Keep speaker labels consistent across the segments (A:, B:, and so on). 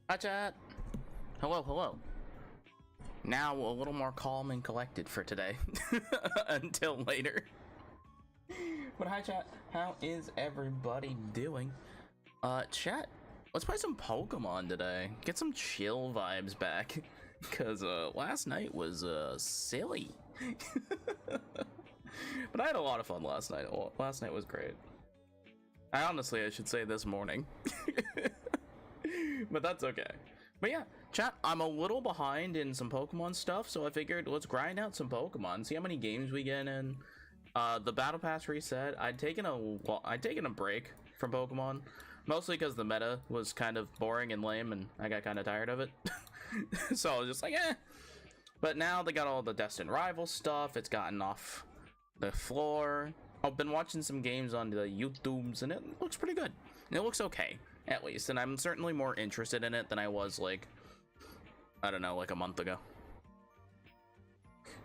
A: Hi chat. Hello, hello. Now a little more calm and collected for today until later. But hi chat, how is everybody doing? Chat, let's play some Pokemon today. Get some chill vibes back. Cause last night was silly. But I had a lot of fun last night. Last night was great. I should say this morning. But that's okay. But yeah, chat, I'm a little behind in some Pokemon stuff, so I figured let's grind out some Pokemon, see how many games we get in. The Battle Pass reset, I'd taken a break from Pokemon, mostly because the meta was kind of boring and lame, and I got kind of tired of it. So I was just like, eh. But now they got all the Destined Rival stuff, it's gotten off the floor. I've been watching some games on the YouTubes, and it looks pretty good. It looks okay, at least, and I'm certainly more interested in it than I was, like, I don't know, like a month ago.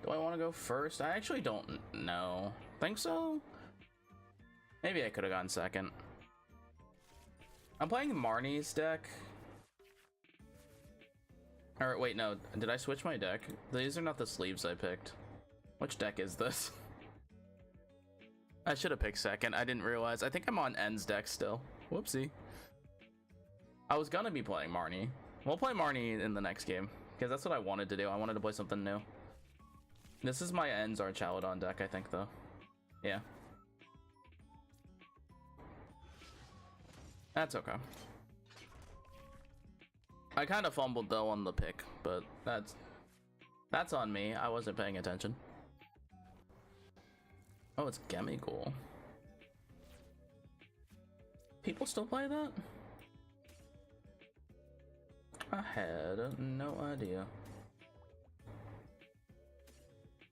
A: Do I want to go first? I actually don't know. Think so? Maybe I could have gone second. I'm playing Marnie's deck. Or wait, no, did I switch my deck? These are not the sleeves I picked. Which deck is this? I should have picked second. I didn't realize. I think I'm on N's deck still. Whoopsie. I was gonna be playing Marnie. We'll play Marnie in the next game, because that's what I wanted to do. I wanted to play something new. This is my N's Archaludon deck, I think, though. Yeah. That's okay. I kind of fumbled, though, on the pick, but that's on me. I wasn't paying attention. Oh, it's Gemigool. People still play that? I had no idea.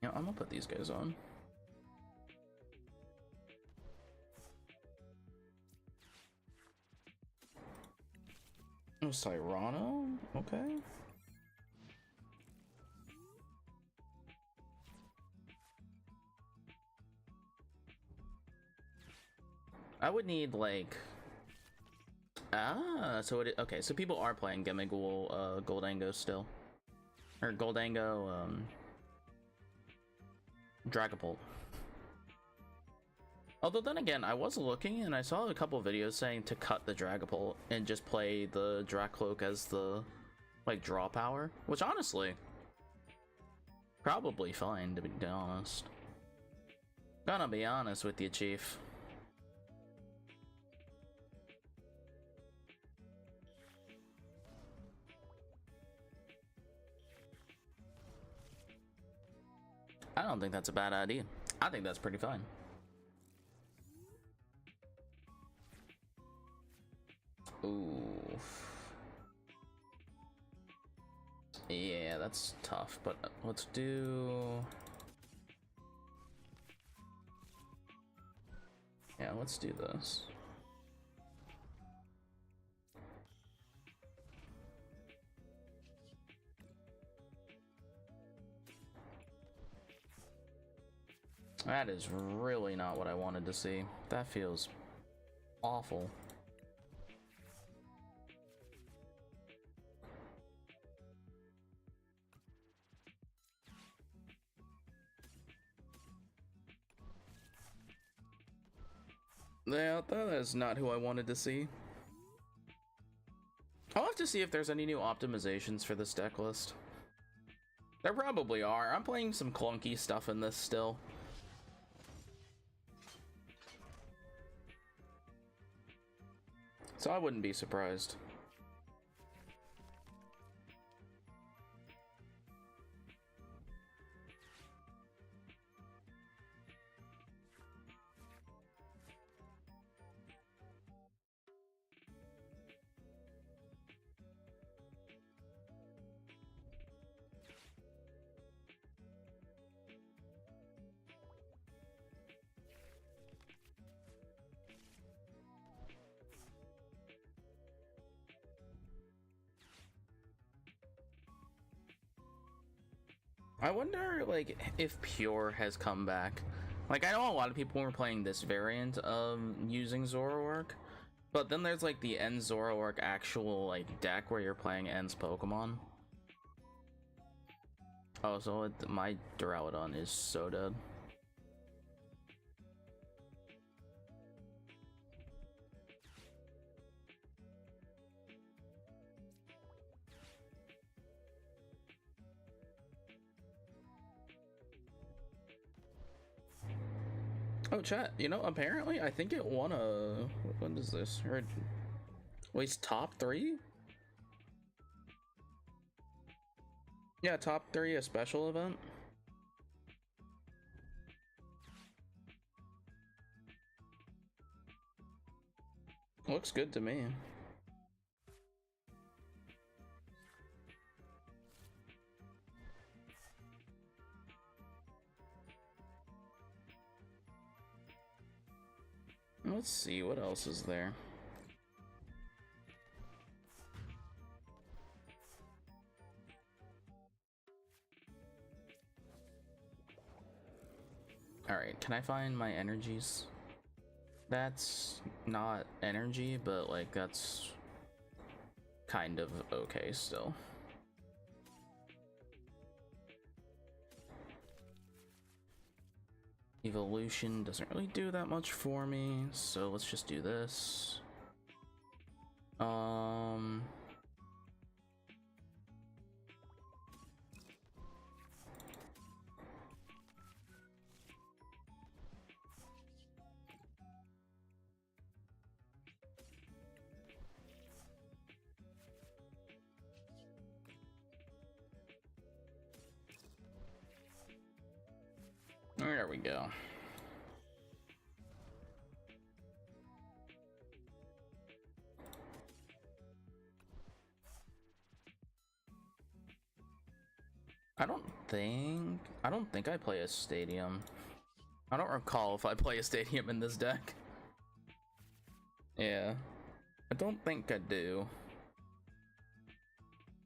A: Yeah, I'm gonna put these guys on. Oh, Cyrano? Okay. I would need, like... so okay, so people are playing Gemigool, Goldango still. Or Goldango, Dragapult. Although then again, I was looking and I saw a couple of videos saying to cut the Dragapult and just play the Dracloak as the, like, draw power. Which, honestly, probably fine, to be honest. Gonna be honest with you, Chief. I don't think that's a bad idea. I think that's pretty fine. Ooh. Yeah, that's tough, but let's do... Yeah, let's do this. That is really not what I wanted to see. That feels awful. Yeah, that is not who I wanted to see. I'll have to see if there's any new optimizations for this deck list. There probably are. I'm playing some clunky stuff in this still. So I wouldn't be surprised. I wonder, like, if Pure has come back. Like, I know a lot of people were playing this variant of using Zoroark, But then there's like the End Zoroark actual like deck where you're playing End's Pokemon. Oh, so my Duraludon is so dead. Oh, chat, you know, apparently I think it won a... When is this? Or, wait, it's top 3? Yeah, top 3, a special event. Looks good to me. Let's see, what else is there? Alright, can I find my energies? That's not energy, but like that's kind of okay still. Evolution doesn't really do that much for me, so let's just do this. There we go. I don't think I play a stadium. I don't recall if I play a stadium in this deck. Yeah, I don't think I do.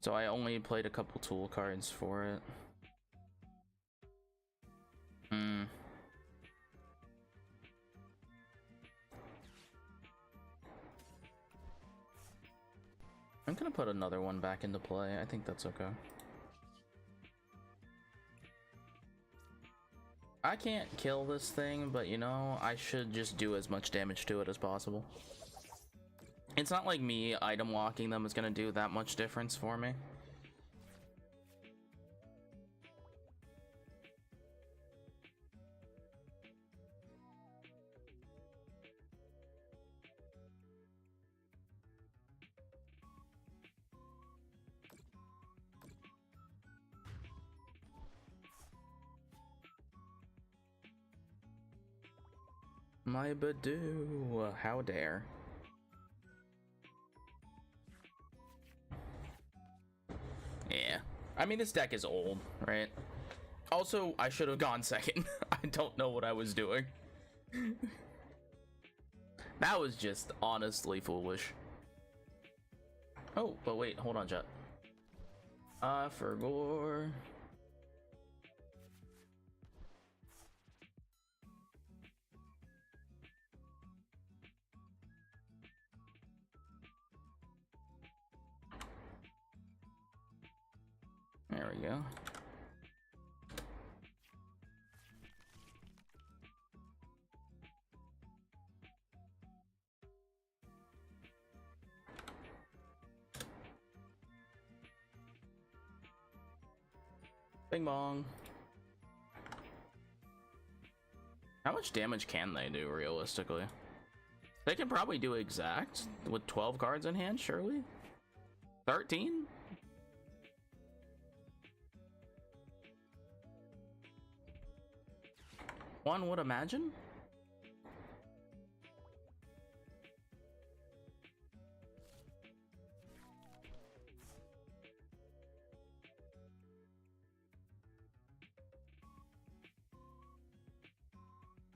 A: So I only played a couple tool cards for it. I'm gonna put another one back into play. I think that's okay. I can't kill this thing, but you know, I should just do as much damage to it as possible. It's not like me item locking them is gonna do that much difference for me. My Badoo, how dare. Yeah, I mean, this deck is old, right? Also, I should have gone second. I don't know what I was doing. That was just honestly foolish. Oh, but wait, hold on, chat. For gore. There we go. Bing bong. How much damage can they do realistically? They can probably do exact with 12 cards in hand, surely? 13? One would imagine.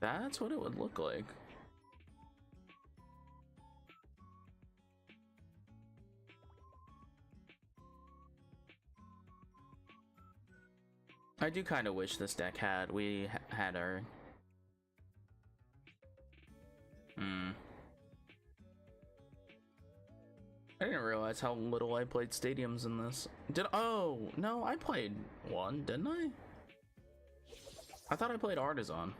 A: That's what it would look like. I do kind of wish this deck we had our... I didn't realize how little I played stadiums in this. Oh, no, I played one, didn't I? I thought I played Artisan.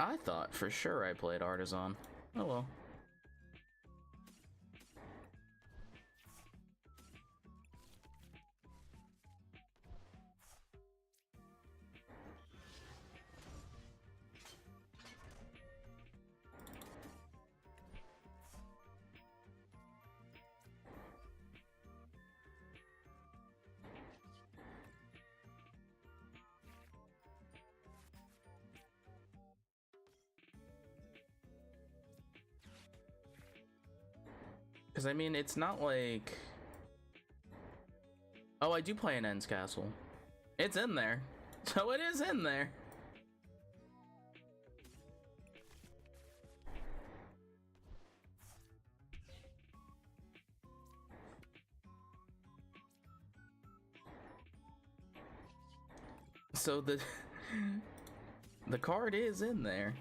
A: I thought for sure I played Artisan. Oh well. Because, I mean, it's not like... Oh, I do play an Ends Castle. It's in there. So it is in there. So the... the card is in there.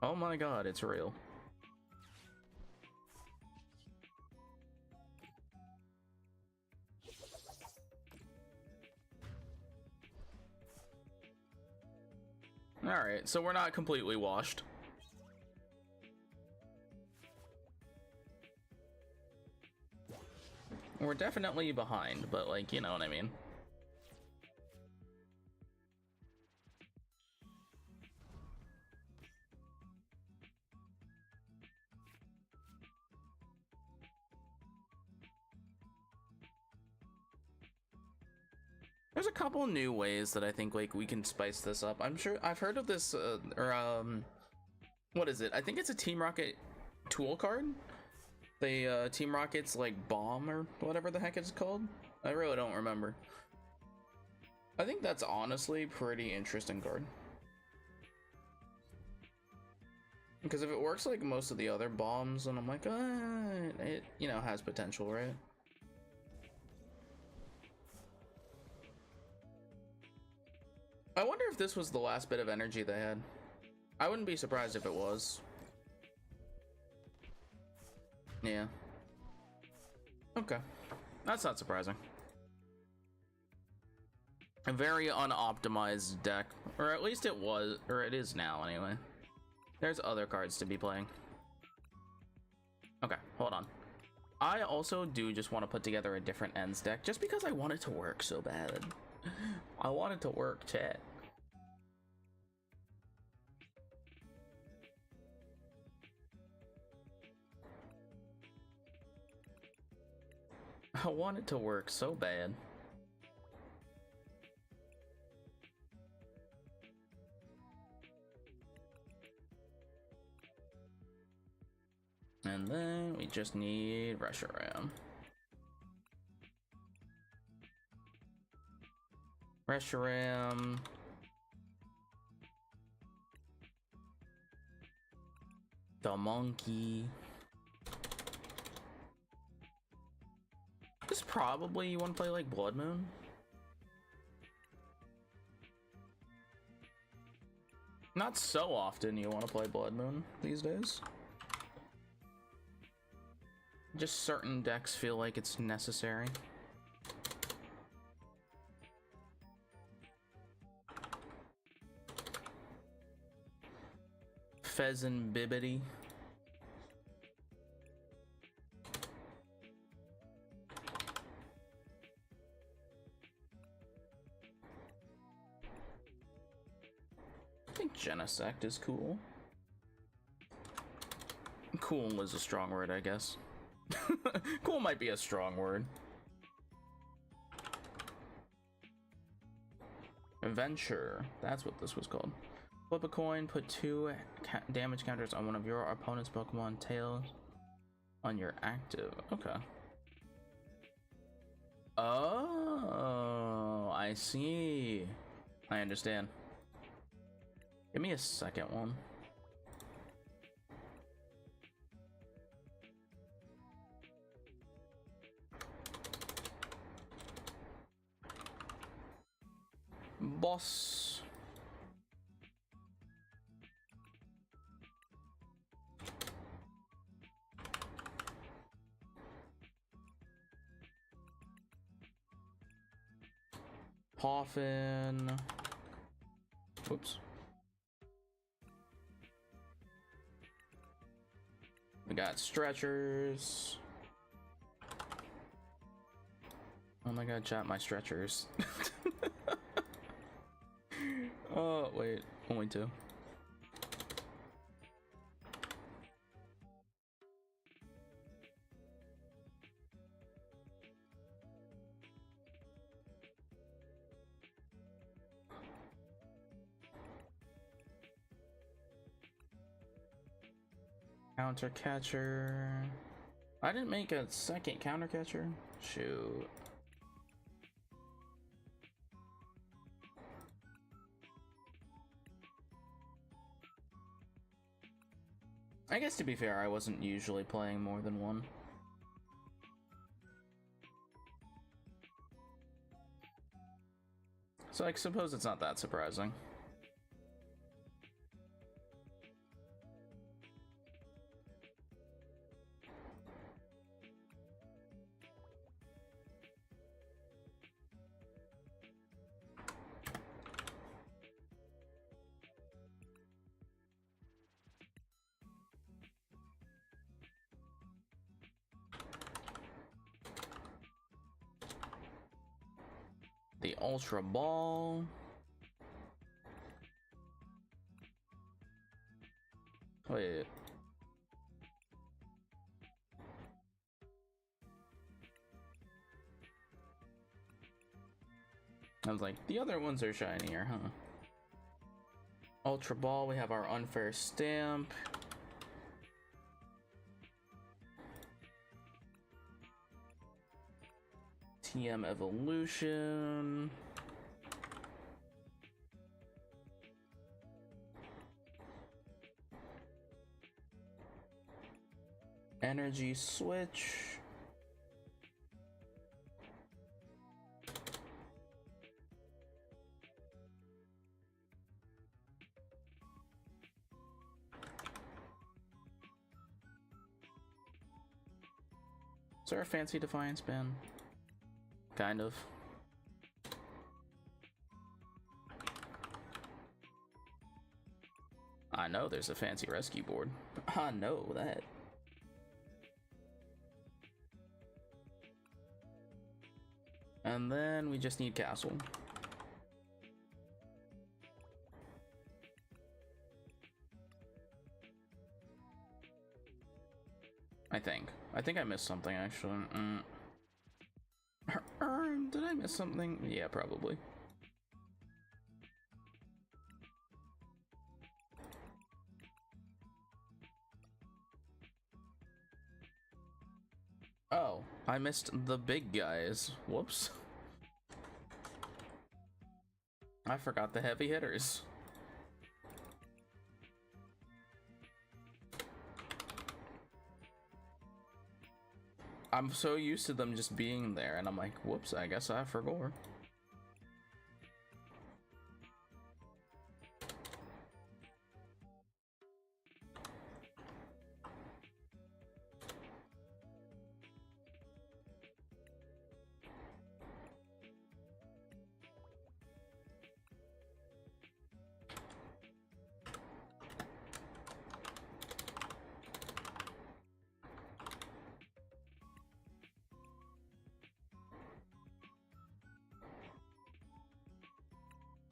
A: Oh my god, it's real. Alright, so we're not completely washed. We're definitely behind, but like, you know what I mean. There's a couple new ways that I think like we can spice this up. I'm sure I've heard of this what is it? I think it's a Team Rocket tool card. The Team Rocket's like bomb or whatever the heck it's called. I really don't remember. I think that's honestly pretty interesting card. Because if it works like most of the other bombs, then I'm like, it, you know, has potential, right? I wonder if this was the last bit of energy they had. I wouldn't be surprised if it was. Yeah. Okay. That's not surprising. A very unoptimized deck. Or at least it was, or it is now anyway. There's other cards to be playing. Okay, hold on. I also do just want to put together a different ends deck just because I want it to work so bad. I want it to work, chat. I want it to work so bad. And then we just need Reshiram. Reshiram. The monkey. This probably you want to play like Blood Moon. Not so often you want to play Blood Moon these days. Just certain decks feel like it's necessary. Pheasant Bibbity. I think Genesect is cool. Cool is a strong word, I guess. Cool might be a strong word. Adventure. That's what this was called. Flip a coin, put 2 damage counters on one of your opponent's Pokemon tails on your active. Okay. Oh, I see. I understand. Give me a second one. boss. Poffin. Whoops. We got stretchers. Oh my god, chat, my stretchers. Oh, wait, only 2. Counter catcher. I didn't make a second counter catcher. Shoot. I guess to be fair, I wasn't usually playing more than one. So I suppose it's not that surprising. The Ultra Ball. Wait. I was like, the other ones are shinier, huh? Ultra Ball, we have our unfair stamp. TM Evolution. Energy Switch. Is there a fancy Defiance band? Kind of. I know there's a fancy rescue board. I know that. And then we just need castle. I think I missed something actually. Did I miss something? Yeah, probably. Oh, I missed the big guys. Whoops. I forgot the heavy hitters. I'm so used to them just being there, and I'm like, whoops, I guess I forgot.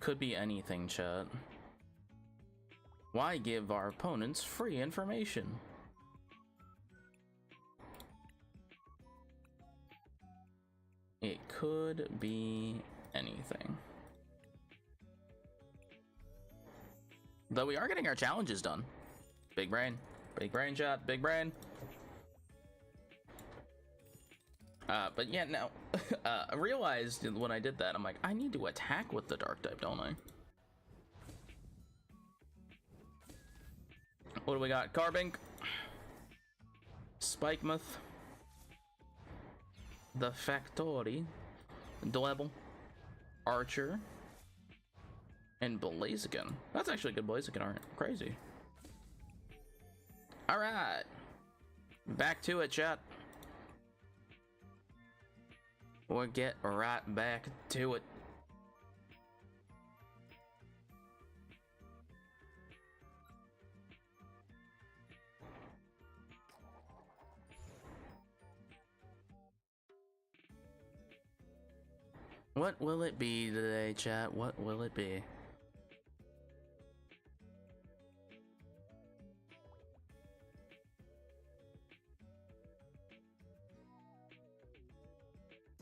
A: Could be anything, chat. Why give our opponents free information? It could be anything. Though we are getting our challenges done. Big brain, chat, big brain. But yeah, now, I realized when I did that, I'm like, I need to attack with the dark type, don't I? What do we got? Carbink, Spikemuth, the Factory, Dwebble, Archer, And Blaziken. That's actually a good Blaziken art. Crazy. Alright. Back to it, chat. We'll get right back to it. What will it be today, chat? What will it be?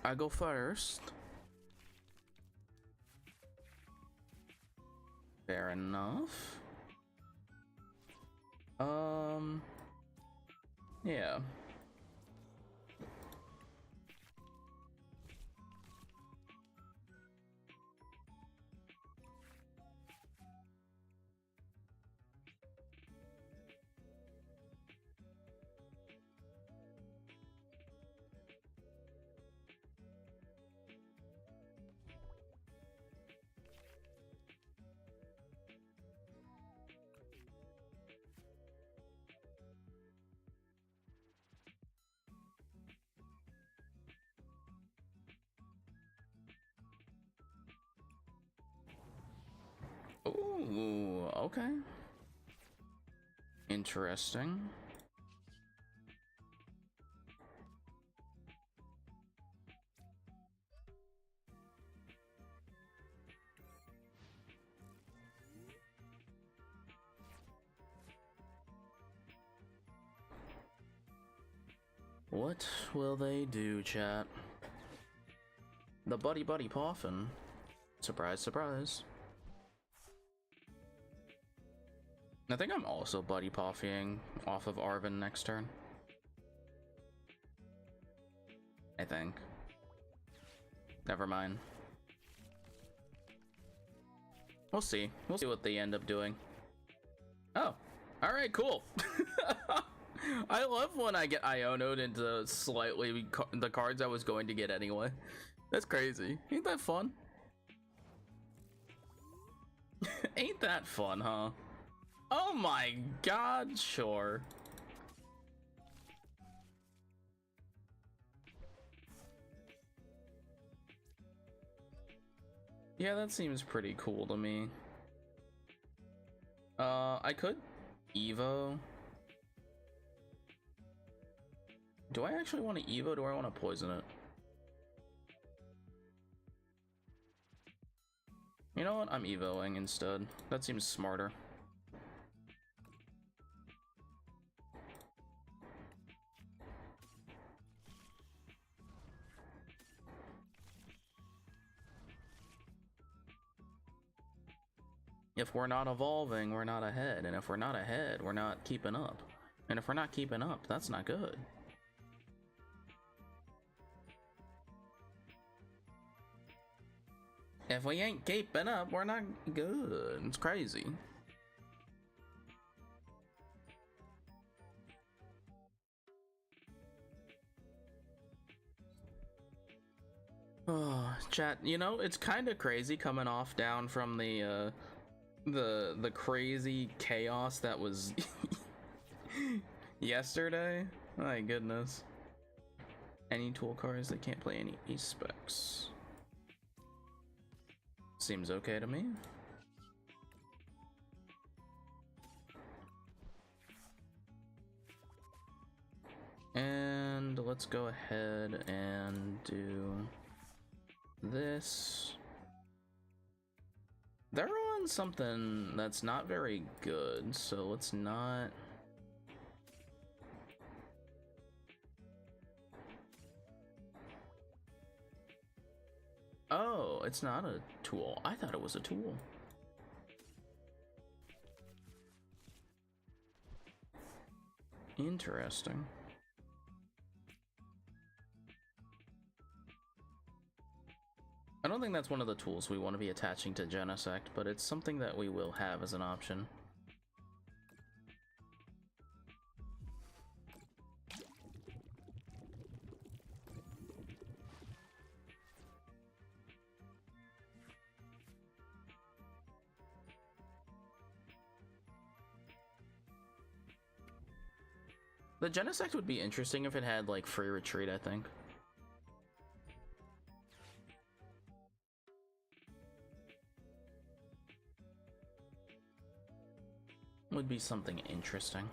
A: I go first. Fair enough. Yeah. Ooh, okay. Interesting. What will they do, chat? The buddy poffin. Surprise, surprise. I think I'm also buddy poffing off of Arven next turn. I think. Never mind. We'll see. We'll see what they end up doing. Oh, all right, cool. I love when I get Iono'd into slightly the cards I was going to get anyway. That's crazy. Ain't that fun? Ain't that fun, huh? Oh my god, sure. Yeah, that seems pretty cool to me. I could Evo. Do I actually want to Evo or do I want to poison it? You know what? I'm Evoing instead. That seems smarter. If we're not evolving, we're not ahead. And if we're not ahead, we're not keeping up. And if we're not keeping up, that's not good. If we ain't keeping up, we're not good. It's crazy. Oh, chat, you know, it's kind of crazy coming off down from the crazy chaos that was yesterday. My goodness. Any tool cards that can't play any E-specs. Seems okay to me. And let's go ahead and do this. They're on something that's not very good, so let's not. Oh, it's not a tool. I thought it was a tool. Interesting. I don't think that's one of the tools we want to be attaching to Genesect, but it's something that we will have as an option. The Genesect would be interesting if it had like free retreat, I think. Would be something interesting.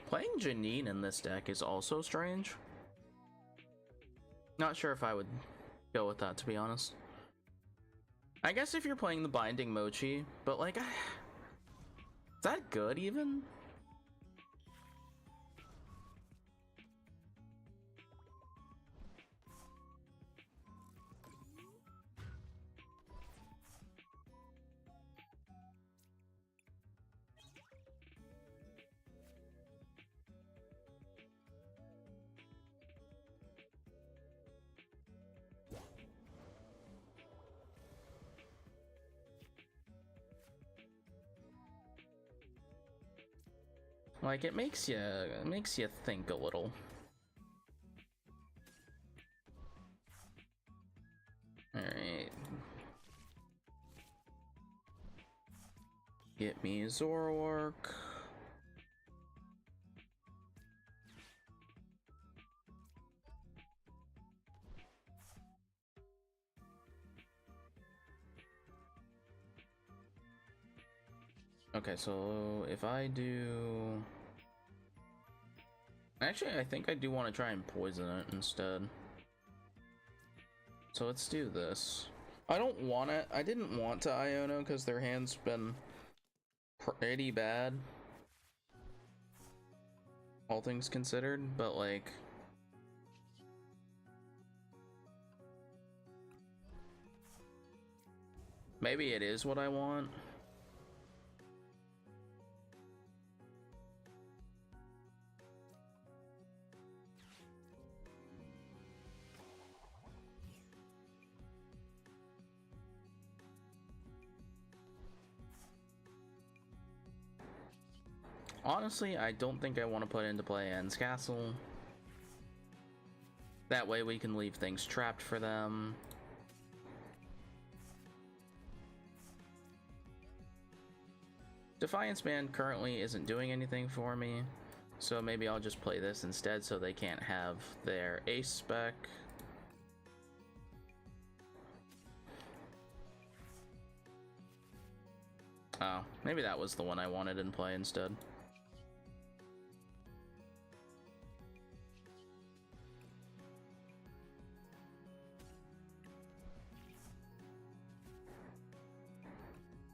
A: Playing Janine in this deck is also strange. Not sure if I would go with that, to be honest. I guess if you're playing the Binding Mochi, but like, is that good even? Like, it makes you think a little. All right. Get me Zoroark. Okay, so if I do... Actually, I think I do want to try and poison it instead. So let's do this. I don't want it. I didn't want to Iono because their hand's been pretty bad, all things considered, but like... maybe it is what I want. Honestly, I don't think I want to put into play Ends Castle. That way we can leave things trapped for them. Defiance Band currently isn't doing anything for me, so maybe I'll just play this instead so they can't have their ace spec. Oh, maybe that was the one I wanted in play instead.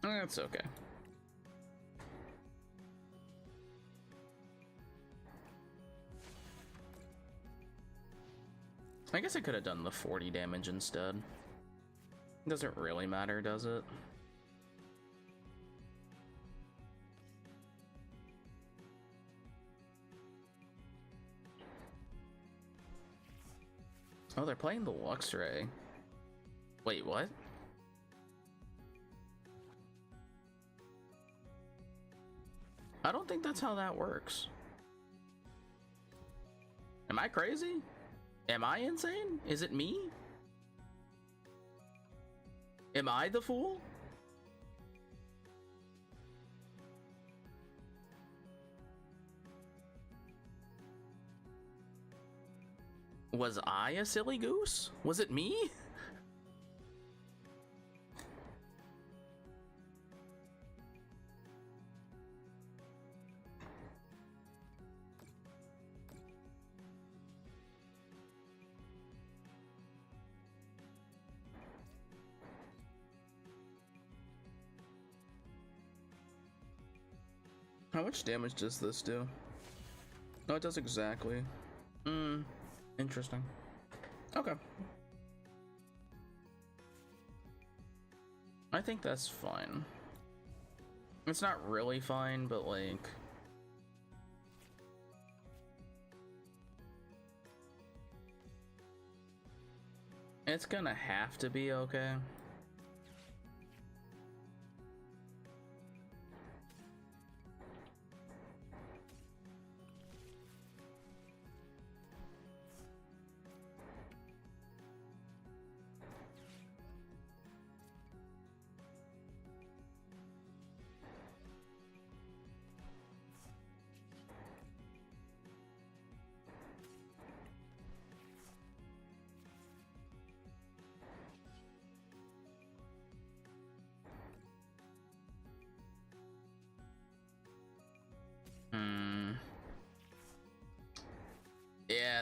A: That's okay. I guess I could have done the 40 damage instead. Doesn't really matter, does it? Oh, they're playing the Luxray. Wait, what? I don't think that's how that works. Am I crazy? Am I insane? Is it me? Am I the fool? Was I a silly goose? Was it me? How much damage does this do? No, it does exactly. Interesting. Okay. I think that's fine. It's not really fine, but like... it's gonna have to be okay.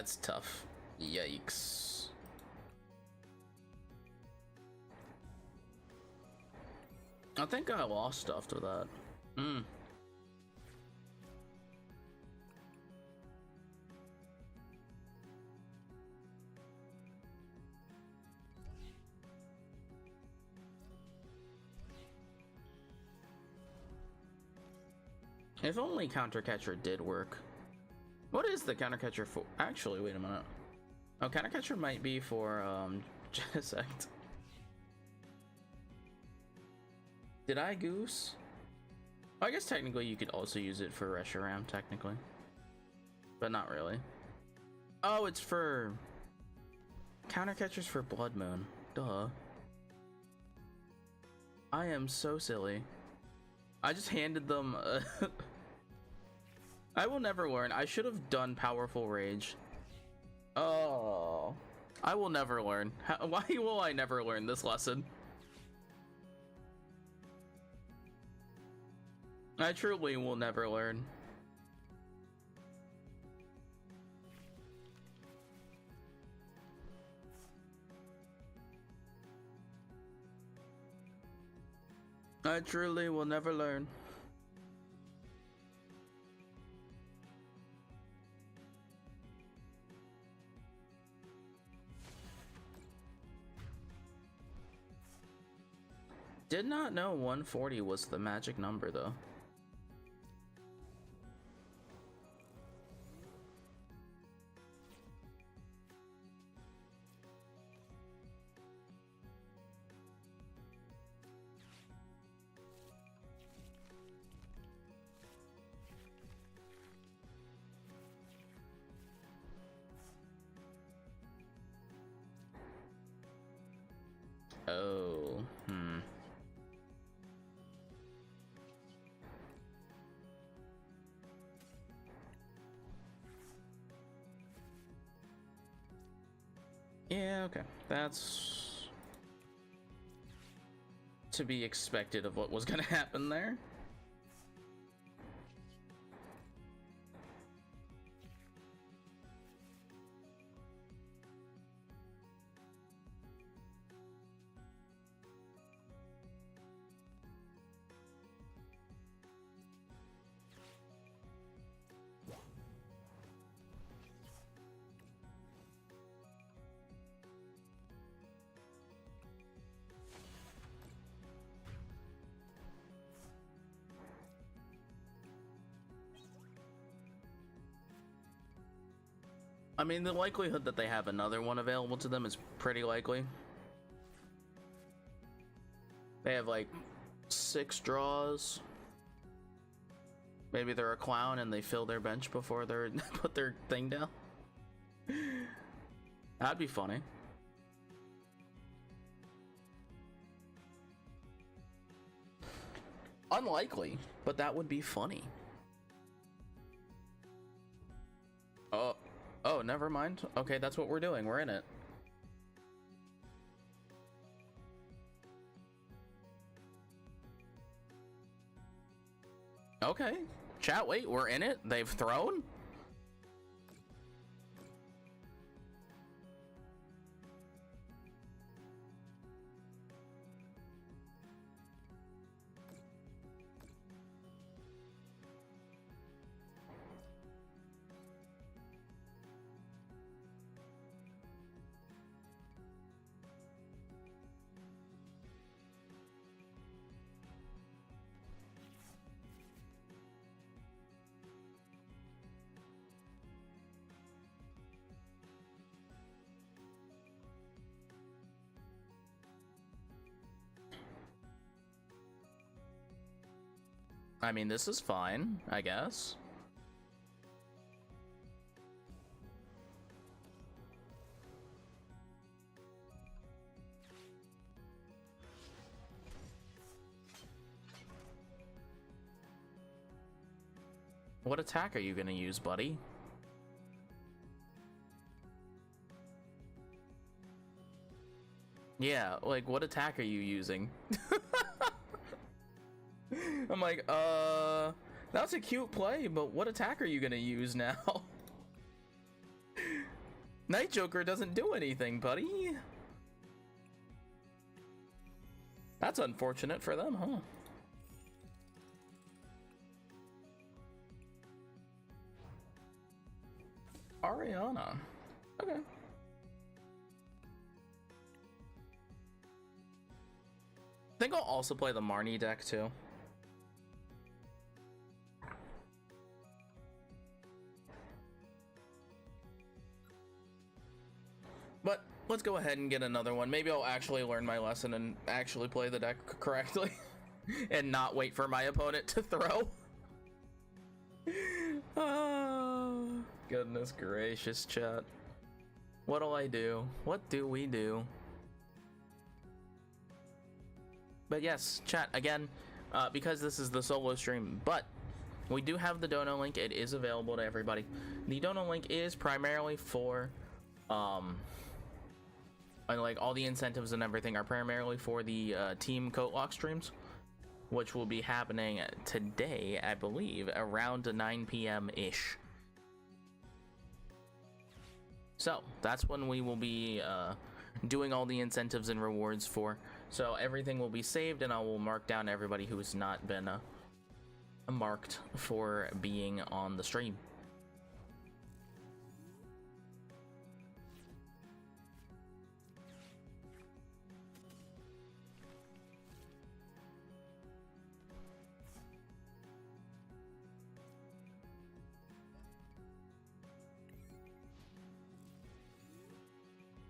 A: That's tough. Yikes. I think I lost stuff to that. If only counter catcher did work. What is the counter catcher for? Actually, wait a minute. Oh, counter catcher might be for Genesect. Did I goose? I guess technically you could also use it for Reshiram, technically. But not really. Oh, it's for counter catchers for Blood Moon. Duh. I am so silly. I just handed them I will never learn. I should have done Powerful Rage. Oh. I will never learn. Why will I never learn this lesson? I truly will never learn. I truly will never learn. Did not know 140 was the magic number though. Oh, yeah, okay. That's to be expected of what was gonna happen there. I mean, the likelihood that they have another one available to them is pretty likely. They have like 6 draws. Maybe they're a clown and they fill their bench before they put their thing down. That'd be funny. Unlikely, but that would be funny. Oh, never mind. Okay, that's what we're doing. We're in it. Okay. Chat, wait, we're in it? They've thrown? I mean, this is fine, I guess. What attack are you gonna use, buddy? Yeah, like, what attack are you using? I'm like, that's a cute play, but what attack are you gonna use now? Night Joker doesn't do anything, buddy. That's unfortunate for them, huh? Ariana. Okay. I think I'll also play the Marnie deck too. But let's go ahead and get another one. Maybe I'll actually learn my lesson and actually play the deck correctly and not wait for my opponent to throw. Oh, goodness gracious, chat. What'll I do? What do we do? But yes, chat, again, because this is the solo stream, but we do have the Dono link. It is available to everybody. The Dono link is primarily for and like all the incentives and everything are primarily for the Team COATlocke streams, which will be happening today, I believe, around 9 p.m. ish. So that's when we will be doing all the incentives and rewards for. So everything will be saved, and I will mark down everybody who has not been marked for being on the stream.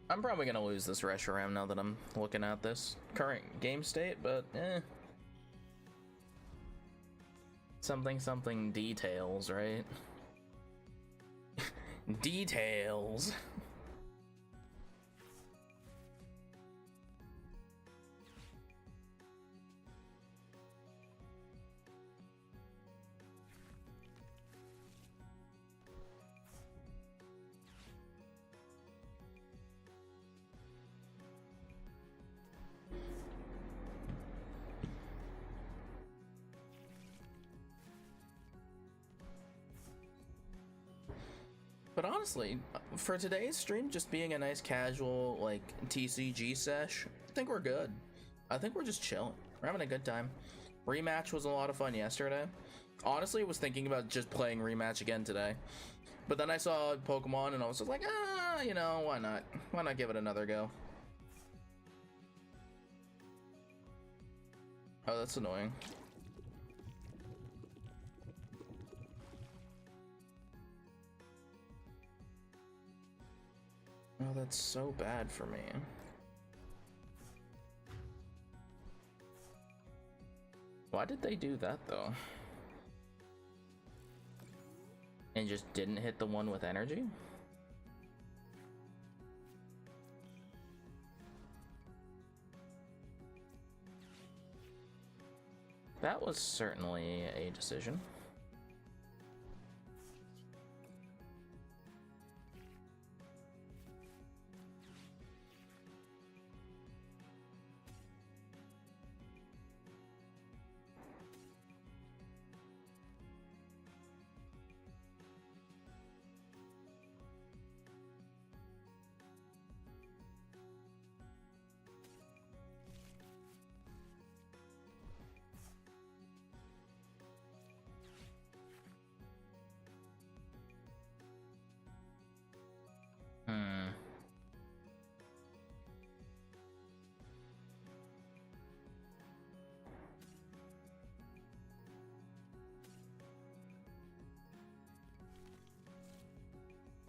A: I'm probably gonna lose this Reshiram now that I'm looking at this current game state, but something details, right? Details. But honestly, for today's stream just being a nice casual, like, TCG sesh, I think we're good. I think we're just chilling. We're having a good time. Rematch was a lot of fun yesterday. Honestly, I was thinking about just playing Rematch again today. But then I saw Pokemon and I was just like, you know, why not? Why not give it another go? Oh, that's annoying. Oh, that's so bad for me. Why did they do that, though? And just didn't hit the one with energy? That was certainly a decision.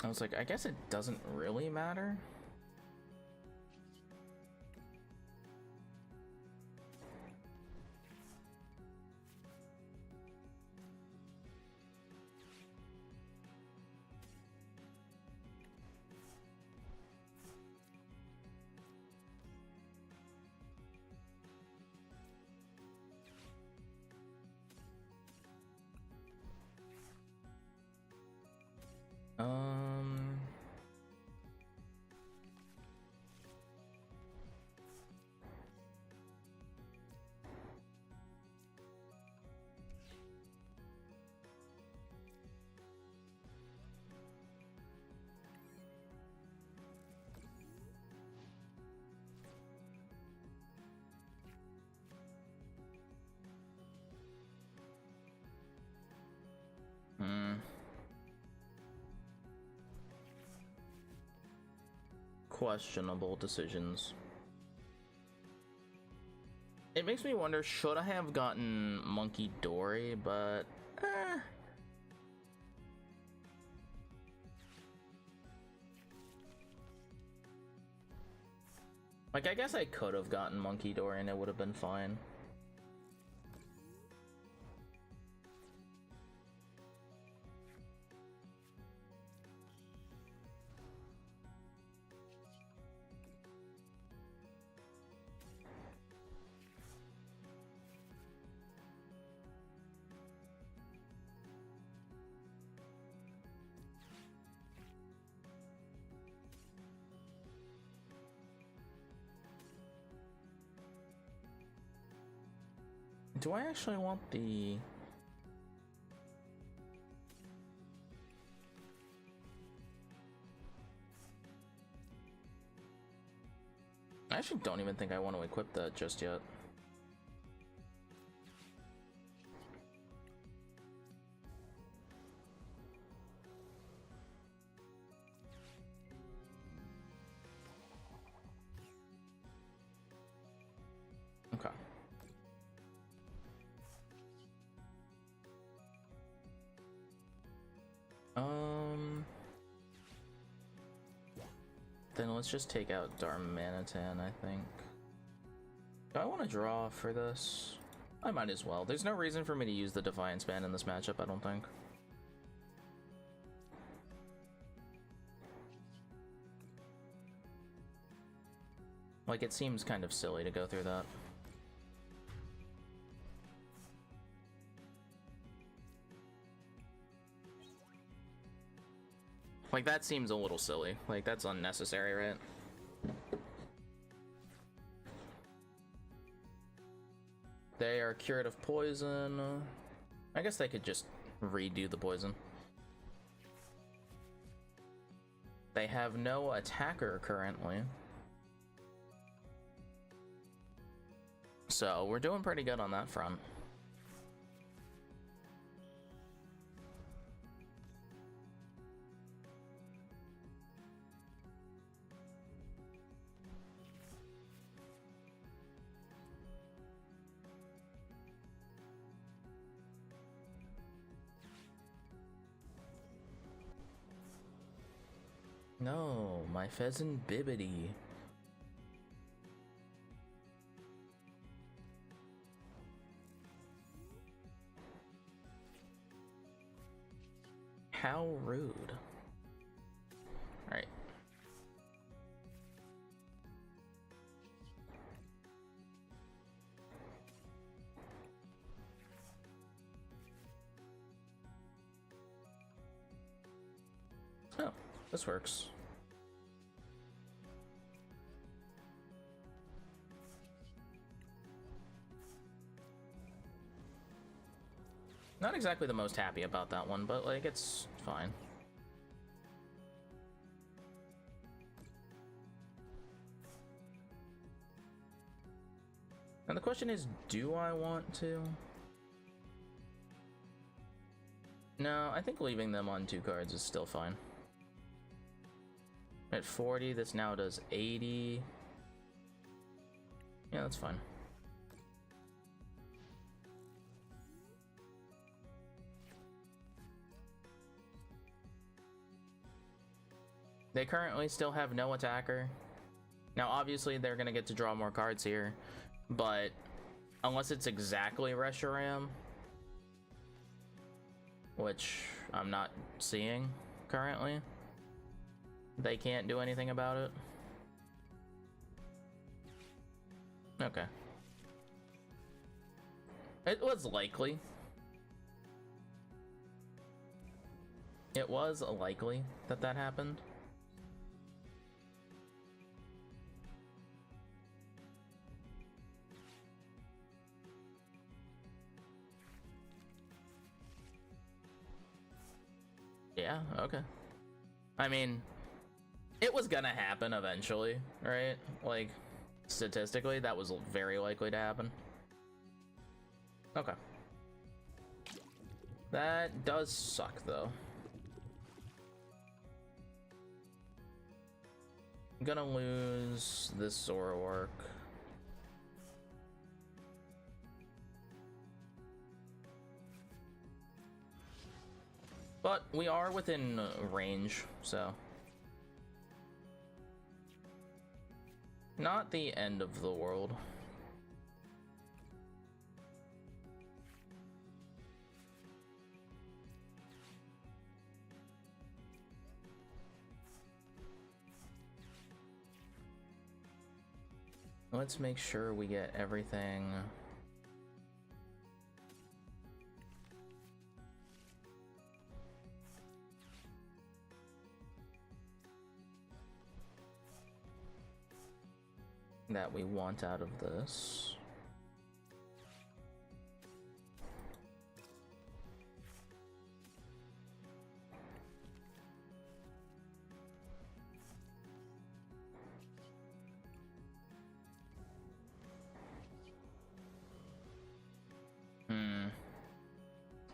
A: I was like, I guess it doesn't really matter. questionable decisions. It makes me wonder, should I have gotten Monkey Dory, but like, I guess I could have gotten Monkey Dory and it would have been fine. Do I actually want the... I actually don't even think I want to equip that just yet. Okay. Then let's just take out Darmanitan, I think. Do I want to draw for this? I might as well. There's no reason for me to use the Defiance Band in this matchup, I don't think. Like, it seems kind of silly to go through that. Like, that seems a little silly. Like, that's unnecessary, right? They are cured of poison. I guess they could just redo the poison. They have no attacker currently. So, we're doing pretty good on that front. No, my pheasant Bibbidi. How rude. Alright. Oh, this works. Not exactly the most happy about that one, but like, it's fine. And the question is, do I want to? No, I think leaving them on 2 cards is still fine. At 40, this now does 80. Yeah, that's fine. They currently still have no attacker. Now, obviously, they're going to get to draw more cards here, but unless it's exactly Reshiram, which I'm not seeing currently, they can't do anything about it. Okay. It was likely. It was likely that that happened. Yeah, okay. I mean, it was gonna happen eventually, right? Like, statistically, that was very likely to happen. Okay. That does suck, though. gonna lose this Zoroark. But we are within range, so not the end of the world. Let's make sure we get everything. That we want out of this.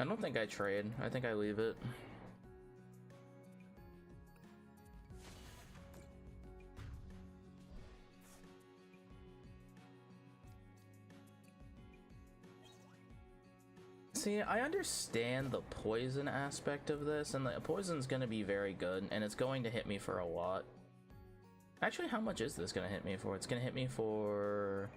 A: I don't think I trade. I think I leave it. See, I understand the poison aspect of this, and the poison's gonna be very good, and it's going to hit me for a lot. Actually, how much is this gonna hit me for? It's gonna hit me for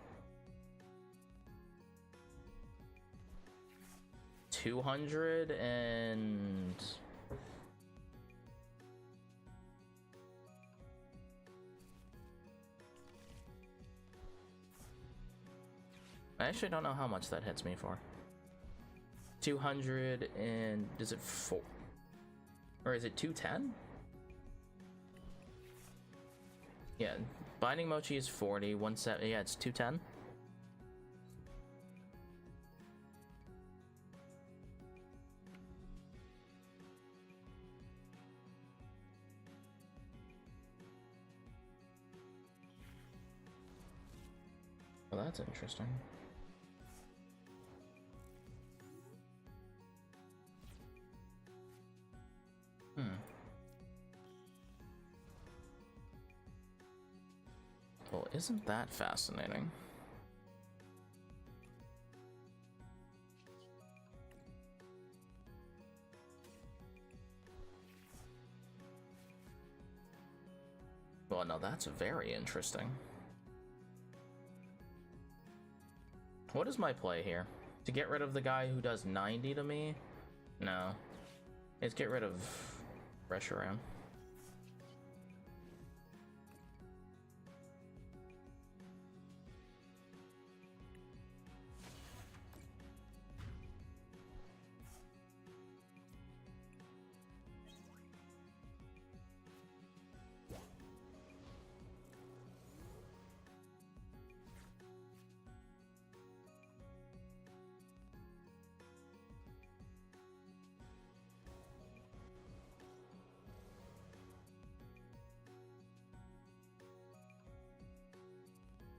A: 200 and I actually don't know how much that hits me for. 200 and is it 4 or is it 210? Yeah, Binding Mochi is 40, 170. Yeah, it's 210. Well, that's interesting. Well, isn't that fascinating? Well, no, that's very interesting. What is my play here? To get rid of the guy who does 90 to me? No. It's get rid of Reshiram.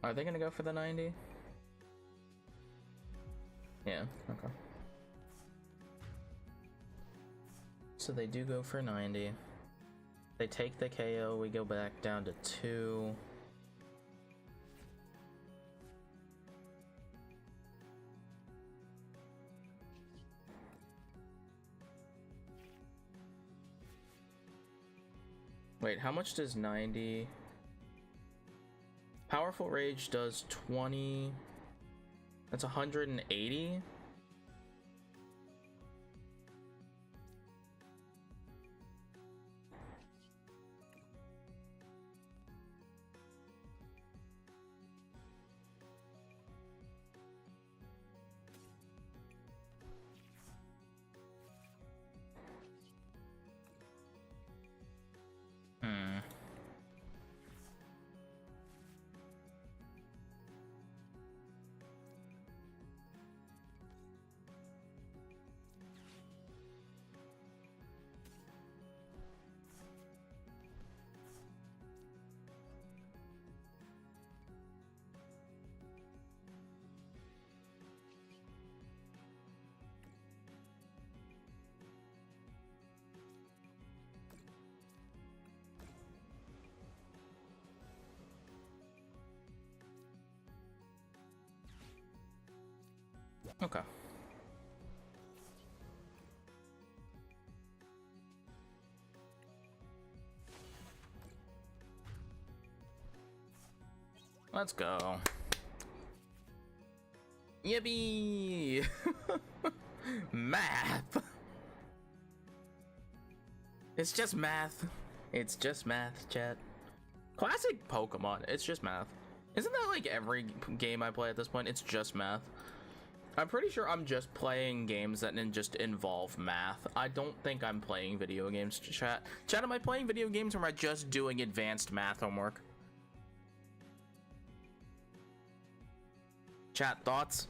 A: Are they gonna go for the 90? Yeah, okay. So they do go for 90. They take the KO, we go back down to 2. Wait, how much does 90? Powerful Rage does 20. That's 180. Okay. Let's go. Yippee! Math! It's just math. It's just math, chat. Classic Pokemon. It's just math. Isn't that like every game I play at this point? It's just math. I'm pretty sure I'm just playing games that just involve math. I don't think I'm playing video games, chat. Chat, am I playing video games or am I just doing advanced math homework? Chat, thoughts?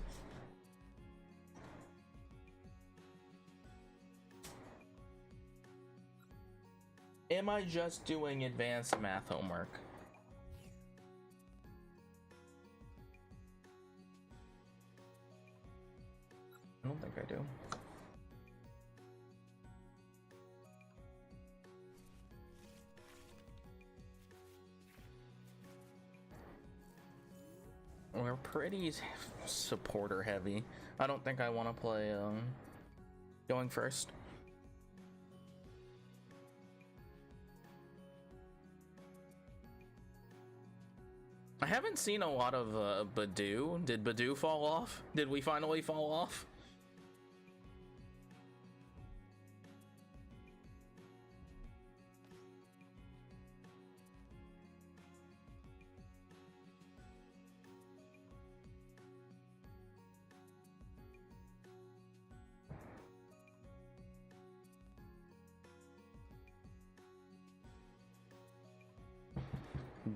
A: Am I just doing advanced math homework? I don't think I do. We're pretty supporter heavy. I don't think I want to play going first. I haven't seen a lot of Badoo. Did Badoo fall off? Did we finally fall off?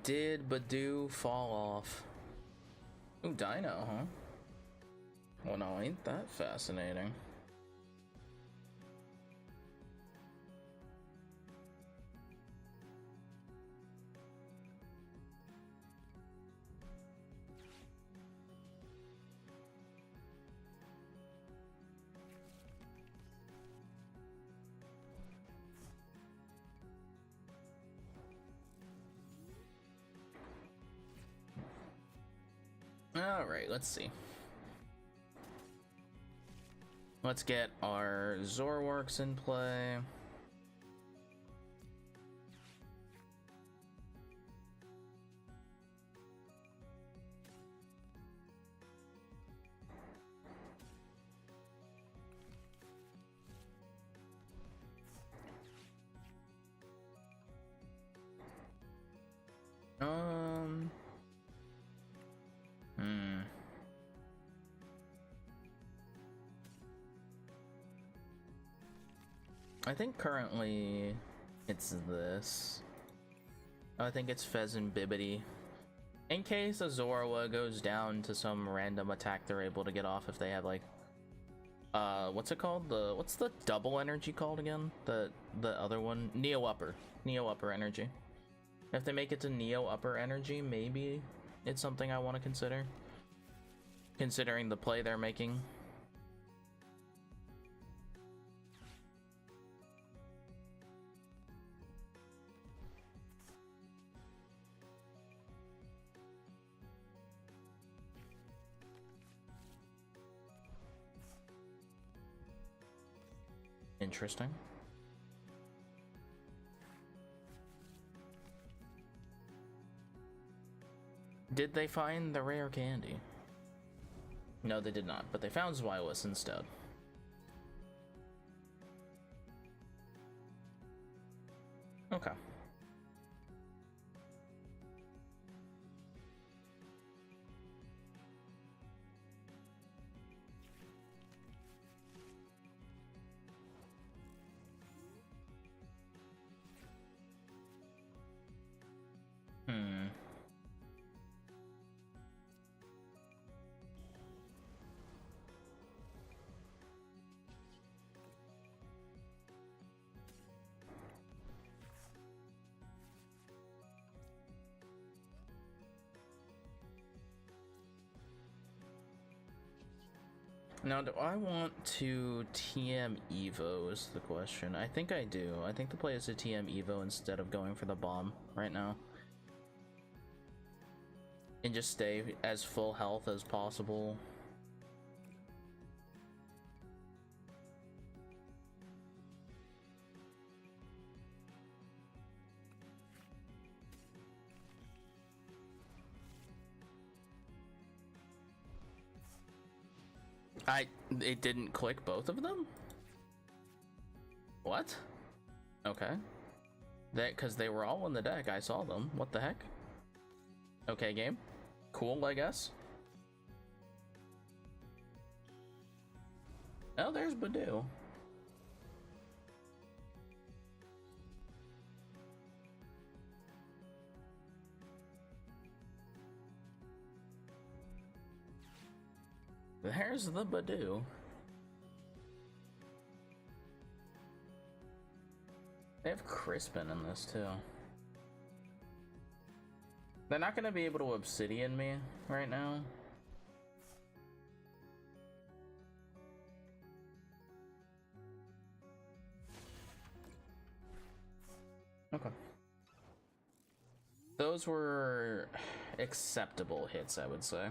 A: Did Badoo fall off? Ooh, Dino, huh? Well, no, ain't that fascinating. Alright, let's see. Let's get our Zorworks in play. I think currently it's this. I think it's Pheasant Bibbidi. In case a Zorua goes down to some random attack they're able to get off if they have like what's it called? What's the double energy called again? The other one? Neo Upper. Neo Upper energy. If they make it to Neo Upper energy, maybe it's something I want to consider. Considering the play they're making. Interesting. Did they find the rare candy? No, they did not, but they found Zwilus instead. Okay. Now, do I want to TM Evo is the question. I think I do. I think the play is to TM Evo instead of going for the bomb right now. And just stay as full health as possible. It didn't click both of them? What? Okay. Because they were all in the deck. I saw them. What the heck? Okay, game. Cool, I guess. Oh, there's Badoo. There's the Badoo. They have Crispin in this too. They're not gonna be able to obsidian me right now. Okay. Those were acceptable hits, I would say.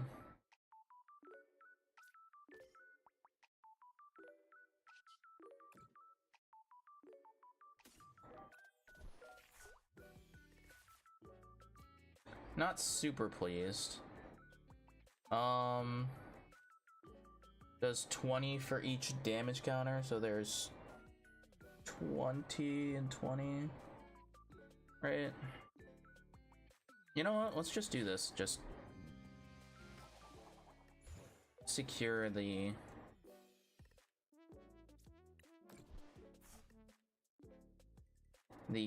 A: Not super pleased. Does 20 for each damage counter, so there's 20 and 20. Right? You know what? Let's just do this. Just secure the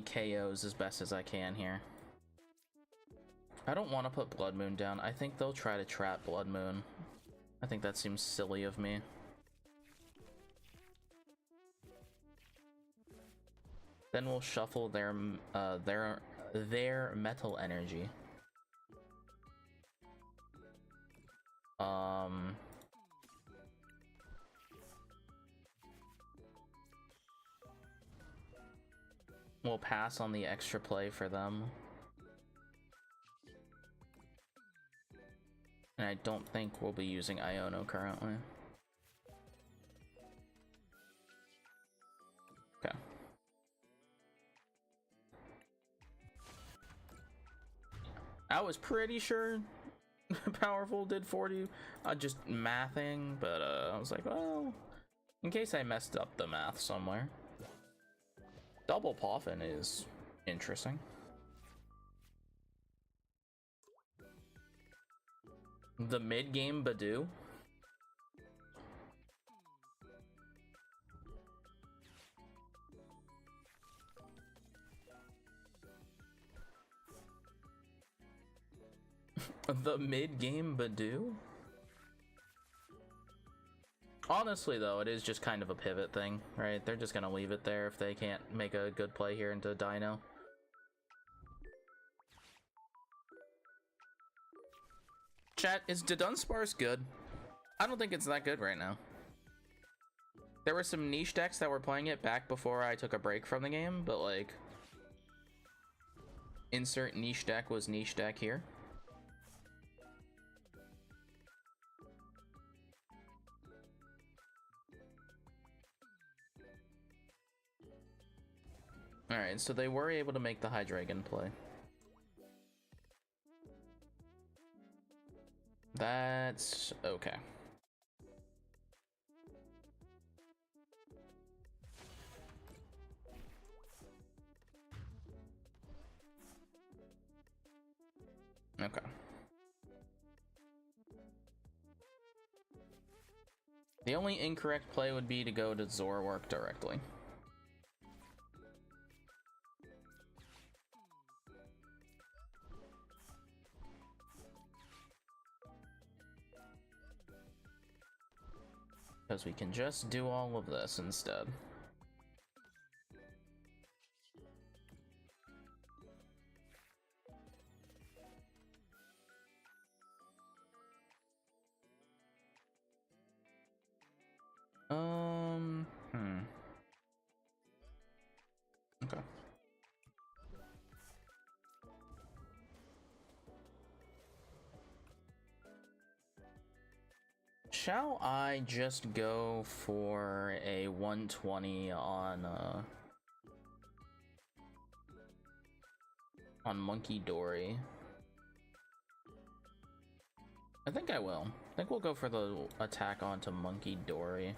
A: KOs as best as I can here. I don't want to put Blood Moon down. I think they'll try to trap Blood Moon. I think that seems silly of me. Then we'll shuffle their metal energy. We'll pass on the extra play for them. And I don't think we'll be using Iono currently. Okay. I was pretty sure Powerful did 40, just mathing, but I was like, well, in case I messed up the math somewhere. Double Poffin is interesting. The mid-game Badoo. The mid-game Badoo? Honestly, though, it is just kind of a pivot thing, right? They're just gonna leave it there if they can't make a good play here into Dino. Chat, is Dunsparce good? I don't think it's that good right now. There were some niche decks that were playing it back before I took a break from the game, but like... Insert niche deck was niche deck here. Alright, so they were able to make the Hydreigon play. That's okay. Okay. The only incorrect play would be to go to Zoroark directly. Because we can just do all of this instead. Okay. Shall I just go for a 120 on Monkey Dory? I think I will. I think we'll go for the attack onto Monkey Dory.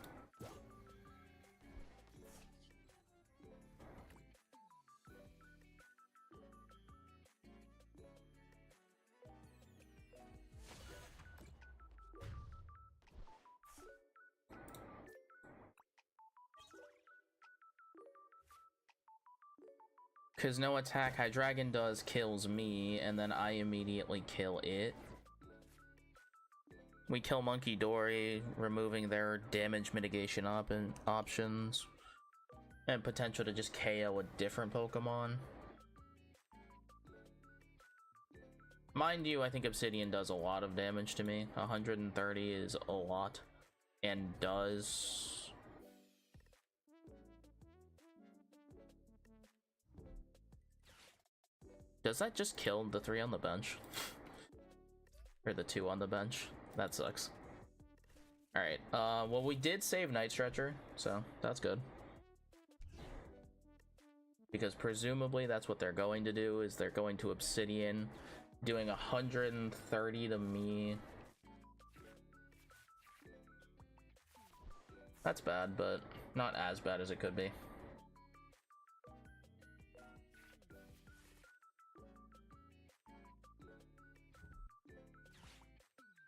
A: Because no attack Hydreigon does kills me, and then I immediately kill it. We kill Monkey Dory, removing their damage mitigation options, and potential to just KO a different Pokemon. Mind you, I think Obsidian does a lot of damage to me. 130 is a lot, and does... Does that just kill the 3 on the bench? Or the 2 on the bench? That sucks. Alright, well, we did save Night Stretcher, so that's good. Because presumably that's what they're going to do, is they're going to Obsidian, doing 130 to me. That's bad, but not as bad as it could be.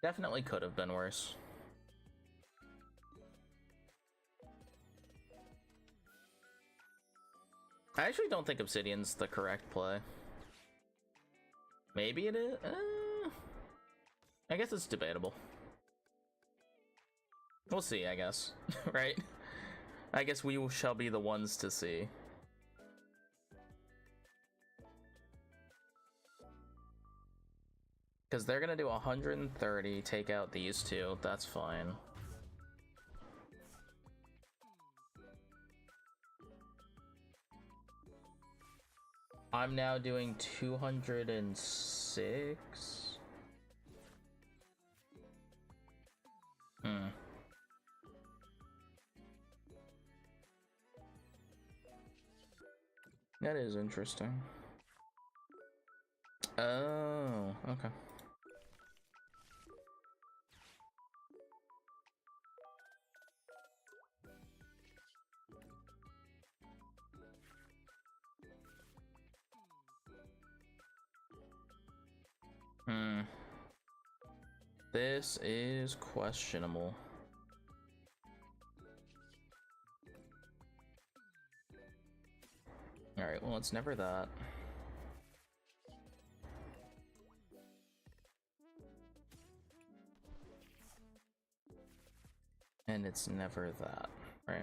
A: Definitely could have been worse. I actually don't think Obsidian's the correct play. Maybe it is? I guess it's debatable. We'll see, I guess. Right? I guess we shall be the ones to see. Because they're gonna do 130, take out these 2, that's fine. I'm now doing 206. That is interesting. Oh, okay. This is questionable. Alright, well, it's never that. And it's never that, right?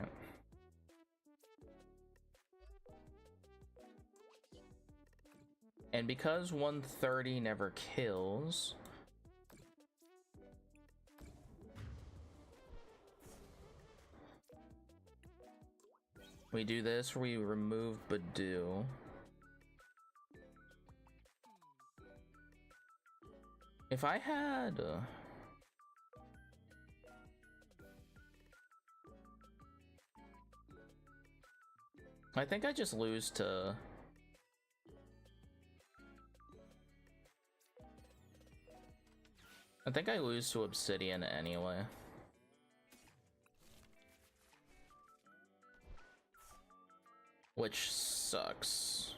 A: And because 130 never kills, we do this, we remove Badoo. If I had... I think I just lose to... I think I lose to Obsidian anyway. Which sucks.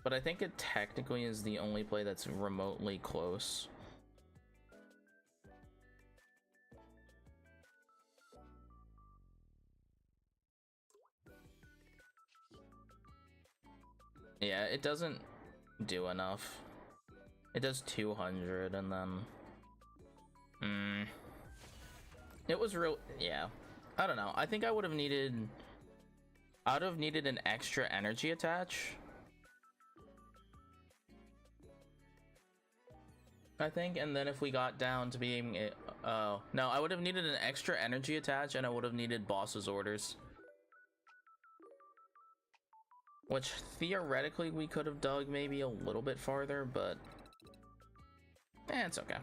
A: But I think it technically is the only play that's remotely close. Yeah, it doesn't do enough. It does 200 and then... It was real... Yeah. I don't know. I think I would have needed... I would have needed an extra energy attach. I think, and then if we got down to being... Oh, no, I would have needed an extra energy attach and I would have needed boss's orders. Which, theoretically, we could have dug maybe a little bit farther, but... it's okay.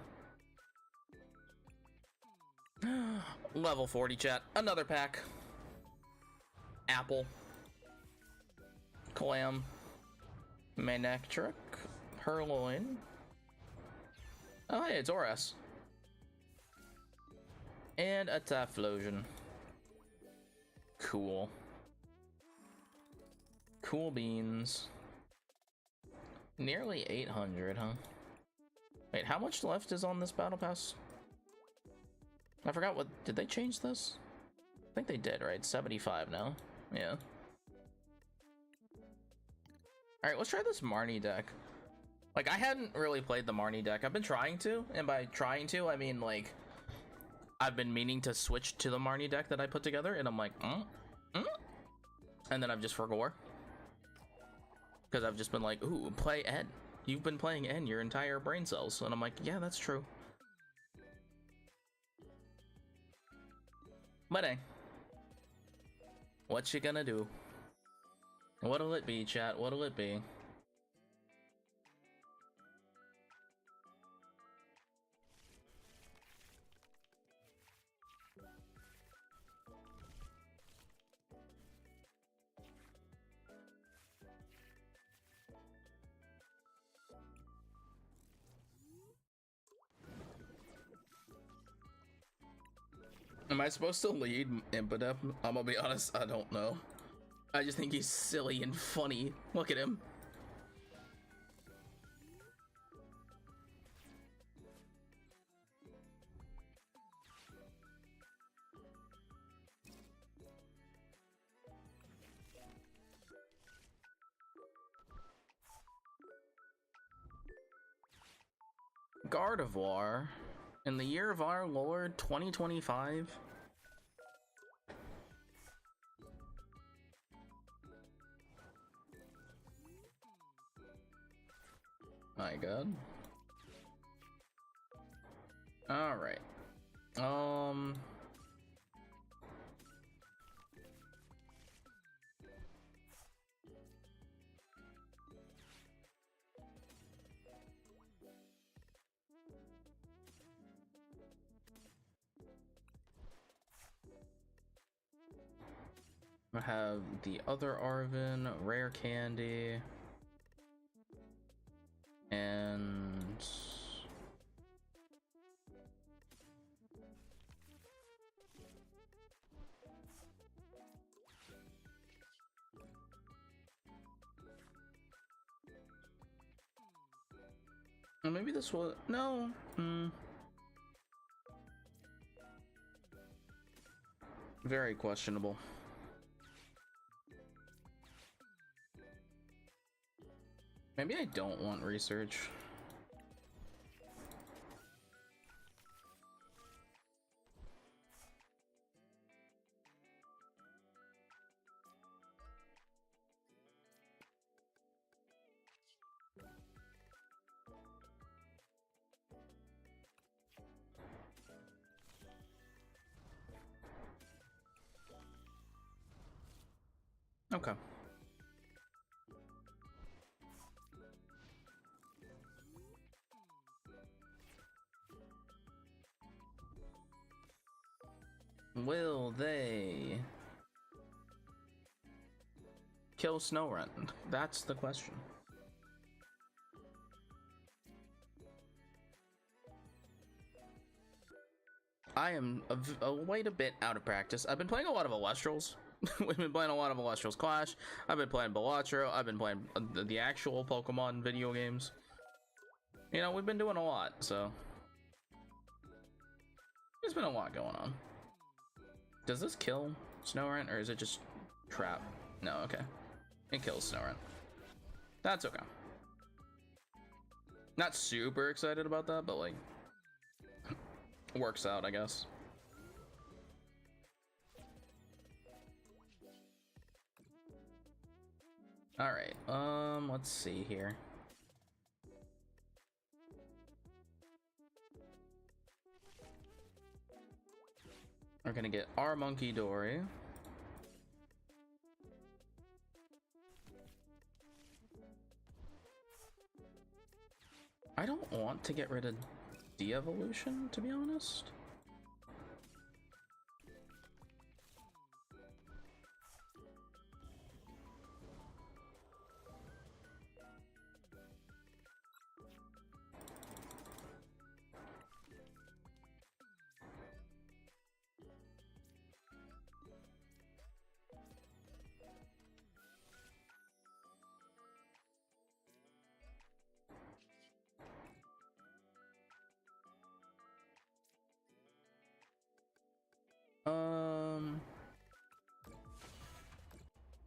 A: Level 40, chat. Another pack. Apple. Clam. Manectric. Purloin. Oh, hey, it's Oras. And a Typhlosion. Cool. Cool beans. Nearly 800, huh? Wait, how much left is on this battle pass? I forgot what... Did they change this? I think they did, right? 75 now. Yeah. Alright, let's try this Marnie deck. Like, I hadn't really played the Marnie deck. I've been trying to, and by trying to, I mean, like, I've been meaning to switch to the Marnie deck that I put together, and I'm like, and then I've just forgot. Because I've just been like, ooh, play N. You've been playing N your entire brain cells. And I'm like, yeah, that's true. But hey. What you gonna do? What'll it be, chat? What'll it be? Am I supposed to lead Impidep? I'm gonna be honest, I don't know. I just think he's silly and funny. Look at him. Gardevoir in the year of our Lord 2025. My god. All right. I have the other Arven, Rare Candy, and maybe this was no. Very questionable. Maybe I don't want research. Okay. Will they kill Snorunt? That's the question. I am quite a bit out of practice. I've been playing a lot of Elestrals. We've been playing a lot of Elestrals Clash. I've been playing Balatro. I've been playing the actual Pokemon video games. You know, we've been doing a lot, so there's been a lot going on. Does this kill Snorunt, or is it just trap? No, okay. It kills Snorunt. That's okay. Not super excited about that, but like, works out, I guess. All right, let's see here. We're gonna get our Monkey Dory. I don't want to get rid of de-evolution, to be honest.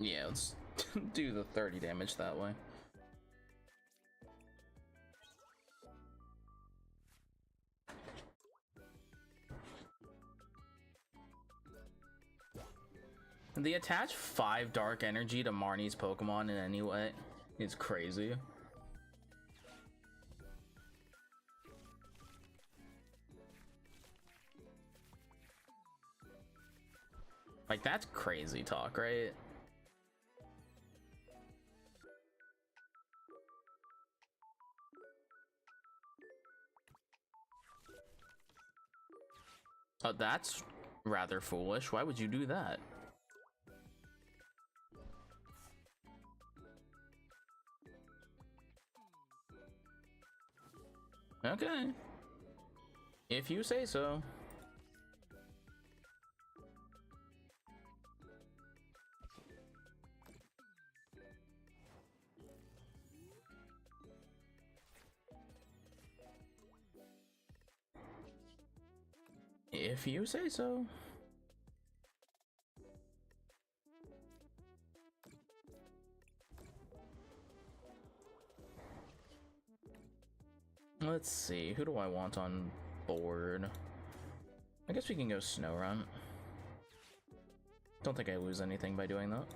A: Yeah, let's do the 30 damage that way. The attach 5 dark energy to Marnie's Pokemon in any way is crazy. Like, that's crazy talk, right? Oh, that's rather foolish. Why would you do that? Okay. If you say so. If you say so. Let's see, who do I want on board? I guess we can go Snorunt. Don't think I lose anything by doing that.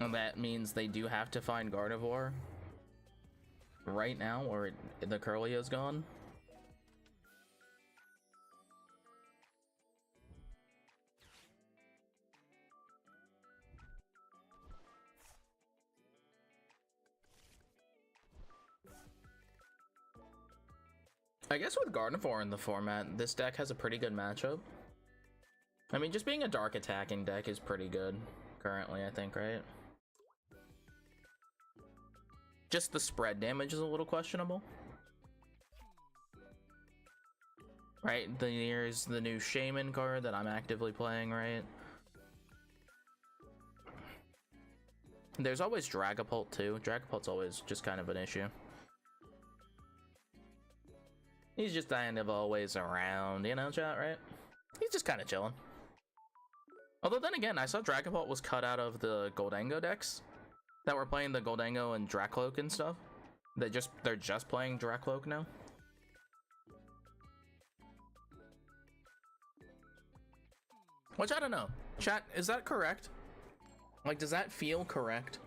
A: And that means they do have to find Gardevoir right now, or the Curlio's gone. I guess with Gardevoir in the format, this deck has a pretty good matchup. I mean, just being a dark attacking deck is pretty good currently, I think, right? Just the spread damage is a little questionable. Right, there's the new Shaman card that I'm actively playing, right? There's always Dragapult too. Dragapult's always just kind of an issue. He's just kind of always around, you know, chat, right? He's just kind of chilling. Although then again, I saw Dragapult was cut out of the Goldango decks that were playing the Goldango and Dracloak and stuff. They're just playing Dracloak now. Which I don't know. Chat, is that correct? Like, does that feel correct?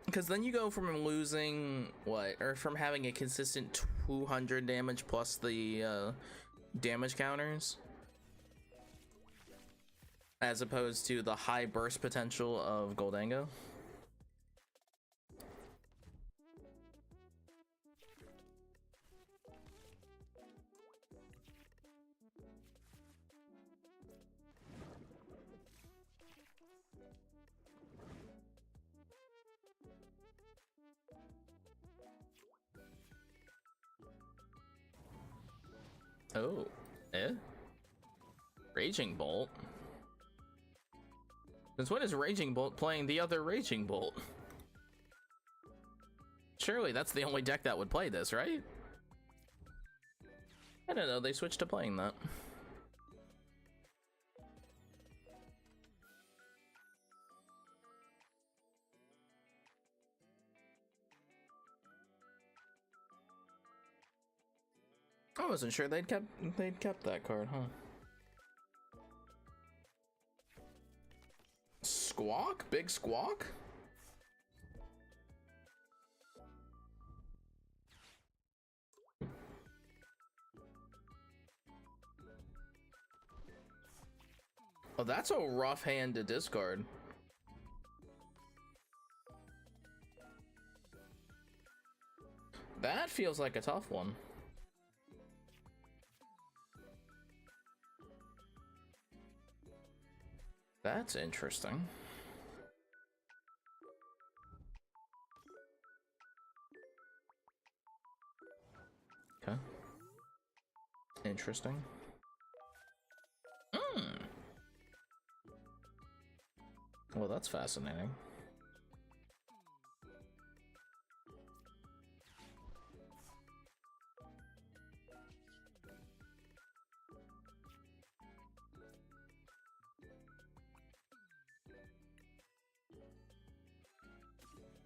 A: Because then you go from losing what, or from having a consistent 200 damage plus the damage counters, as opposed to the high burst potential of Goldango. Oh, Raging Bolt? Since when is Raging Bolt playing the other Raging Bolt? Surely that's the only deck that would play this, right? I don't know, they switched to playing that. I wasn't sure they'd kept that card, huh? Squawk? Big Squawk? Oh, that's a rough hand to discard. That feels like a tough one. That's interesting. Okay. Interesting. Well, that's fascinating.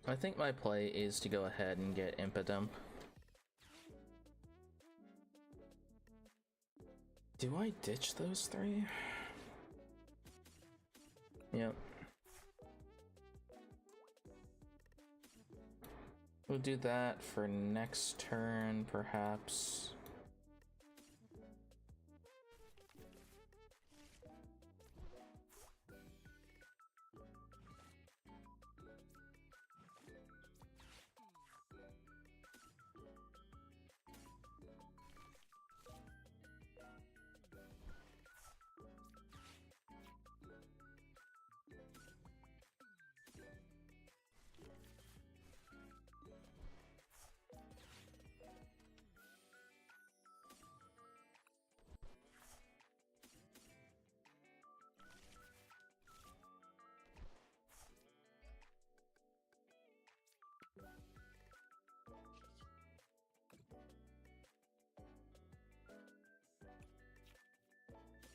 A: I think my play is to go ahead and get Impidimp. Do I ditch those three? Yep. We'll do that for next turn, perhaps.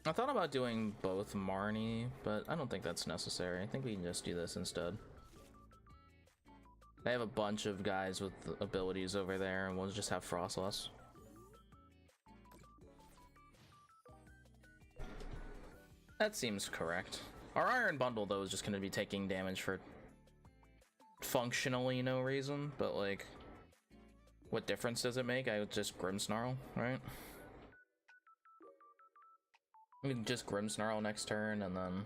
A: I thought about doing both Marnie, but I don't think that's necessary. I think we can just do this instead. I have a bunch of guys with abilities over there, and we'll just have Frostless. That seems correct. Our Iron Bundle, though, is just going to be taking damage for functionally no reason, but, like, what difference does it make? I would just Grimmsnarl, right? We can just Grimmsnarl next turn, and then...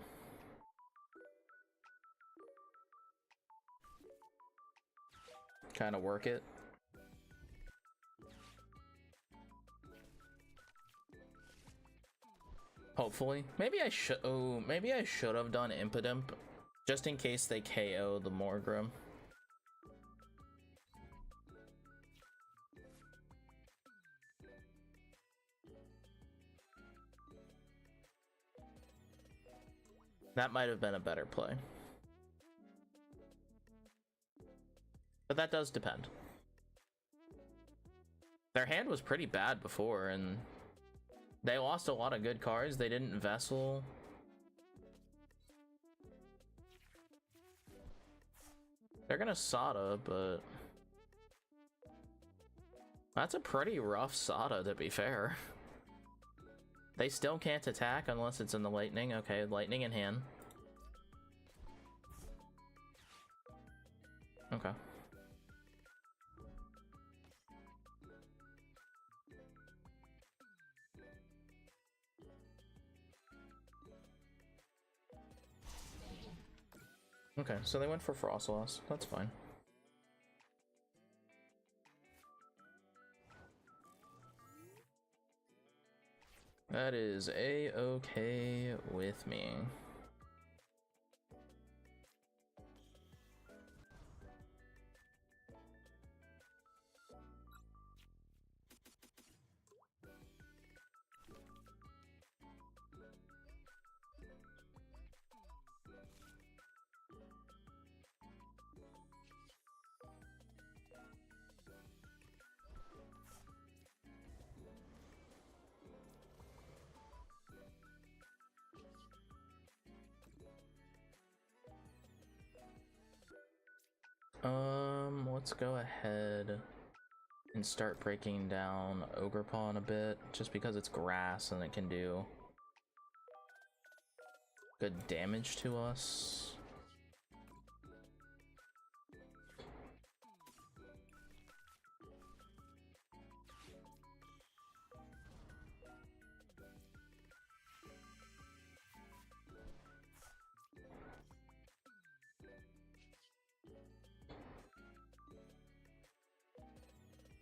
A: kind of work it. Hopefully. Maybe I should... oh, maybe I should have done Impidimp, just in case they KO the Morgrim. That might have been a better play. But that does depend. Their hand was pretty bad before, and they lost a lot of good cards. They didn't Vessel. They're gonna Sada, but... that's a pretty rough Sada, to be fair. They still can't attack unless it's in the Lightning. Okay, Lightning in hand. Okay. Okay, so they went for Frostlass. That's fine. That is a-okay with me. Let's go ahead and start breaking down Ogerpon a bit, just because it's grass and it can do good damage to us.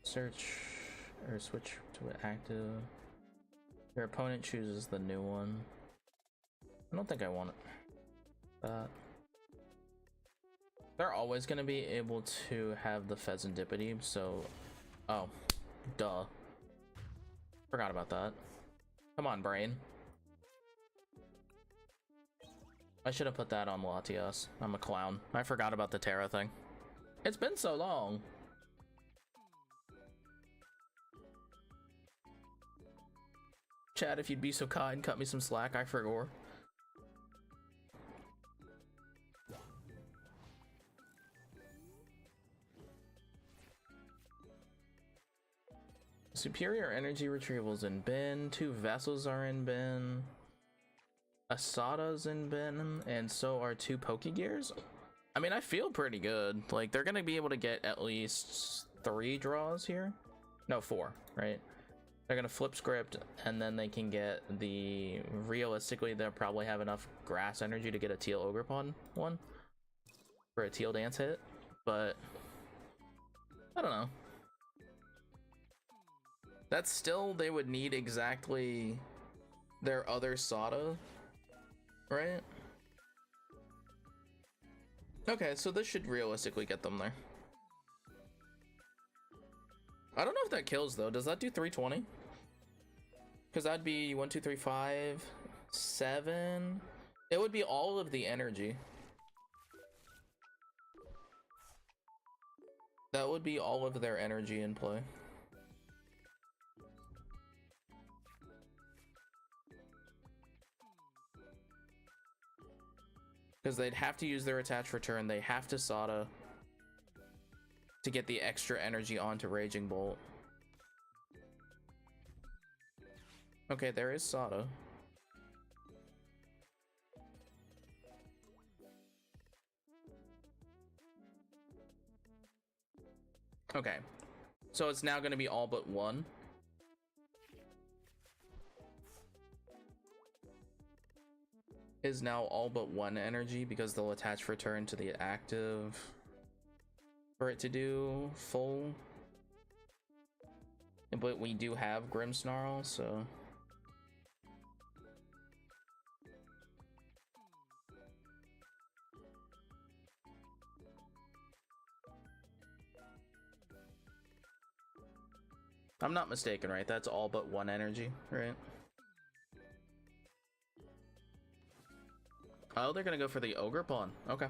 A: Search or switch to active. Your opponent chooses the new one. I don't think I want that. They're always going to be able to have the Pheasantipity, so... oh, duh. Forgot about that. Come on, brain. I should have put that on Latias. I'm a clown. I forgot about the Terra thing. It's been so long. Chad, if you'd be so kind, cut me some slack. I forgot. Superior energy retrievals in bin. 2 vessels are in bin. Asada's in bin, and so are 2 Pokegears. I mean, I feel pretty good. Like, they're gonna be able to get at least 3 draws here. No, 4, right? They're gonna flip script, and then they can get the... Realistically, they'll probably have enough grass energy to get a Teal Ogrepon one. For a Teal Dance hit. But... I don't know. That's still... They would need exactly... their other Sada. Right? Okay, so this should realistically get them there. I don't know if that kills though. Does that do 320? Because that'd be 1, 2, 3, 5, 7. It would be all of the energy. That would be all of their energy in play. Because they'd have to use their attach return, they have to Sada to get the extra energy onto Raging Bolt. Okay, there is Sada. Okay, so it's now going to be all but 1. Is now all but 1 energy because they'll attach return to the active for it to do full. But we do have Grimmsnarl, so I'm not mistaken, right? That's all but 1 energy, right? Oh, they're gonna go for the Ogre Pawn. Okay.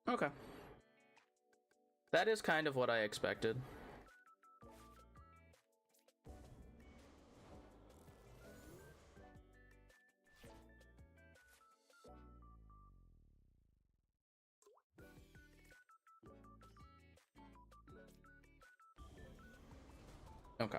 A: Okay. That is kind of what I expected. Okay.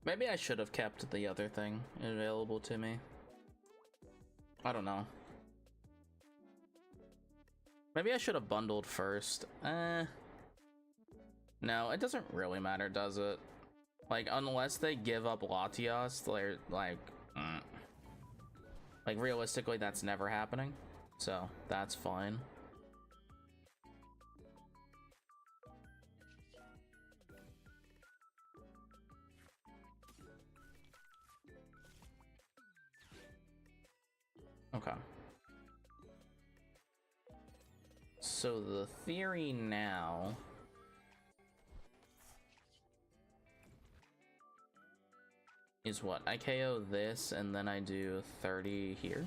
A: Maybe I should have kept the other thing available to me. I don't know. Maybe I should have bundled first. No, it doesn't really matter, does it? Like, unless they give up Latias, they're like... Like, realistically, that's never happening. So, that's fine. Okay. So the theory now is what? I KO this and then I do 30 here.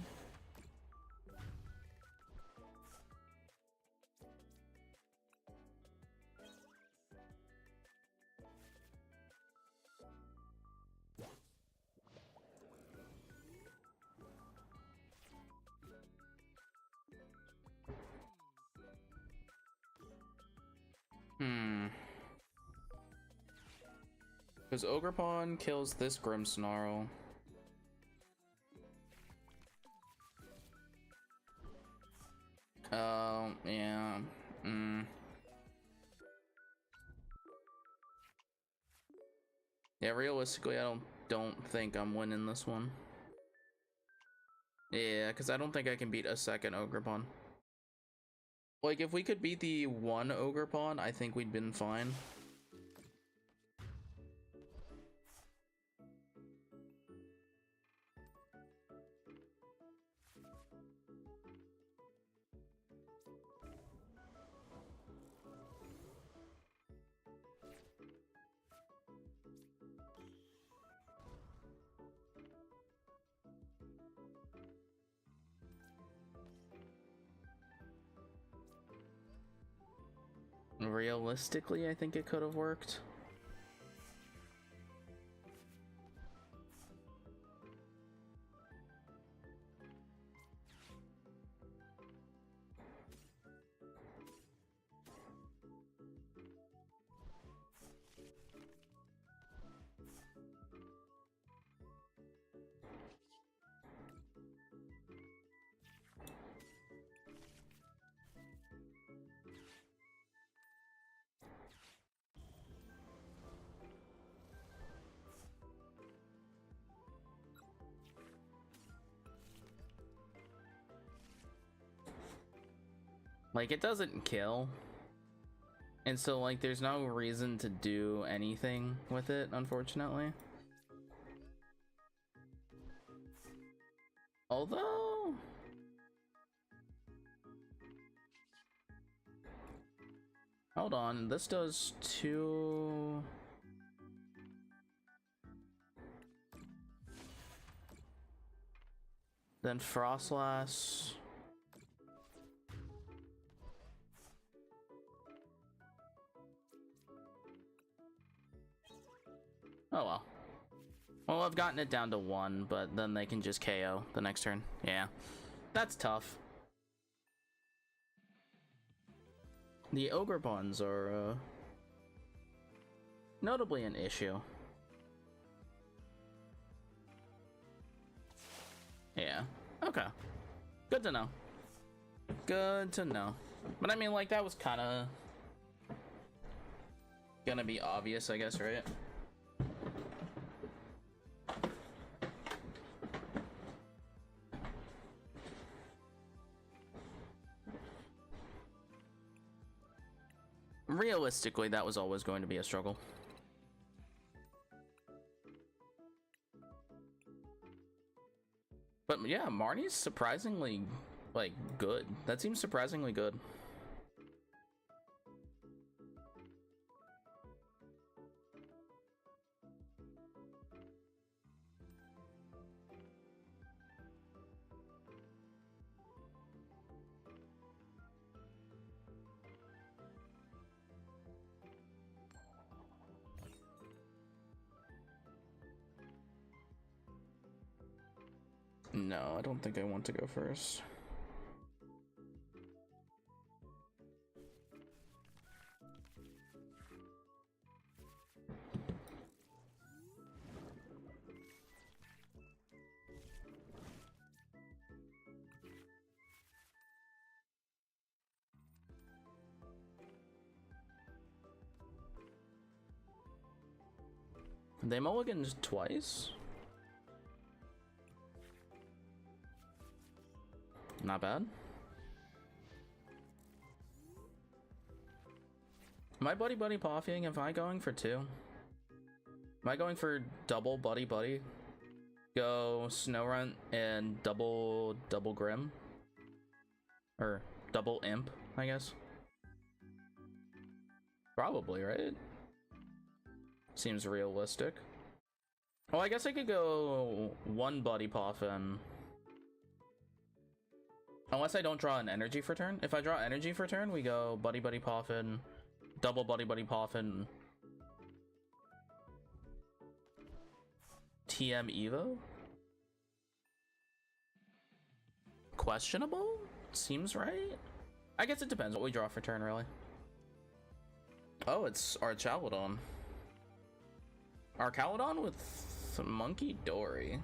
A: Because Ogrepon kills this Grimmsnarl. Oh, yeah. Yeah, realistically, I don't think I'm winning this one. Yeah, because I don't think I can beat a second Ogrepon. Like, if we could beat the one Ogrepon, I think we'd been fine. Realistically, I think it could have worked. Like, it doesn't kill. And so, like, there's no reason to do anything with it, unfortunately. Although... hold on, this does 2... then Frostlass... oh well. Well, I've gotten it down to 1, but then they can just KO the next turn. Yeah. That's tough. The Ogrepons are, notably an issue. Yeah. Okay. Good to know. Good to know. But I mean, like, that was kind of gonna be obvious, I guess, right? Realistically, that was always going to be a struggle. But yeah, Marnie's surprisingly, like, good. That seems surprisingly good. No, I don't think I want to go first. They mulliganed twice? Not bad. Am I buddy poffing? Am I going for 2? Am I going for double buddy? Go Snowrunt and double Grim? Or double Imp, I guess. Probably, right? Seems realistic. Oh, I guess I could go 1 buddy poffin. Unless I don't draw an energy for turn. If I draw energy for turn, we go buddy poffin, double buddy poffin, TM Evo? Questionable? Seems right. I guess it depends what we draw for turn, really. Oh, it's Archaludon. Archaludon with Monkey Dory.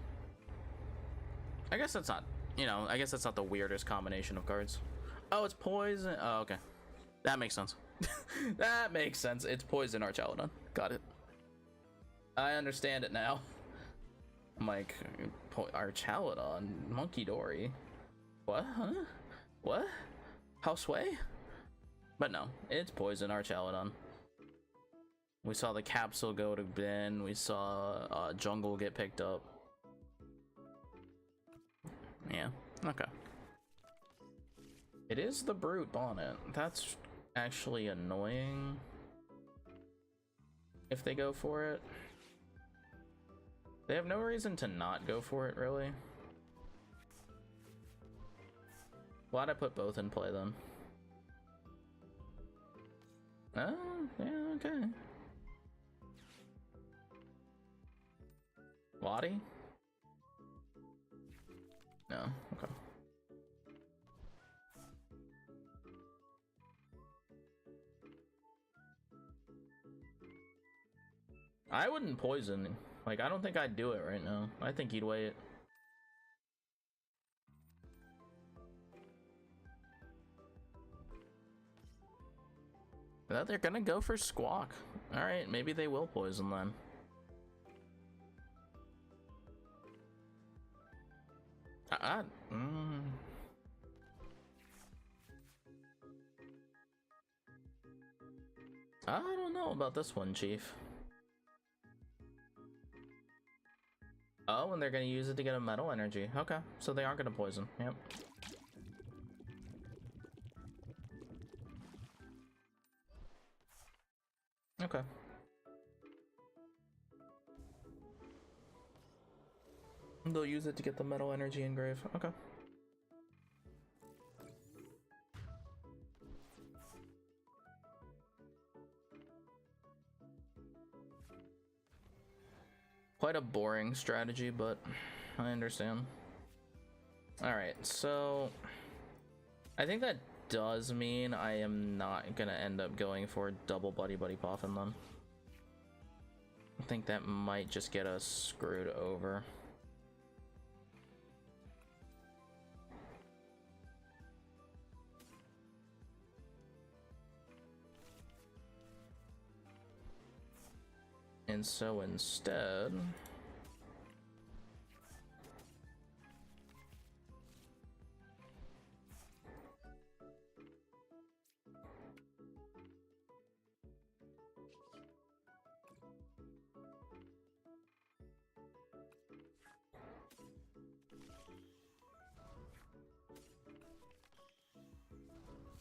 A: I guess that's not, you know, I guess that's not the weirdest combination of cards. Oh, it's poison. Oh, okay. That makes sense. That makes sense. It's poison Archaludon. Got it. I understand it now. I'm like, Archaludon, Monkey Dory. What? Huh? What? Houseway? But no, it's poison Archaludon. We saw the capsule go to Ben. We saw Jungle get picked up. Yeah, okay. It is the Brute Bonnet. That's actually annoying if they go for it. They have no reason to not go for it, really. Glad I put both in play then. Oh, yeah, okay. Lottie? No, okay. I wouldn't poison. Like, I don't think I'd do it right now. I think he'd wait. They're gonna go for Squawk. Alright, maybe they will poison then. I don't know about this one, Chief. Oh, and they're gonna use it to get a metal energy. Okay, so they aren't gonna poison. Yep. Okay. They'll use it to get the metal energy engrave. Okay. Quite a boring strategy, but I understand. Alright, so I think that does mean I am not gonna end up going for double Buddy Buddy Poffin then. I think that might just get us screwed over. And so instead,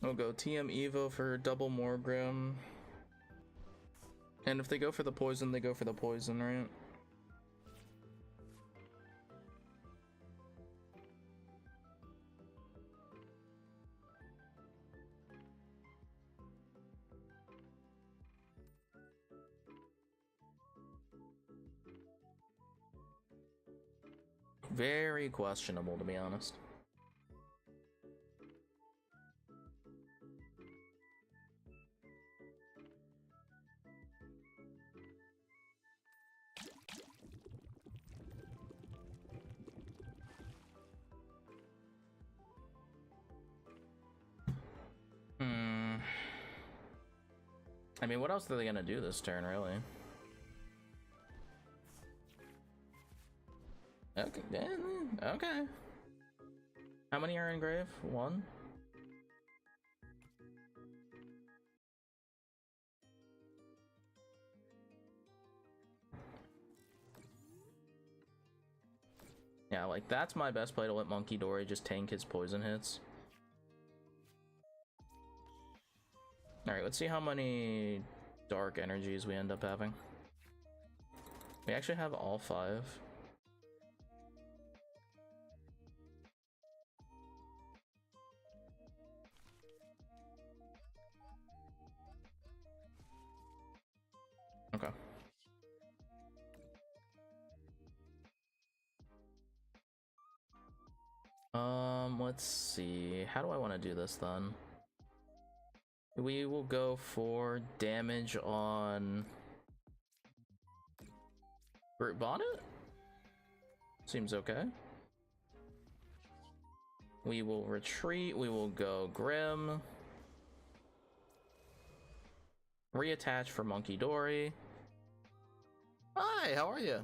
A: we'll go TM Evo for double Morgrim. And if they go for the poison, they go for the poison, right? Very questionable, to be honest. I mean, what else are they gonna do this turn, really? Okay, okay. How many are engraved? One? Yeah, like, that's my best play, to let Monkey Dory just tank his poison hits. Alright, let's see how many dark energies we end up having. We actually have all 5. Okay. Let's see. How do I want to do this then? We will go for damage on Brute Bonnet. Seems okay. We will retreat. We will go Grim. Reattach for Monkey Dory. Hi, how are you?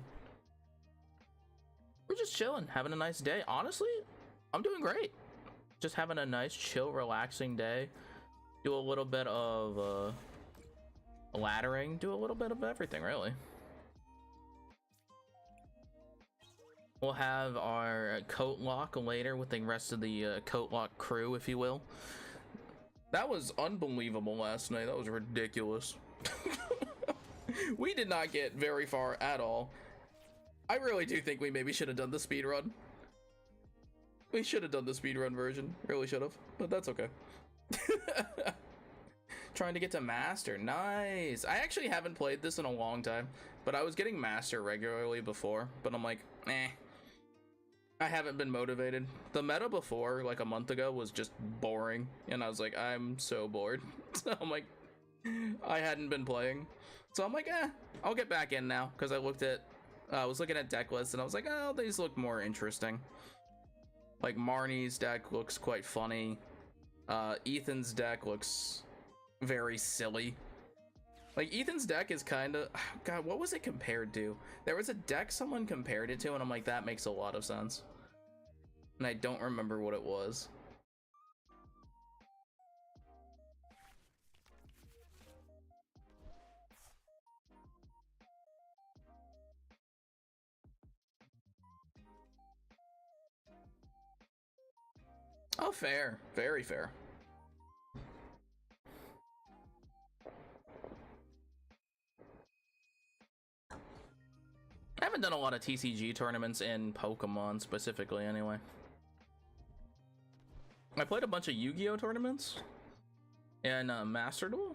A: We're just chilling, having a nice day. Honestly, I'm doing great. Just having a nice, chill, relaxing day. Do a little bit of laddering. Do a little bit of everything, really. We'll have our COATlocke later with the rest of the COATlocke crew, if you will. That was unbelievable last night. That was ridiculous. We did not get very far at all. I really do think we maybe should have done the speedrun. We should have done the speedrun version. Really should have, but that's okay. Trying to get to Master. Nice. I actually haven't played this in a long time, but I was getting Master regularly before, but I'm like, eh. I haven't been motivated. The meta before, like a month ago, was just boring, and I was like, I'm so bored. So I'm like, I hadn't been playing. So I'm like, I'll get back in now, because I was looking at deck lists, and I was like, oh, these look more interesting. Like, Marnie's deck looks quite funny. Ethan's deck looks very silly. Like, Ethan's deck is kind of... God, what was it compared to? There was a deck someone compared it to, and I'm like, that makes a lot of sense. And I don't remember what it was. Oh, fair. Very fair. I haven't done a lot of TCG tournaments in Pokemon specifically anyway. I played a bunch of Yu-Gi-Oh tournaments and Master Duel,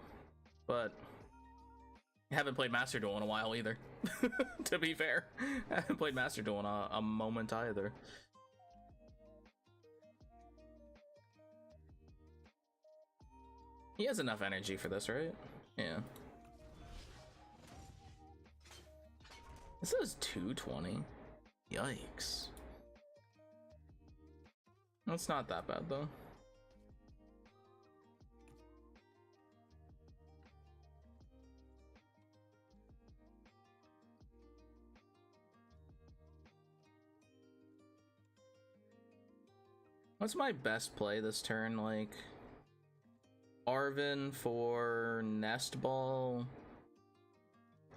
A: but I haven't played Master Duel in a while either. To be fair, I haven't played Master Duel in a moment either. He has enough energy for this, right? Yeah. This is 220. Yikes. That's not that bad though. What's my best play this turn? Like Arven for Nest Ball,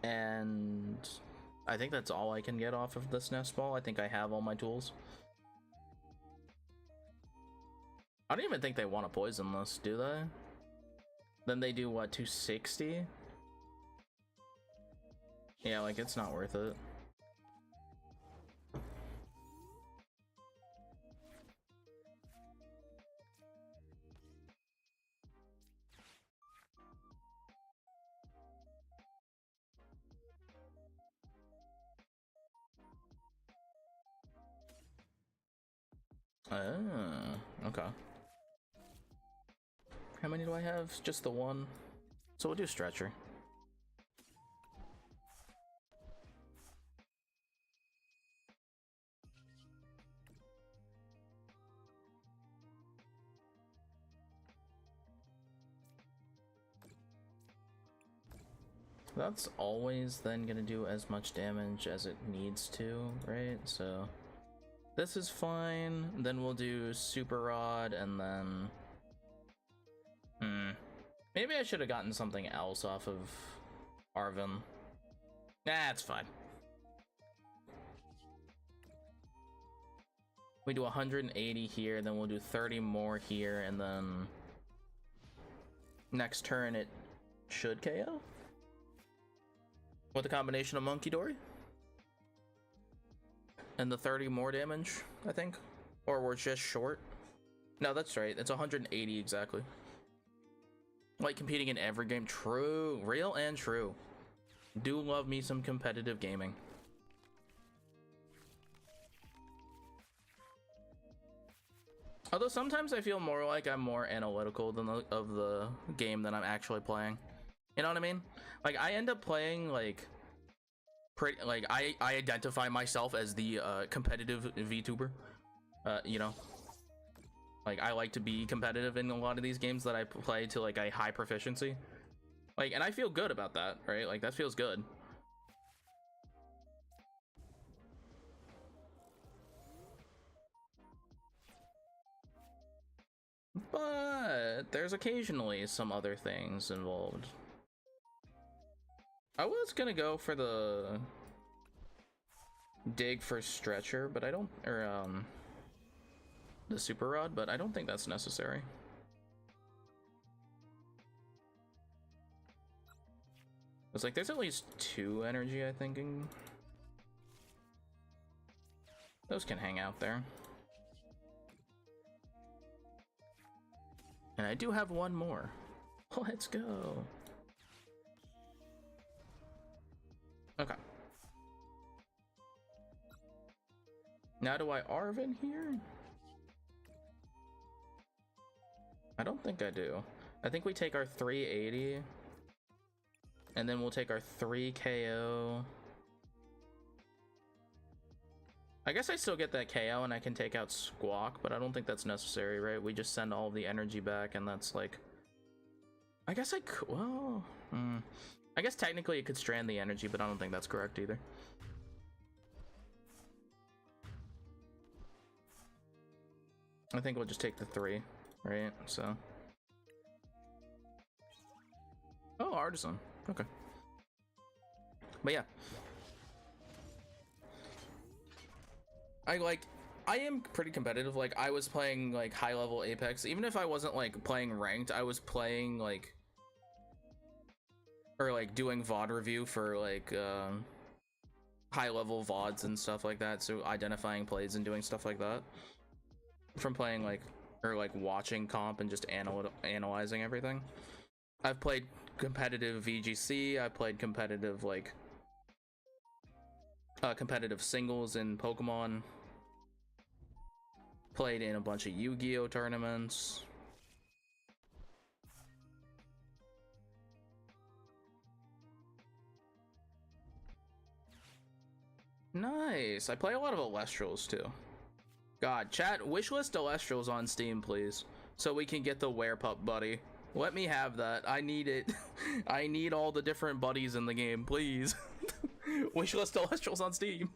A: and I think that's all I can get off of this Nest Ball. I think I have all my tools. I don't even think they want to poison this, do they? Then they do what, 260? Yeah, like it's not worth it. Oh, okay. How many do I have? Just the one. So we'll do Stretcher. That's always then gonna do as much damage as it needs to, right? So this is fine. Then we'll do Super Rod and then... Maybe I should have gotten something else off of Arven. Nah, it's fine. We do 180 here, then we'll do 30 more here, and then next turn it should KO? With a combination of Monkey Dory? And the 30 more damage, I think? Or we're just short? No, that's right. It's 180 exactly. Like competing in every game. True. Real and true. Do love me some competitive gaming. Although sometimes I feel more like I'm more analytical than of the game than I'm actually playing. You know what I mean? Like I end up playing like pretty like I identify myself as the competitive VTuber. You know, like I like to be competitive in a lot of these games that I play to like a high proficiency. Like, and I feel good about that, right? Like that feels good. But there's occasionally some other things involved. I was gonna go for the dig for stretcher, but I don't, or the super rod, but I don't think that's necessary. It's like there's at least 2 energy, I think. Those can hang out there. And I do have 1 more. Let's go. Okay. Now do I Arvin here? I don't think I do. I think we take our 380. And then we'll take our 3 KO. I guess I still get that KO and I can take out Squawk, but I don't think that's necessary, right? We just send all the energy back and that's like... I guess I could... Well... I guess technically it could strand the energy, but I don't think that's correct either. I think we'll just take the 3, right? So... Oh, Artisan. Okay. But yeah. I am pretty competitive. Like I was playing like high level Apex, even if I wasn't like playing ranked, I was playing like, or like doing VOD review for like high level VODs and stuff like that. So identifying plays and doing stuff like that from playing like, or like watching comp and just analyzing everything. I've played competitive VGC. I played competitive like competitive singles in Pokemon. Played in a bunch of Yu-Gi-Oh tournaments. Nice. I play a lot of Alestrals too. God, chat, wishlist Alestrals on Steam, please, so we can get the Werepup buddy. Let me have that. I need it. I need all the different buddies in the game, please. Wishlist Alestrals on Steam.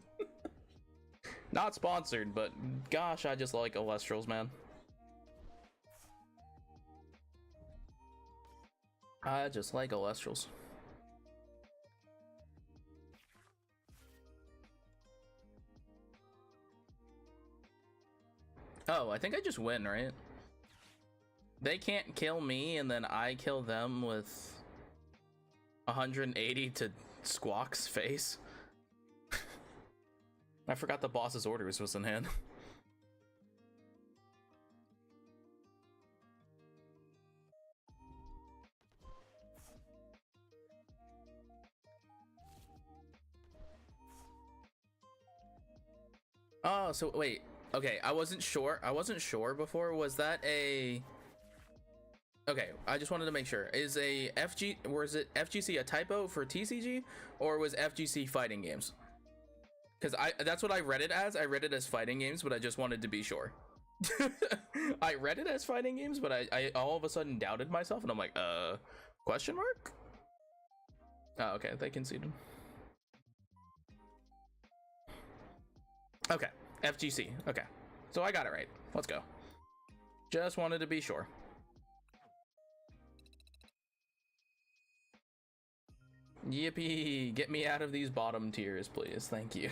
A: Not sponsored, but gosh, I just like Alestrals, man. I just like Alestrals. Oh, I think I just win, right? They can't kill me, and then I kill them with 180 to Squawk's face. I forgot the boss's orders was in hand. Oh, so wait. Okay, I wasn't sure. I wasn't sure before. Was that a... Okay, I just wanted to make sure. Is a FG... Was it FGC a typo for TCG? Or was FGC fighting games? Because that's what I read it as. I read it as fighting games, but I just wanted to be sure. I read it as fighting games, but I all of a sudden doubted myself, and I'm like, question mark? Oh, okay, they conceded. Okay, FGC. Okay, so I got it right. Let's go. Just wanted to be sure. Yippee! Get me out of these bottom tiers, please. Thank you.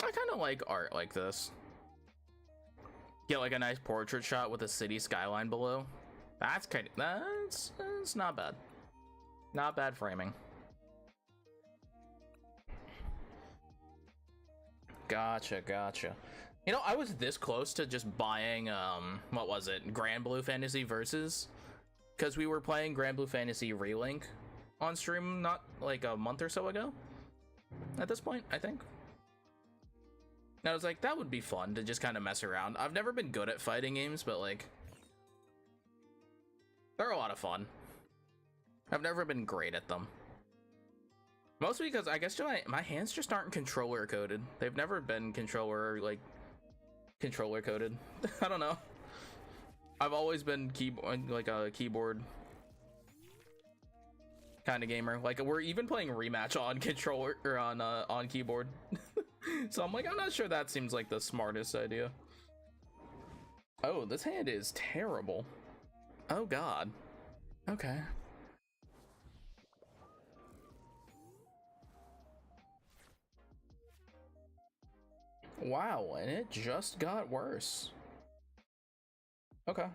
A: I kind of like art like this. Get like a nice portrait shot with a city skyline below. That's kind of... That's not bad. Not bad framing. Gotcha, gotcha. You know, I was this close to just buying, what was it? Grand Blue Fantasy Versus because we were playing Grand Blue Fantasy Relink on stream not like a month or so ago. At this point, I think. And I was like, that would be fun to just kind of mess around. I've never been good at fighting games, but like, they're a lot of fun. I've never been great at them. Mostly because I guess my hands just aren't controller coded. They've never been controller coded. I don't know. I've always been keyboard, like a keyboard kind of gamer. Like we're even playing rematch on controller or on keyboard. So I'm like, I'm not sure that seems like the smartest idea. Oh, this hand is terrible. Oh god. Okay. Wow, and it just got worse. Okay.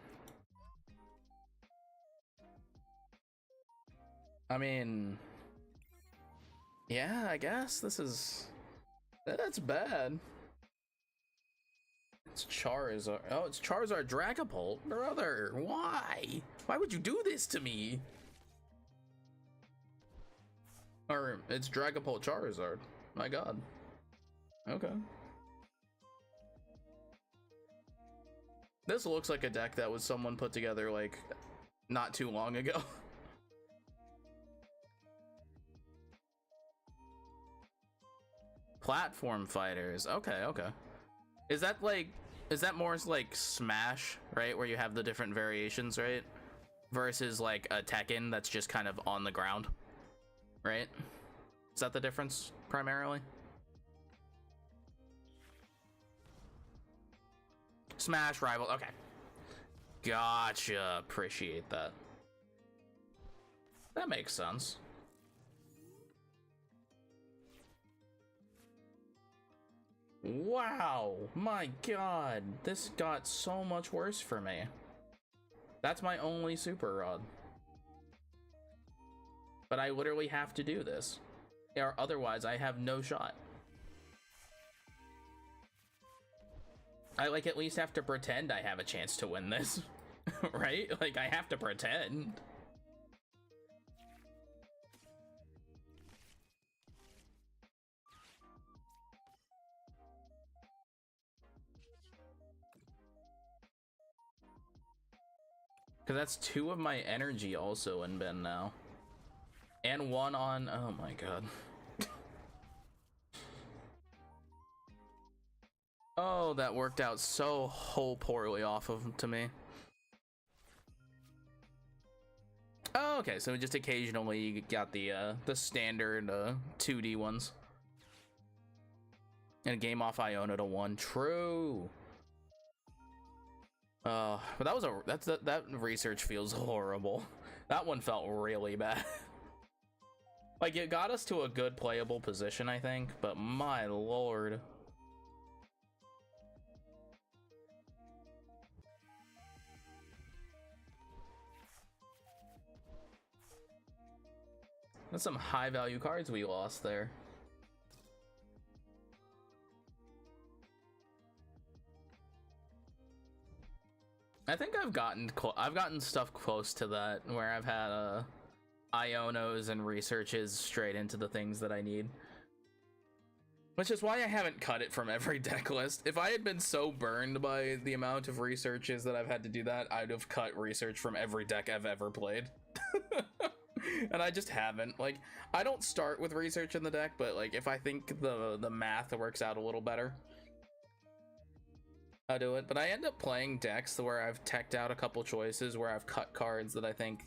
A: I mean, yeah, I guess that's bad. It's Charizard. Oh, it's Charizard Dragapult. Brother, why? Why would you do this to me? Or it's Dragapult Charizard. My god. Okay. This looks like a deck that was someone put together like not too long ago. Platform fighters. Okay, okay. Is that more like Smash, right? Where you have the different variations, right? Versus like a Tekken that's just kind of on the ground, right? Is that the difference primarily? Smash rival. Okay. Gotcha. Appreciate that. That makes sense. Wow, my god, this got so much worse for me. That's my only super rod. But I literally have to do this, or otherwise I have no shot. I like at least have to pretend I have a chance to win this, right? Like I have to pretend. Because that's 2 of my energy also in Ben now. And 1 on... Oh my god. Oh, that worked out so poorly off of to me. Oh, okay, so just occasionally you got the standard 2D ones. And a game off Iona to 1. True. But that research feels horrible. That one felt really bad. Like it got us to a good playable position, I think, but my lord. That's some high value cards we lost there. I think I've gotten stuff close to that where I've had Ionos and researches straight into the things that I need. Which is why I haven't cut it from every deck list. If I had been so burned by the amount of researches that I've had to do that, I'd have cut research from every deck I've ever played. And I just haven't. Like, I don't start with research in the deck, but like if I think the math works out a little better, I'll do it. But I end up playing decks where I've teched out a couple choices where I've cut cards that I think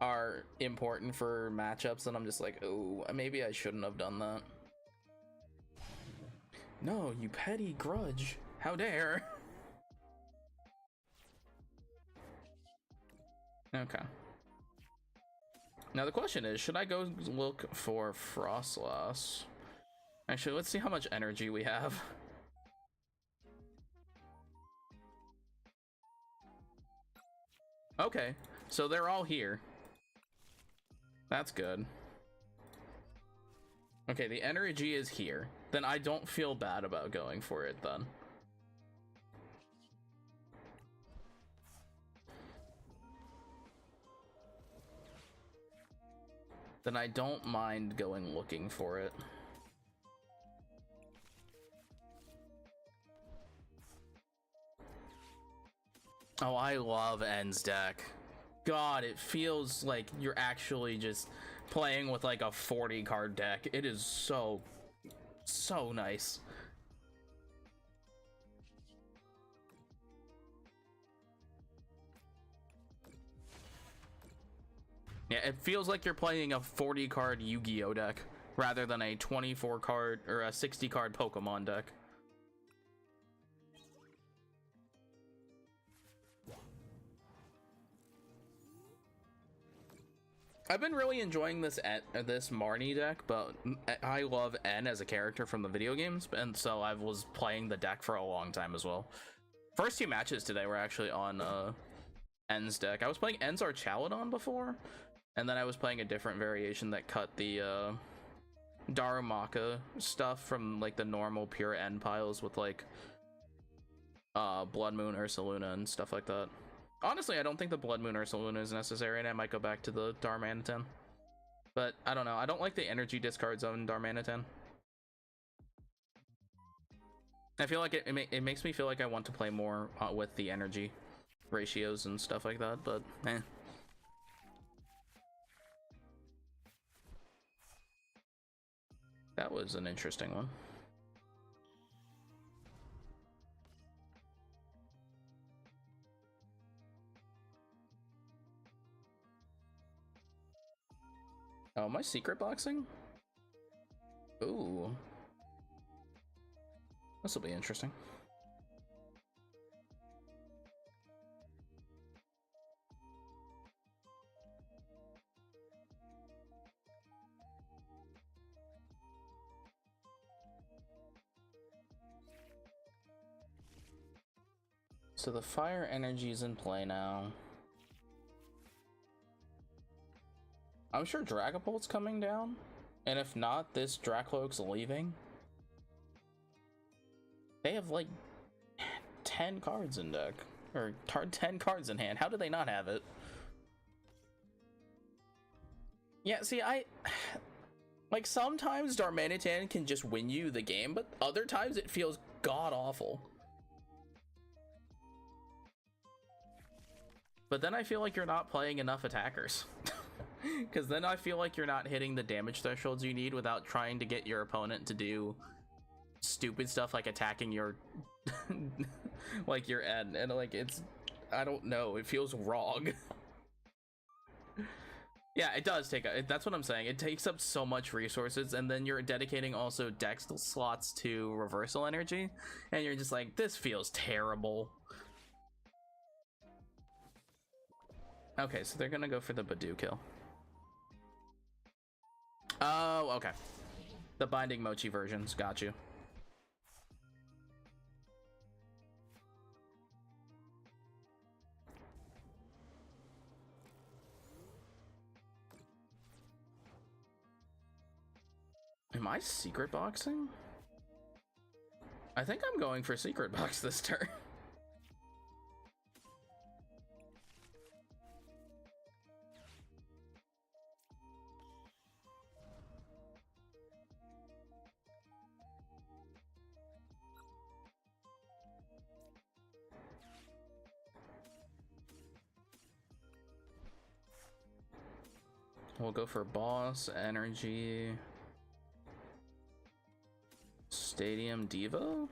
A: are important for matchups, and I'm just like, oh, maybe I shouldn't have done that. No, you petty grudge. How dare. Okay. Now the question is, should I go look for Frostlass? Actually, let's see how much energy we have. Okay, so they're all here. That's good. Okay, the energy is here. Then I don't feel bad about going for it then. then I don't mind going looking for it. Oh, I love N's deck. God, it feels like you're actually just playing with like a 40 card deck. It is so nice. Yeah, it feels like you're playing a 40 card Yu-Gi-Oh deck rather than a 24 card or a 60 card Pokemon deck. I've been really enjoying this Marnie deck, but I love N as a character from the video games, and so I was playing the deck for a long time as well. First two matches today were actually on N's deck. I was playing N's Archaludon before, and then I was playing a different variation that cut the Darumaka stuff from like the normal pure N piles with like Blood Moon, Ursaluna, and stuff like that. Honestly, I don't think the Blood Moon Ursaluna is necessary, and I might go back to the Darmanitan. But I don't know. I don't like the energy discards on Darmanitan. I feel like it makes me feel like I want to play more with the energy ratios and stuff like that, but eh. That was an interesting one. Oh, am I secret boxing? Ooh. This will be interesting. So the fire energy is in play now. I'm sure Dragapult's coming down, and if not, this Dracloak's leaving. They have like 10 cards in deck, or 10 cards in hand. How do they not have it? Yeah, see, like sometimes Darmanitan can just win you the game, but other times it feels god awful. But then I feel like you're not playing enough attackers. Because then I feel like you're not hitting the damage thresholds you need without trying to get your opponent to do stupid stuff like attacking your like your N, and like it's, I don't know, it feels wrong. Yeah, it does take that's what I'm saying, it takes up so much resources, and then you're dedicating also dex slots to reversal energy, and you're just like, this feels terrible. Okay, so they're gonna go for the Badoo kill. Oh, okay. The Binding Mochi versions, got you. Am I secret boxing? I think I'm going for secret box this turn. We'll go for boss, energy, Stadium Devo?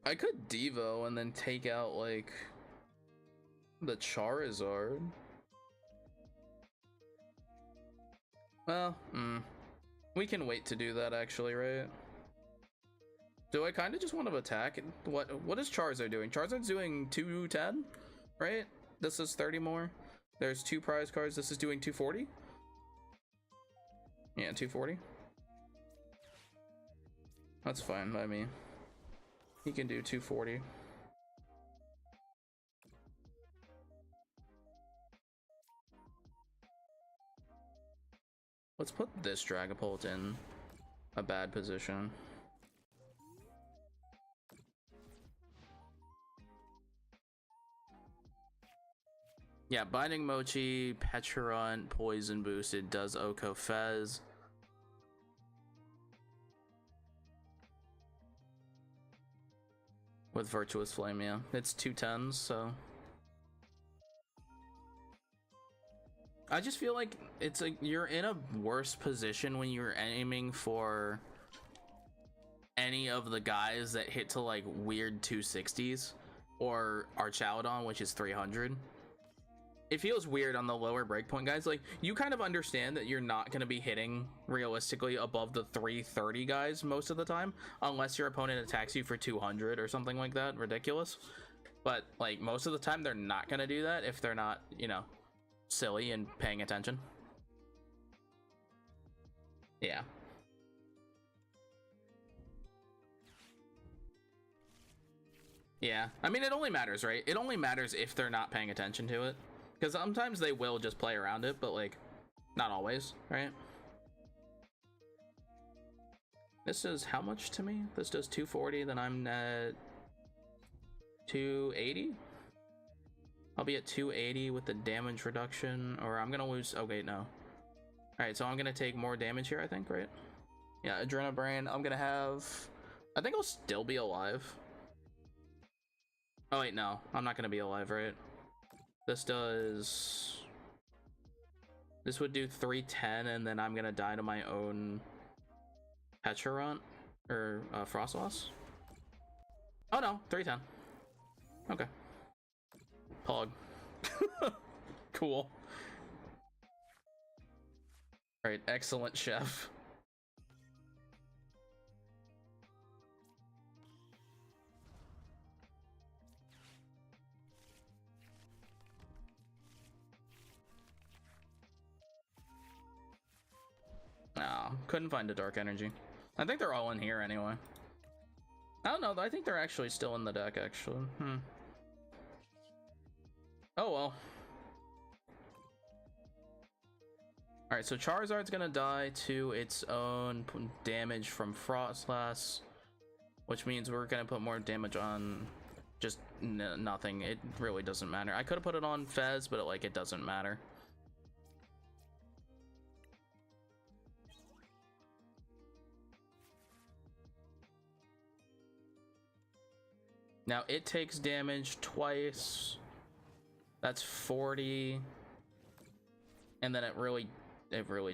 A: I could Devo and then take out like the Charizard. Well, we can wait to do that actually, right? Do I kind of just want to attack? What is Charizard doing? Charizard's doing 210, right? This is 30 more. There's 2 prize cards. This is doing 240. Yeah, 240. That's fine by me. He can do 240. Let's put this Dragapult in a bad position. Yeah, Binding Mochi, Pecharunt, Poison boosted, does Oko Fez. With Virtuous Flame, yeah. It's 210s, so... I just feel like it's like you're in a worse position when you're aiming for any of the guys that hit to like weird 260s or Archaludon, which is 300. It feels weird on the lower breakpoint guys. Like, you kind of understand that you're not going to be hitting realistically above the 330 guys most of the time, unless your opponent attacks you for 200 or something like that ridiculous. But like most of the time they're not going to do that if they're not, you know, silly and paying attention. Yeah. Yeah, I mean, it only matters, right? It only matters if they're not paying attention to it, because sometimes they will just play around it, but like not always, right? This does how much to me? This does 240, then I'm at 280. I'll be at 280 with the damage reduction, or I'm gonna lose. Okay, no. All right, so I'm gonna take more damage here, I think, right? Yeah, Adrenabrain. I'm gonna have. I think I'll still be alive. Oh wait, no, I'm not gonna be alive, right? This does. This would do 310, and then I'm gonna die to my own Pecharunt or Frostloss. Oh no, 310. Okay. Pog. Cool. Alright, excellent, chef. No, couldn't find a dark energy. I think they're all in here anyway. I don't know, I think they're actually still in the deck, actually. Oh well. Alright, so Charizard's gonna die to its own damage from Frostlass, which means we're gonna put more damage on just nothing. It really doesn't matter. I could have put it on Fez, but it doesn't matter. Now it takes damage twice. That's 40. And then it really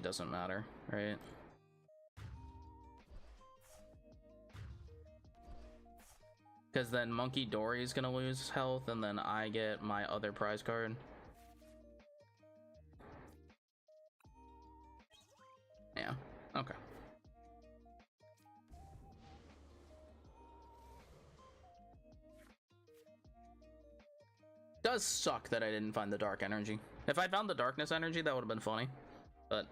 A: doesn't matter, right? Because then Monkey Dory is gonna lose health, and then I get my other prize card. Yeah, okay. Does suck that I didn't find the dark energy. If I found the darkness energy, that would have been funny. But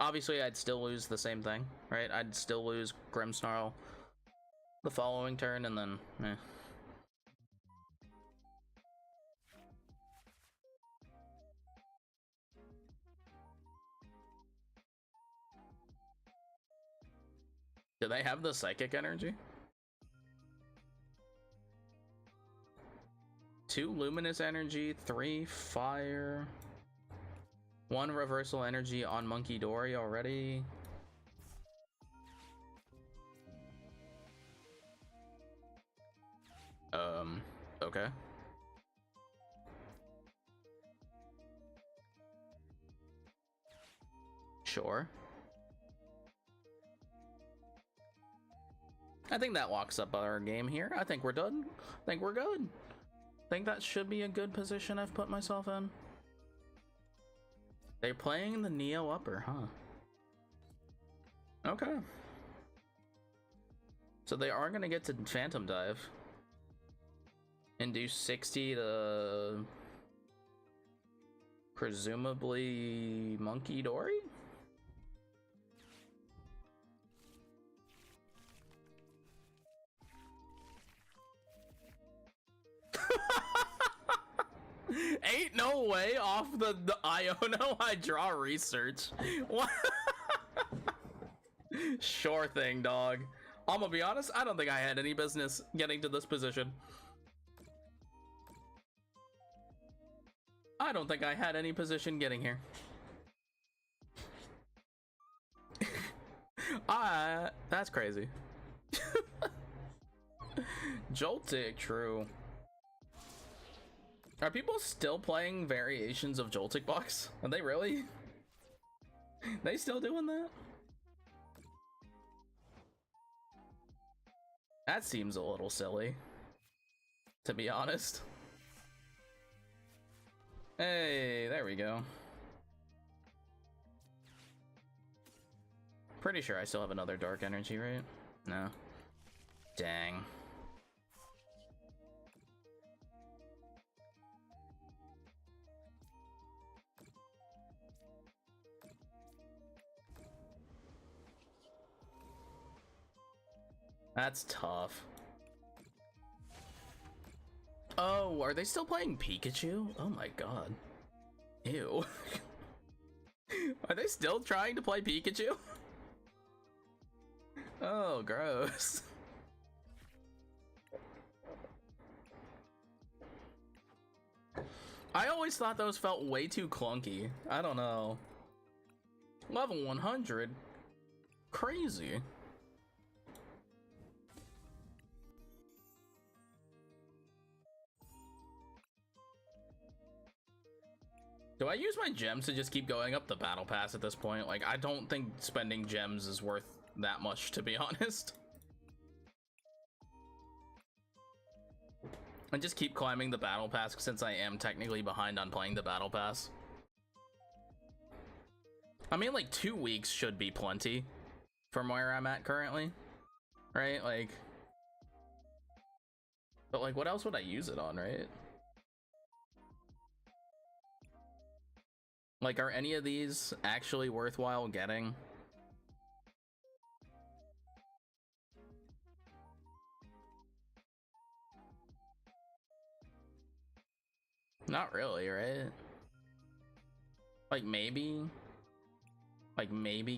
A: obviously I'd still lose the same thing, right? I'd still lose Grimmsnarl the following turn, and then Do they have the psychic energy? 2 luminous energy, 3 fire, 1 reversal energy on Monkey Dory already. Okay. Sure. I think that locks up our game here. I think we're done. I think we're good. I think that should be a good position I've put myself in. They're playing the Neo upper, huh? Okay. So they are gonna get to Phantom Dive and do 60 to presumably Monkey Dory? Ain't no way off the Iono I draw research. What? Sure thing, dog. I'm gonna be honest, I don't think I had any business getting to this position. I don't think I had any position getting here. That's crazy. Joltik, true. Are people still playing variations of Joltik box? Are they really? They still doing that? That seems a little silly, to be honest. Hey, there we go. Pretty sure I still have another dark energy, right? No. Dang. That's tough. Oh, are they still playing Pikachu? Oh my god. Ew. Are they still trying to play Pikachu? Oh, gross. I always thought those felt way too clunky. I don't know. Level 100? Crazy. Do I use my gems to just keep going up the battle pass at this point? Like, I don't think spending gems is worth that much, to be honest. And just keep climbing the battle pass since I am technically behind on playing the battle pass. I mean, like 2 weeks should be plenty from where I'm at currently, right? Like, but like, what else would I use it on, right? Like, are any of these actually worthwhile getting? Not really, right? Like maybe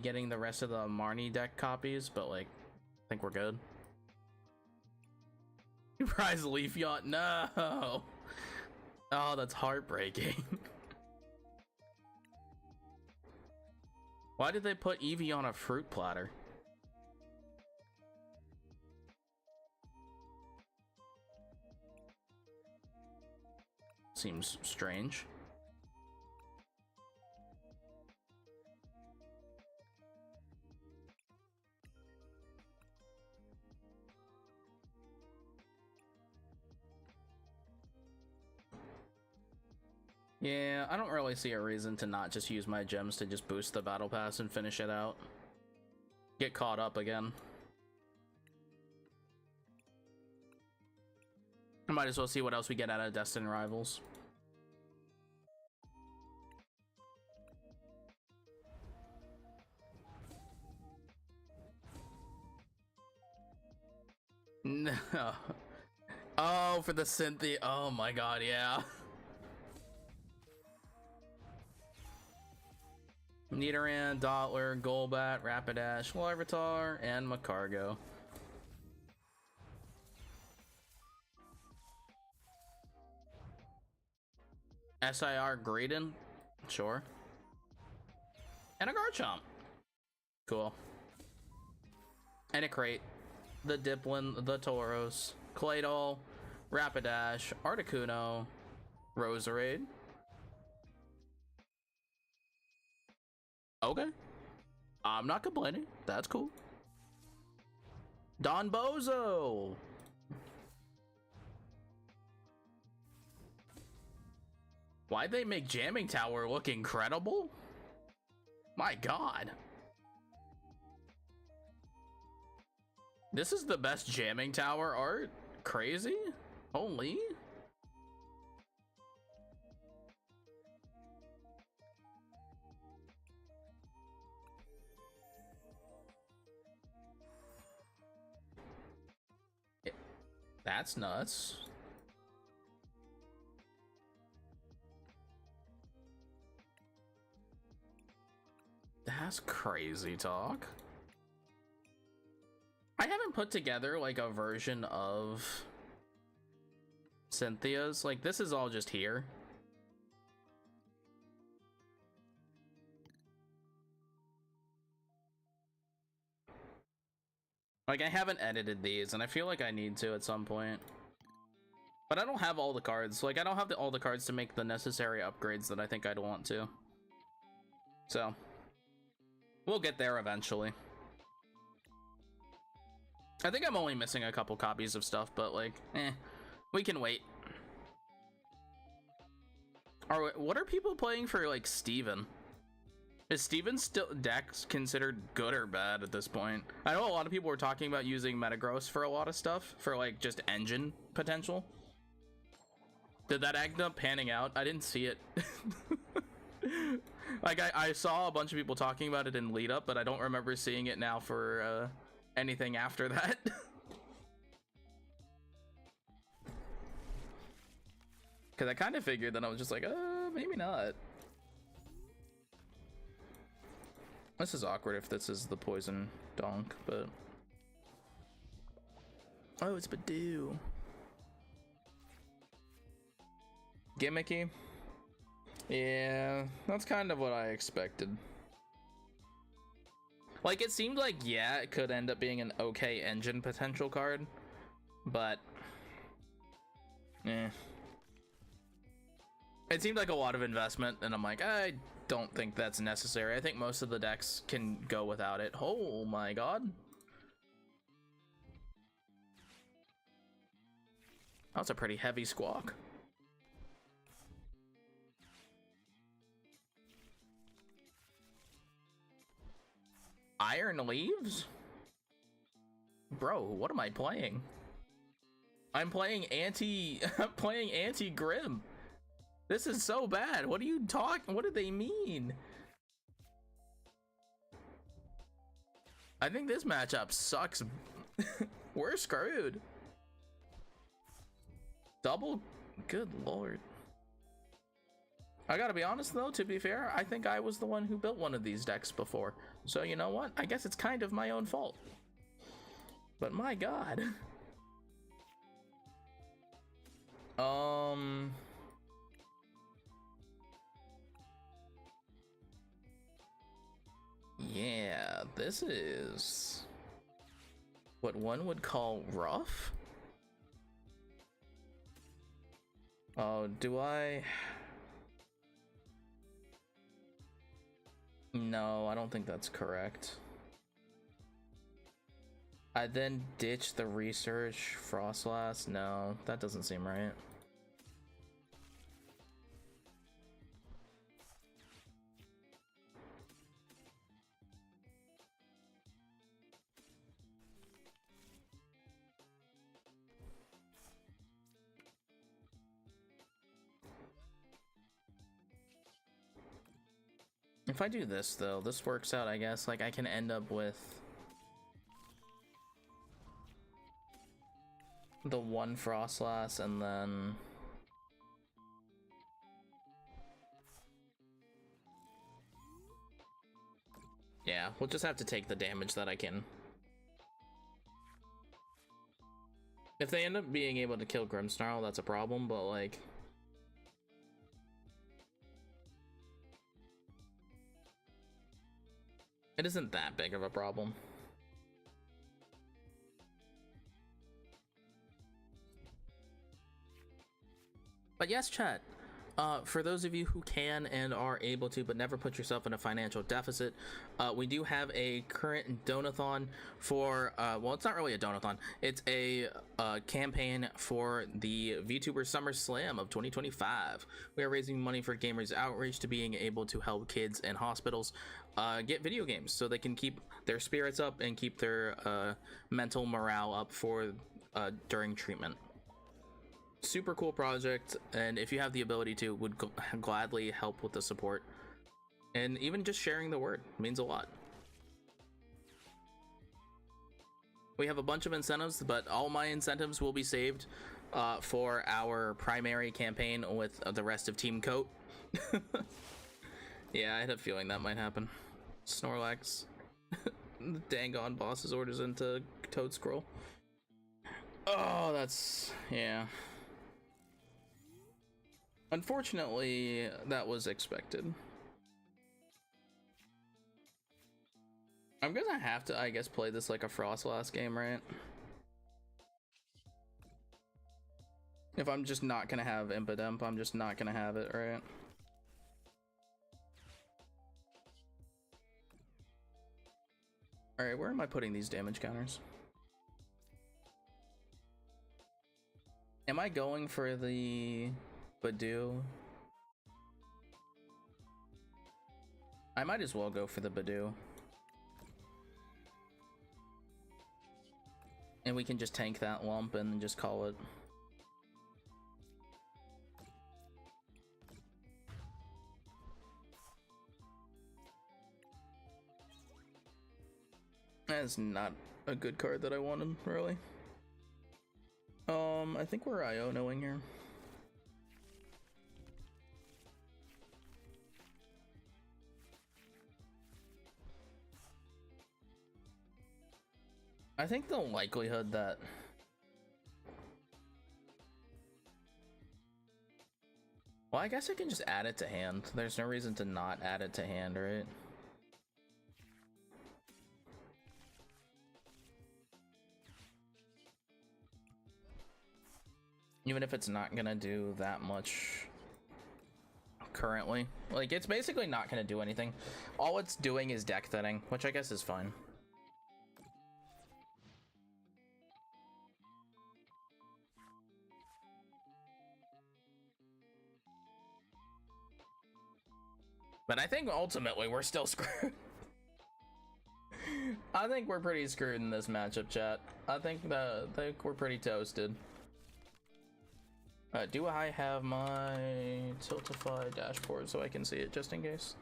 A: getting the rest of the Marnie deck copies, but like, I think we're good. Prize Leaf Yacht, no! Oh, that's heartbreaking. Why did they put Eevee on a fruit platter? Seems strange. Yeah, I don't really see a reason to not just use my gems to just boost the battle pass and finish it out. Get caught up again. I might as well see what else we get out of Destined Rivals. No. Oh, for the Cynthia. Oh my god, yeah. Nidoran, Dottler, Golbat, Rapidash, Larvitar, and Macargo. SIR Greedon, sure. And a Garchomp. Cool. And a crate. The Dipplin, the Tauros, Claydol, Rapidash, Articuno, Roserade. Okay. I'm not complaining. That's cool. Don Bozo. Why'd they make Jamming Tower look incredible? My god. This is the best Jamming Tower art? Crazy? Holy? That's nuts. That's crazy talk. I haven't put together like a version of Cynthia's. Like, this is all just here. Like, I haven't edited these, and I feel like I need to at some point. But I don't have all the cards. Like, I don't have all the cards to make the necessary upgrades that I think I'd want to. So, we'll get there eventually. I think I'm only missing a couple copies of stuff, but like, we can wait. What are people playing for, like, Steven? Is Steven's still deck considered good or bad at this point? I know a lot of people were talking about using Metagross for a lot of stuff, for like just engine potential. Did that end up panning out? I didn't see it. Like, I saw a bunch of people talking about it in lead up, but I don't remember seeing it now for anything after that. Because I kind of figured that I was just like, maybe not. This is awkward if this is the poison donk, but... Oh, it's Badoo. Gimmicky? Yeah, that's kind of what I expected. Like, it seemed like, yeah, it could end up being an okay engine potential card, but... It seemed like a lot of investment, and I'm like, I don't think that's necessary. I think most of the decks can go without it. Oh my god. That's a pretty heavy squawk. Iron Leaves? Bro, what am I playing? I'm playing I'm playing anti-Grim. This is so bad. What are you talking? What do they mean? I think this matchup sucks. We're screwed. Double? Good lord. I gotta be honest though, to be fair, I think I was the one who built one of these decks before. So you know what? I guess it's kind of my own fault. But my god. Yeah, this is what one would call rough. Oh, do I? No, I don't think that's correct. I then ditch the research Frostlass. No, that doesn't seem right. If I do this though, this works out, I guess. Like, I can end up with the one Frostlass and then yeah, we'll just have to take the damage that I can. If they end up being able to kill Grimmsnarl, that's a problem, but like it isn't that big of a problem. But yes, chat, for those of you who can and are able to but never put yourself in a financial deficit, we do have a current donathon for well, it's not really a donathon, it's a campaign for the VTuber Summer Slam of 2025. We are raising money for Gamers Outreach to being able to help kids in hospitals get video games so they can keep their spirits up and keep their mental morale up for during treatment. Super cool project, and if you have the ability to, would gladly help with the support, and even just sharing the word means a lot. We have a bunch of incentives, but all my incentives will be saved for our primary campaign with the rest of Team Coat. Yeah, I had a feeling that might happen. Snorlax. The dang on boss's orders into Toad Scroll. Oh, that's, yeah. Unfortunately, that was expected. I'm gonna have to, I guess, play this like a Frost last game, right? If I'm just not gonna have Impidimp, I'm just not gonna have it, right? Alright, where am I putting these damage counters? Am I going for the Badoo? I might as well go for the Badoo. And we can just tank that lump and just call it. That's not a good card that I wanted, really. I think we're Ionoing here. I think the likelihood that well, I guess I can just add it to hand. There's no reason to not add it to hand, right? Even if it's not gonna do that much currently. Like, it's basically not gonna do anything. All it's doing is deck thinning, which I guess is fine. But I think ultimately we're still screwed. I think we're pretty screwed in this matchup, chat. I think we're pretty toasted. Do I have my Tiltify dashboard so I can see it just in case?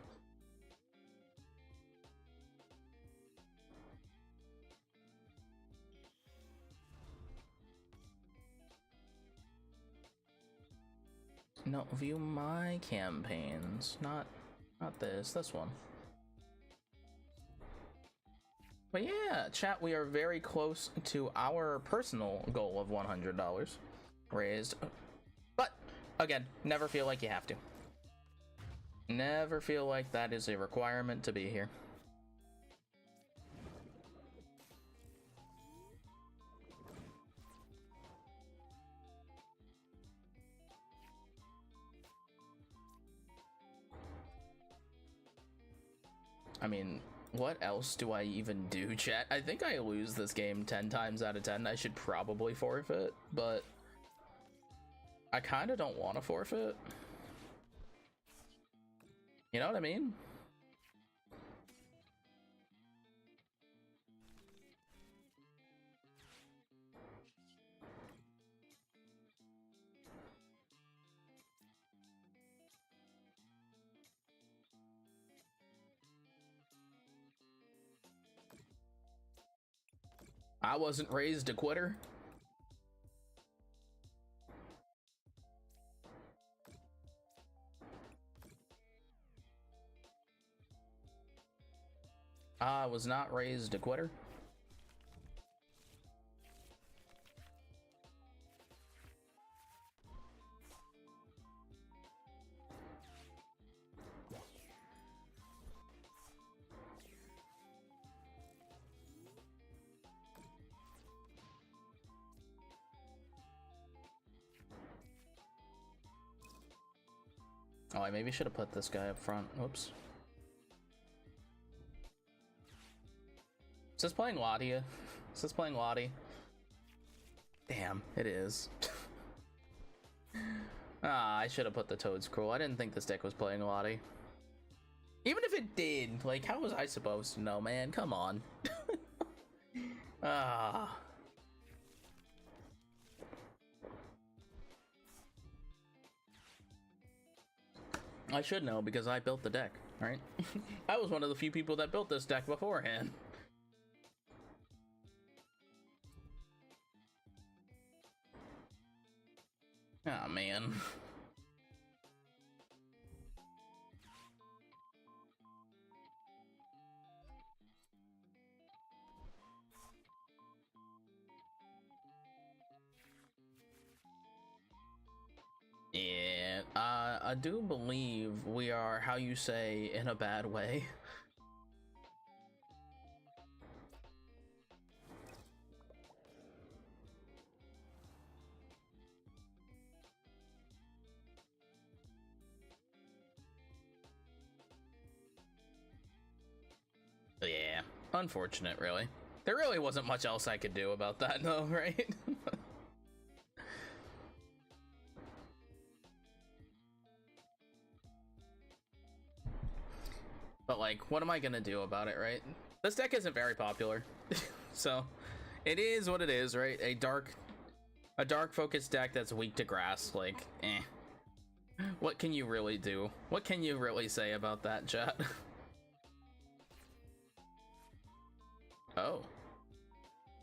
A: No, view my campaigns, not this one. But yeah, chat, we are very close to our personal goal of $100 raised. But again, never feel like you have to. Never feel like that is a requirement to be here. I mean, what else do I even do, chat? I think I lose this game 10 times out of 10. I should probably forfeit, but I kind of don't want to forfeit. You know what I mean? I wasn't raised a quitter. I was not raised a quitter. Oh, I maybe should have put this guy up front. Whoops. Is this playing Ladia? Is this playing Lottie? Damn, it is. Ah, I should have put the Toad's Cruel. I didn't think this deck was playing Lottie. Even if it did, like, how was I supposed to know, man? Come on. Ah. I should know because I built the deck, right? I was one of the few people that built this deck beforehand. Oh man. Yeah, I do believe we are, how you say, in a bad way. Unfortunate, really. There really wasn't much else I could do about that, though, right? But, like, what am I gonna do about it, right? This deck isn't very popular. So, it is what it is, right? A dark focused deck that's weak to grass, like, eh. What can you really do? What can you really say about that, chat? Oh.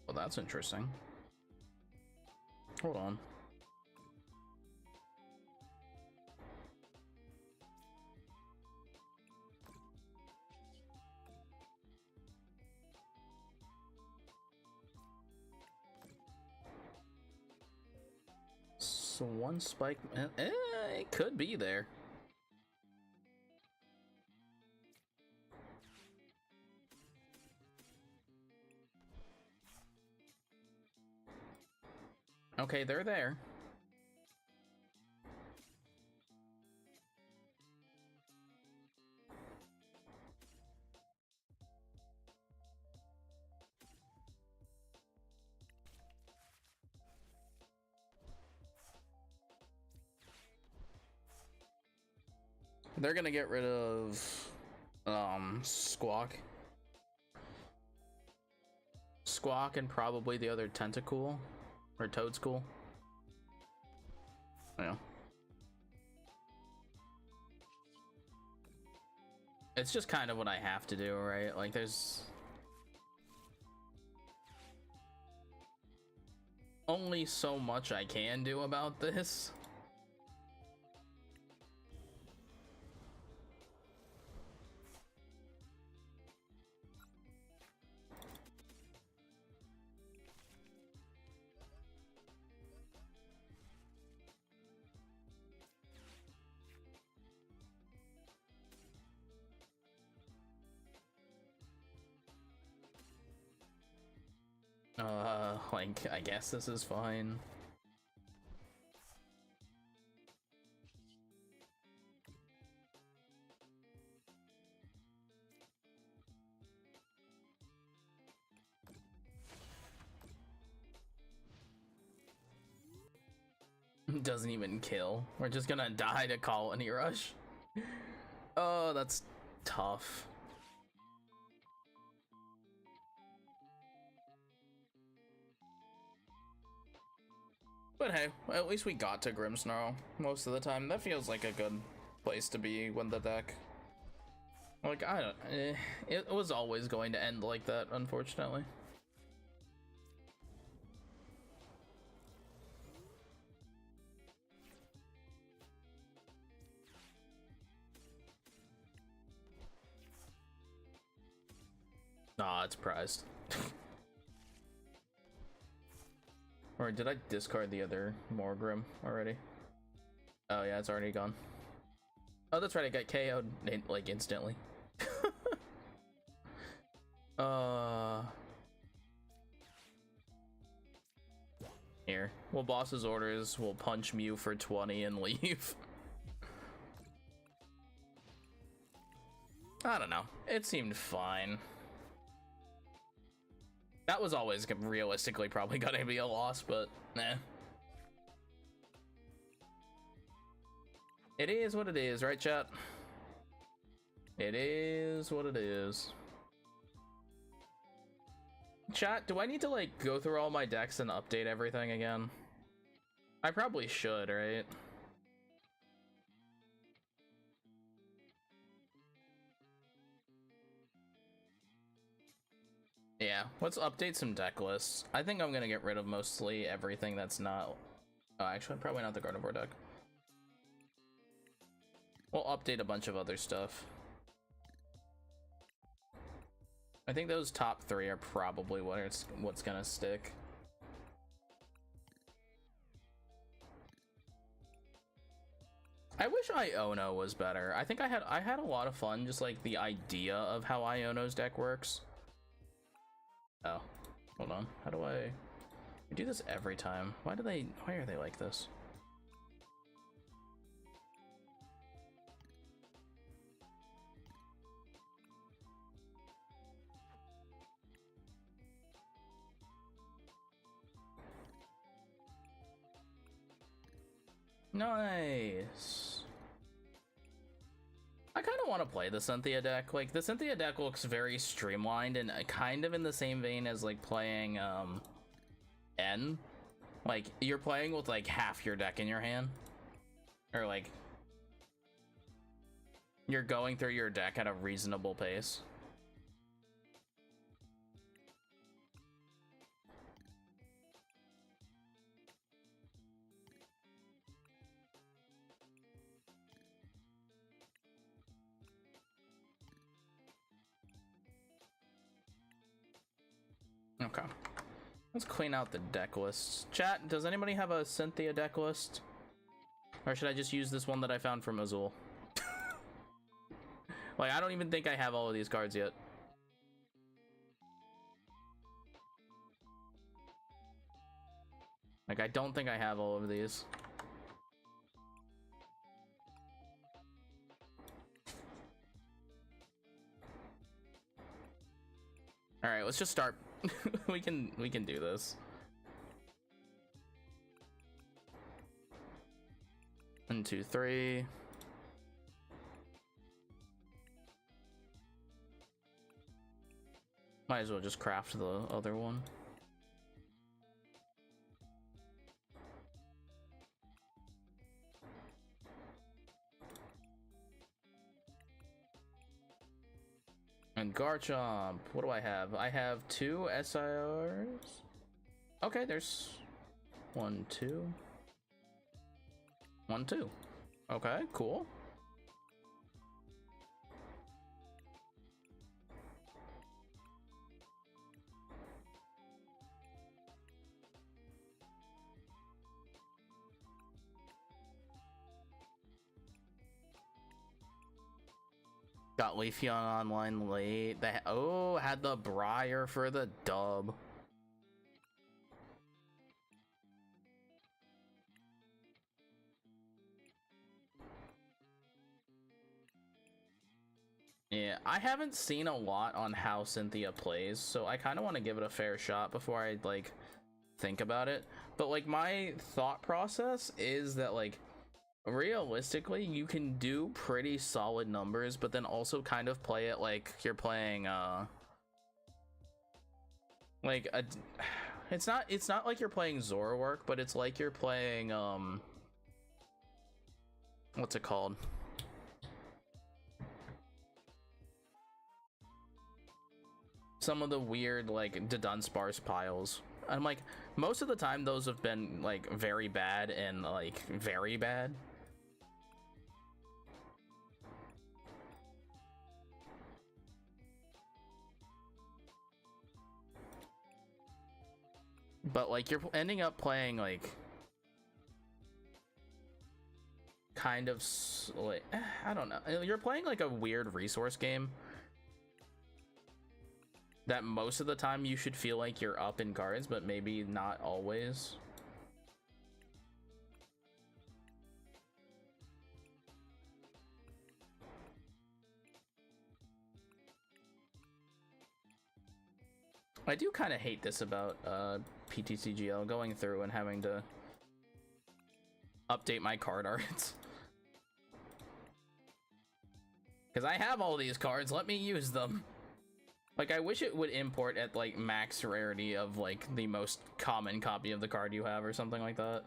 A: Well, that's interesting. Hold on. So one spike, it could be there. Okay, they're there. They're gonna get rid of Squawk and probably the other Tentacool or Toadscool. Yeah. It's just kind of what I have to do, right? Like, there's only so much I can do about this. Like, I guess this is fine. Doesn't even kill. We're just gonna die to Colony Rush. Oh, that's tough. But hey, at least we got to Grimmsnarl most of the time. That feels like a good place to be when the deck... Like, I don't... it was always going to end like that, unfortunately. Nah, it's prized. Or did I discard the other Morgrim already? Oh yeah, it's already gone. Oh, that's right, I got KO'd like instantly. Here. Well, boss's orders will punch Mew for 20 and leave. I don't know. It seemed fine. That was always realistically probably gonna be a loss, but nah. It is what it is, right, chat? It is what it is. Chat, do I need to, like, go through all my decks and update everything again? I probably should, right? Yeah, let's update some deck lists. I think I'm gonna get rid of mostly everything that's not... Oh, actually, probably not the Gardevoir deck. We'll update a bunch of other stuff. I think those top three are probably what's gonna stick. I wish Iono was better. I think I had a lot of fun, just like the idea of how Iono's deck works. Oh, hold on. How do I do this every time? Why are they like this? Nice. I kind of want to play the Cynthia deck. Like, the Cynthia deck looks very streamlined and kind of in the same vein as like playing N. Like, you're playing with like half your deck in your hand, or like you're going through your deck at a reasonable pace. Okay, let's clean out the deck lists. Chat, does anybody have a Cynthia deck list? Or should I just use this one that I found from Azul? Like, I don't even think I have all of these cards yet. Like, I don't think I have all of these. All right, let's just start. we can do this. 1, 2, 3. Might as well just craft the other one. And Garchomp. What do I have? I have 2 SIRs. Okay, there's 1, 2. 1, 2. Okay, cool. Got Leafeon online late. Oh, had the Briar for the dub. Yeah, I haven't seen a lot on how Cynthia plays, so I kind of want to give it a fair shot before I like think about it. But like, my thought process is that like, realistically you can do pretty solid numbers, but then also kind of play it like you're playing like a it's not like you're playing Zoroark, but it's like you're playing what's it called, some of the weird like Dunsparce piles. I'm like, most of the time those have been like very bad and like very bad. But like, you're ending up playing like kind of like, I don't know, you're playing like a weird resource game that most of the time you should feel like you're up in cards, but maybe not always. I do kind of hate this about PTCGL, going through and having to update my card arts. Because I have all these cards, let me use them. Like, I wish it would import at like max rarity of like the most common copy of the card you have or something like that.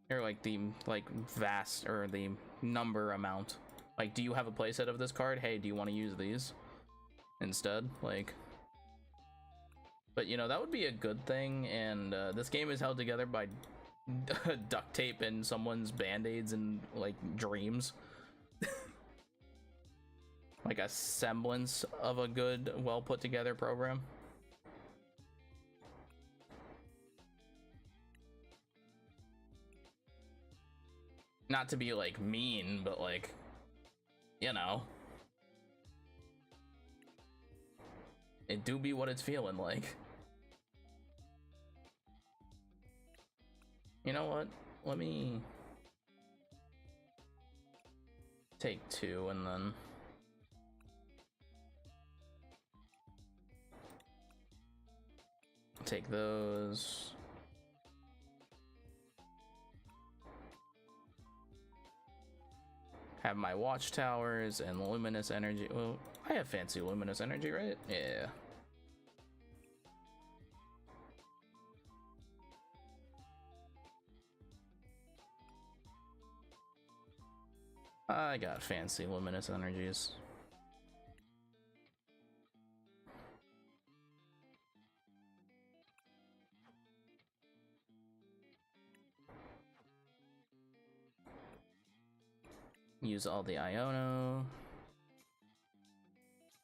A: Or like the like vast, or the number amount. Like, do you have a playset of this card? Hey, do you want to use these instead? Like, but you know, that would be a good thing. And this game is held together by duct tape and someone's band-aids and like dreams. Like a semblance of a good, well put together program. Not to be like mean, but like, you know, it do be what it's feeling like. You know what? Let me take 2 and then take those. have my watchtowers and luminous energy. Well, I have fancy luminous energy, right? Yeah. I got fancy luminous energies. Use all the Iono.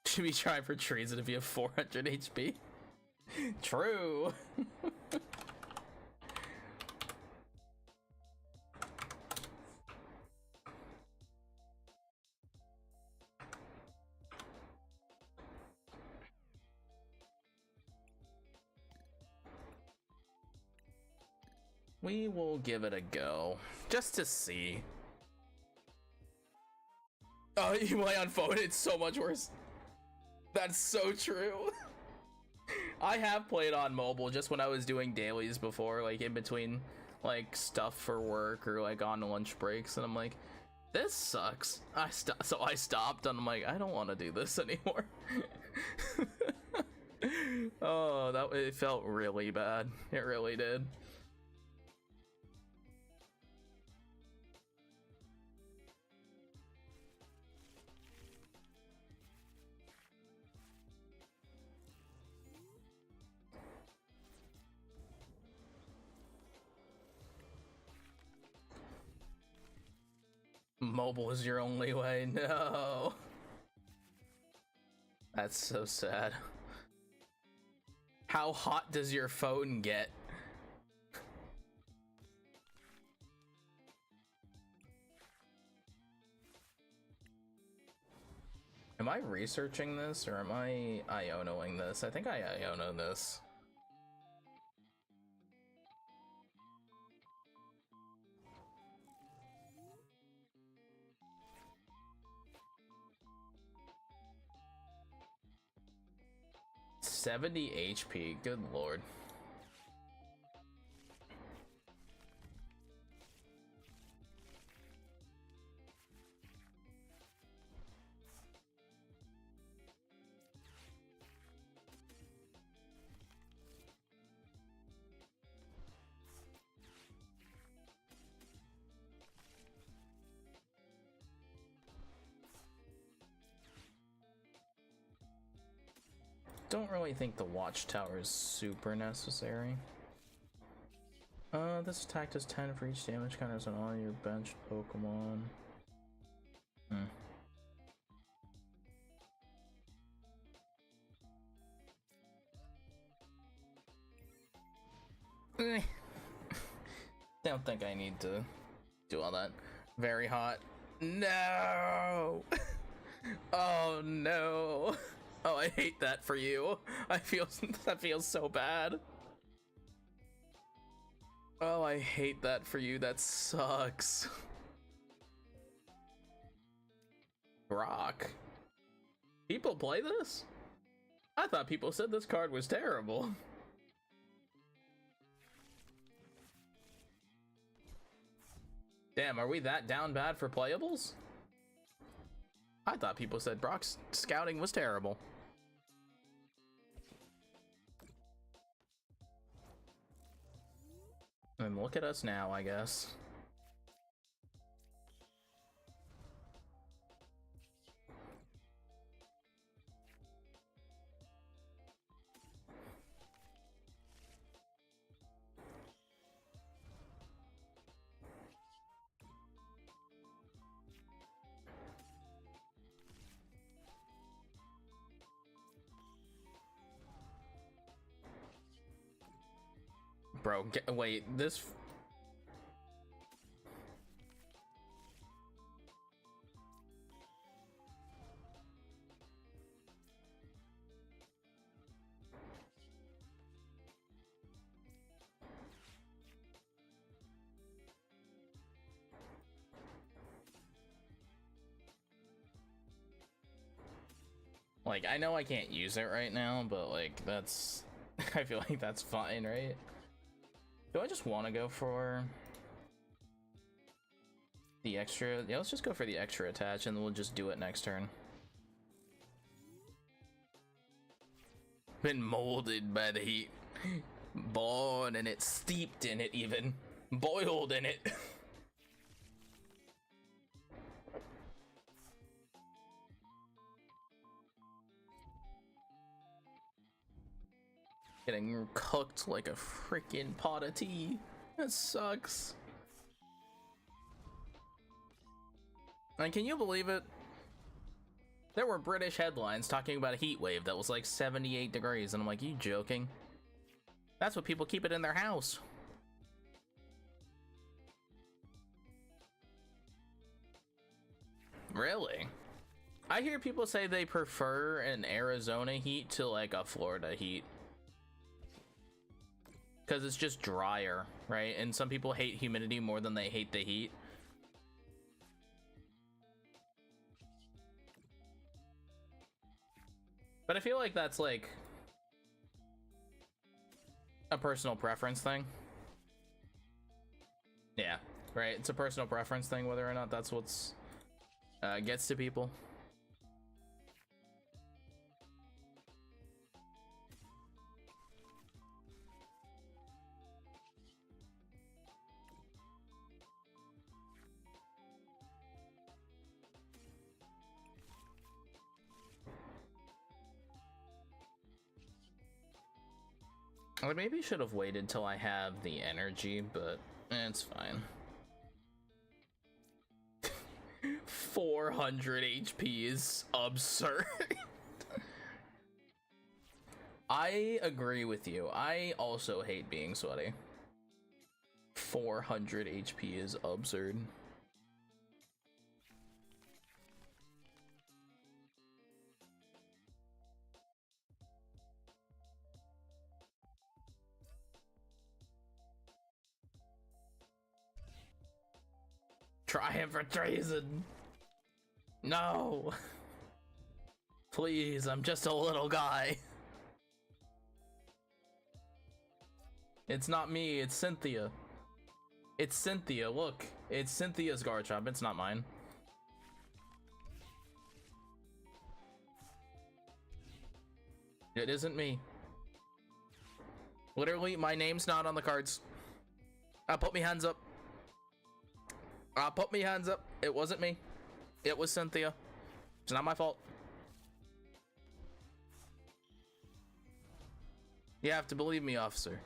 A: Should be trying for trees if you have 400 HP. True. We will give it a go, just to see. Oh, you play on phone, it's so much worse. That's so true. I have played on mobile just when I was doing dailies before, like in between like stuff for work or like on lunch breaks, and I'm like, this sucks. So I stopped and I'm like, I don't want to do this anymore. Oh, it felt really bad. It really did. Mobile is your only way. No. That's so sad. How hot does your phone get? Am I researching this or am I Ionoing this? I think I Iono this. $70 HP, good lord. Don't really think the watchtower is super necessary. This attack does 10 for each damage counters on all your benched Pokemon. Don't think I need to do all that. Very hot. No! Oh no! Oh, I hate that for you. That feels so bad. Oh, I hate that for you. That sucks. Rock. People play this? I thought people said this card was terrible. Damn, are we that down bad for playables? I thought people said Brock's scouting was terrible. And look at us now, I guess. Bro, wait, this... Like, I know I can't use it right now, but like, that's... I feel like that's fine, right? Do I just want to go for... The extra, yeah, let's just go for the extra attach and then we'll just do it next turn. Been molded by the heat. Born in it, steeped in it even. Boiled in it. Getting cooked like a freaking pot of tea. That sucks. And can you believe it? There were British headlines talking about a heat wave that was like 78 degrees, and I'm like, you joking? That's what people keep it in their house. Really? I hear people say they prefer an Arizona heat to like a Florida heat. Because it's just drier, right? And some people hate humidity more than they hate the heat. But I feel like that's like a personal preference thing. Yeah, right? It's a personal preference thing whether or not that's what's gets to people. I maybe should have waited till I have the energy, but it's fine. 400 HP is absurd. I agree with you. I also hate being sweaty. 400 HP is absurd. Triumph for treason. No. Please, I'm just a little guy. It's not me, it's Cynthia. It's Cynthia, look. It's Cynthia's Garchomp, it's not mine. It isn't me. Literally, my name's not on the cards. I put my hands up. I put my hands up. It wasn't me. It was Cynthia. It's not my fault. You have to believe me, officer.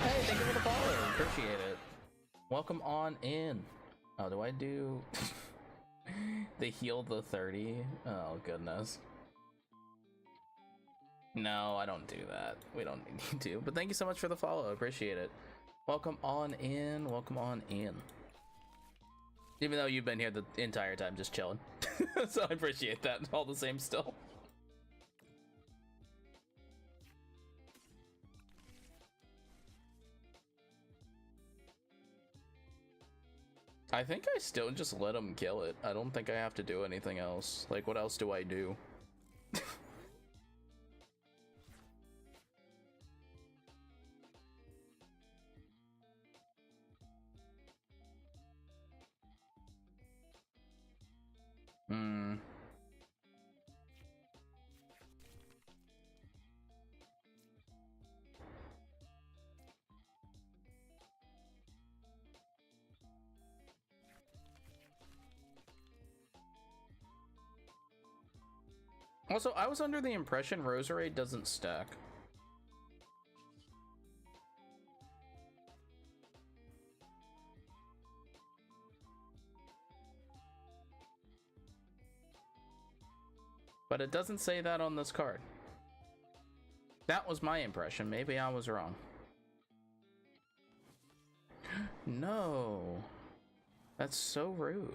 A: Hey, thank you for the follow. Appreciate it. Welcome on in. Oh, do I do the heal the 30? Oh, goodness. No, I don't do that. We don't need to. But thank you so much for the follow. I appreciate it. Welcome on in. Welcome on in. Even though you've been here the entire time just chilling. So I appreciate that all the same still. I think I still just let him kill it. I don't think I have to do anything else. Like, what else do I do? Hmm. Also, I was under the impression Roserade doesn't stack. But it doesn't say that on this card. That was my impression. Maybe I was wrong. No. That's so rude.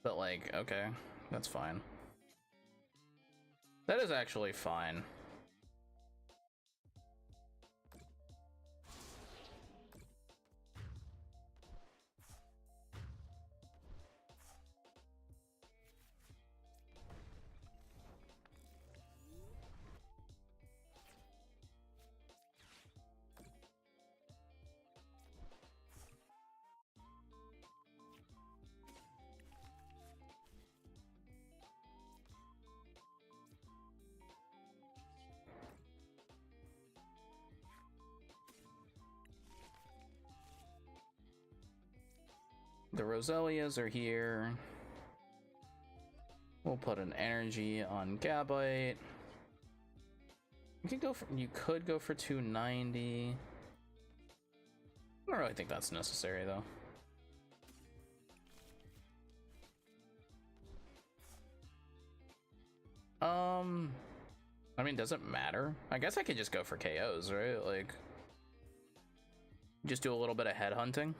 A: But like, okay, that's fine. That is actually fine. The Roselias are here. We'll put an energy on Gabite. You could go for 290. I don't really think that's necessary though. I mean, does it matter? I guess I could just go for KOs, right? Like, just do a little bit of head hunting.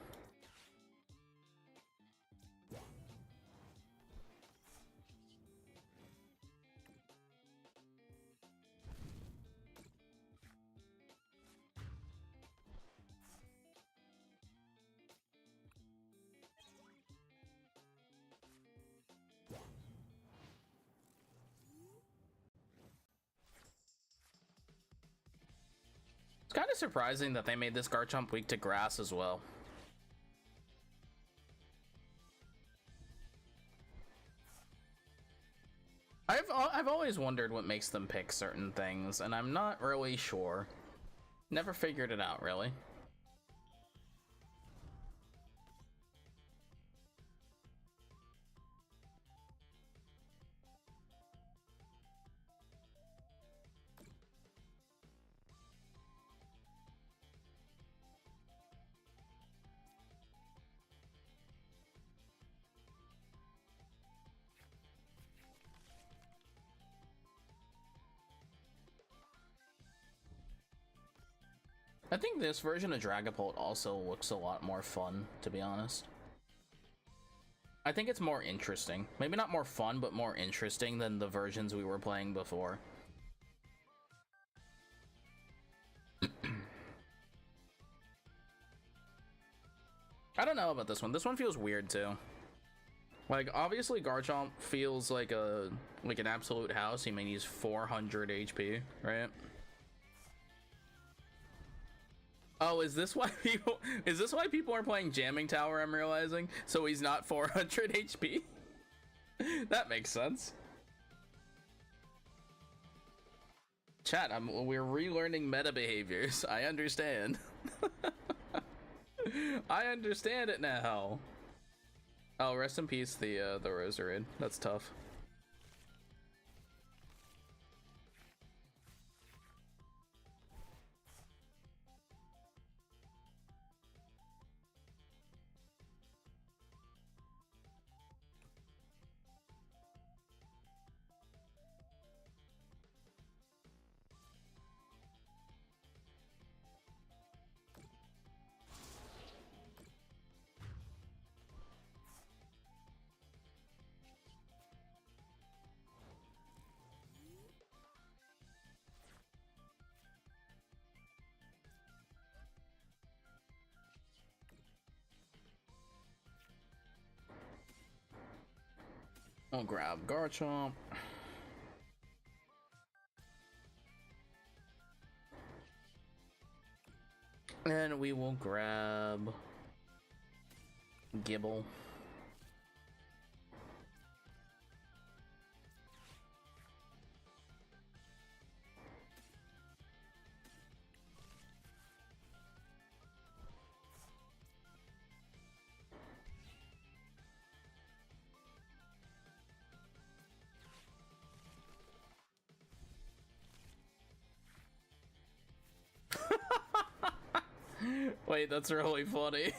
A: Kind of surprising that they made this Garchomp weak to grass as well. I've always wondered what makes them pick certain things, and I'm not really sure. Never figured it out, really. I think this version of Dragapult also looks a lot more fun, to be honest. I think it's more interesting. Maybe not more fun, but more interesting than the versions we were playing before. I don't know about this one. This one feels weird too. Like, obviously Garchomp feels like an absolute house. I mean, he's 400 HP, right? Oh, is this why people are playing Jamming Tower, I'm realizing? So he's not 400 HP? That makes sense. Chat, we're relearning meta behaviors. I understand. I understand it now. Oh, rest in peace, the Roserade. That's tough. I'll grab Garchomp. And we will grab Gibble. Wait, that's really funny.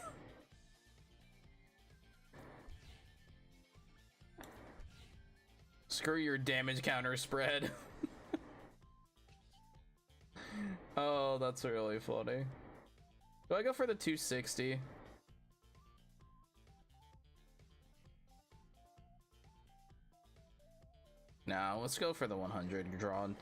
A: Screw your damage counter spread. Oh, that's really funny. Do I go for the 260? No, let's go for the 100 you're drawn.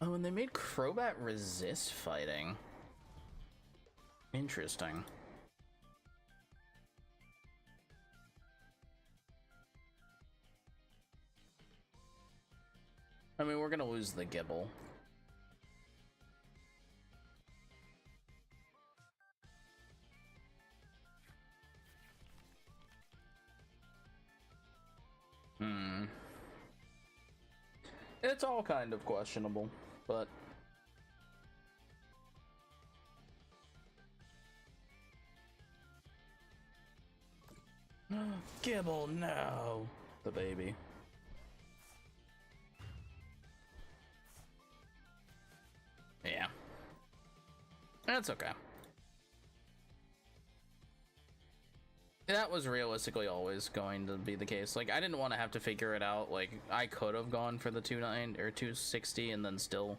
A: Oh, and they made Crobat resist fighting. Interesting. I mean, we're gonna lose the Gibble. It's all kind of questionable, but... Gibble, no! The baby. Yeah. That's okay. That was realistically always going to be the case. Like, I didn't want to have to figure it out. Like, I could have gone for the 290 or 260 and then still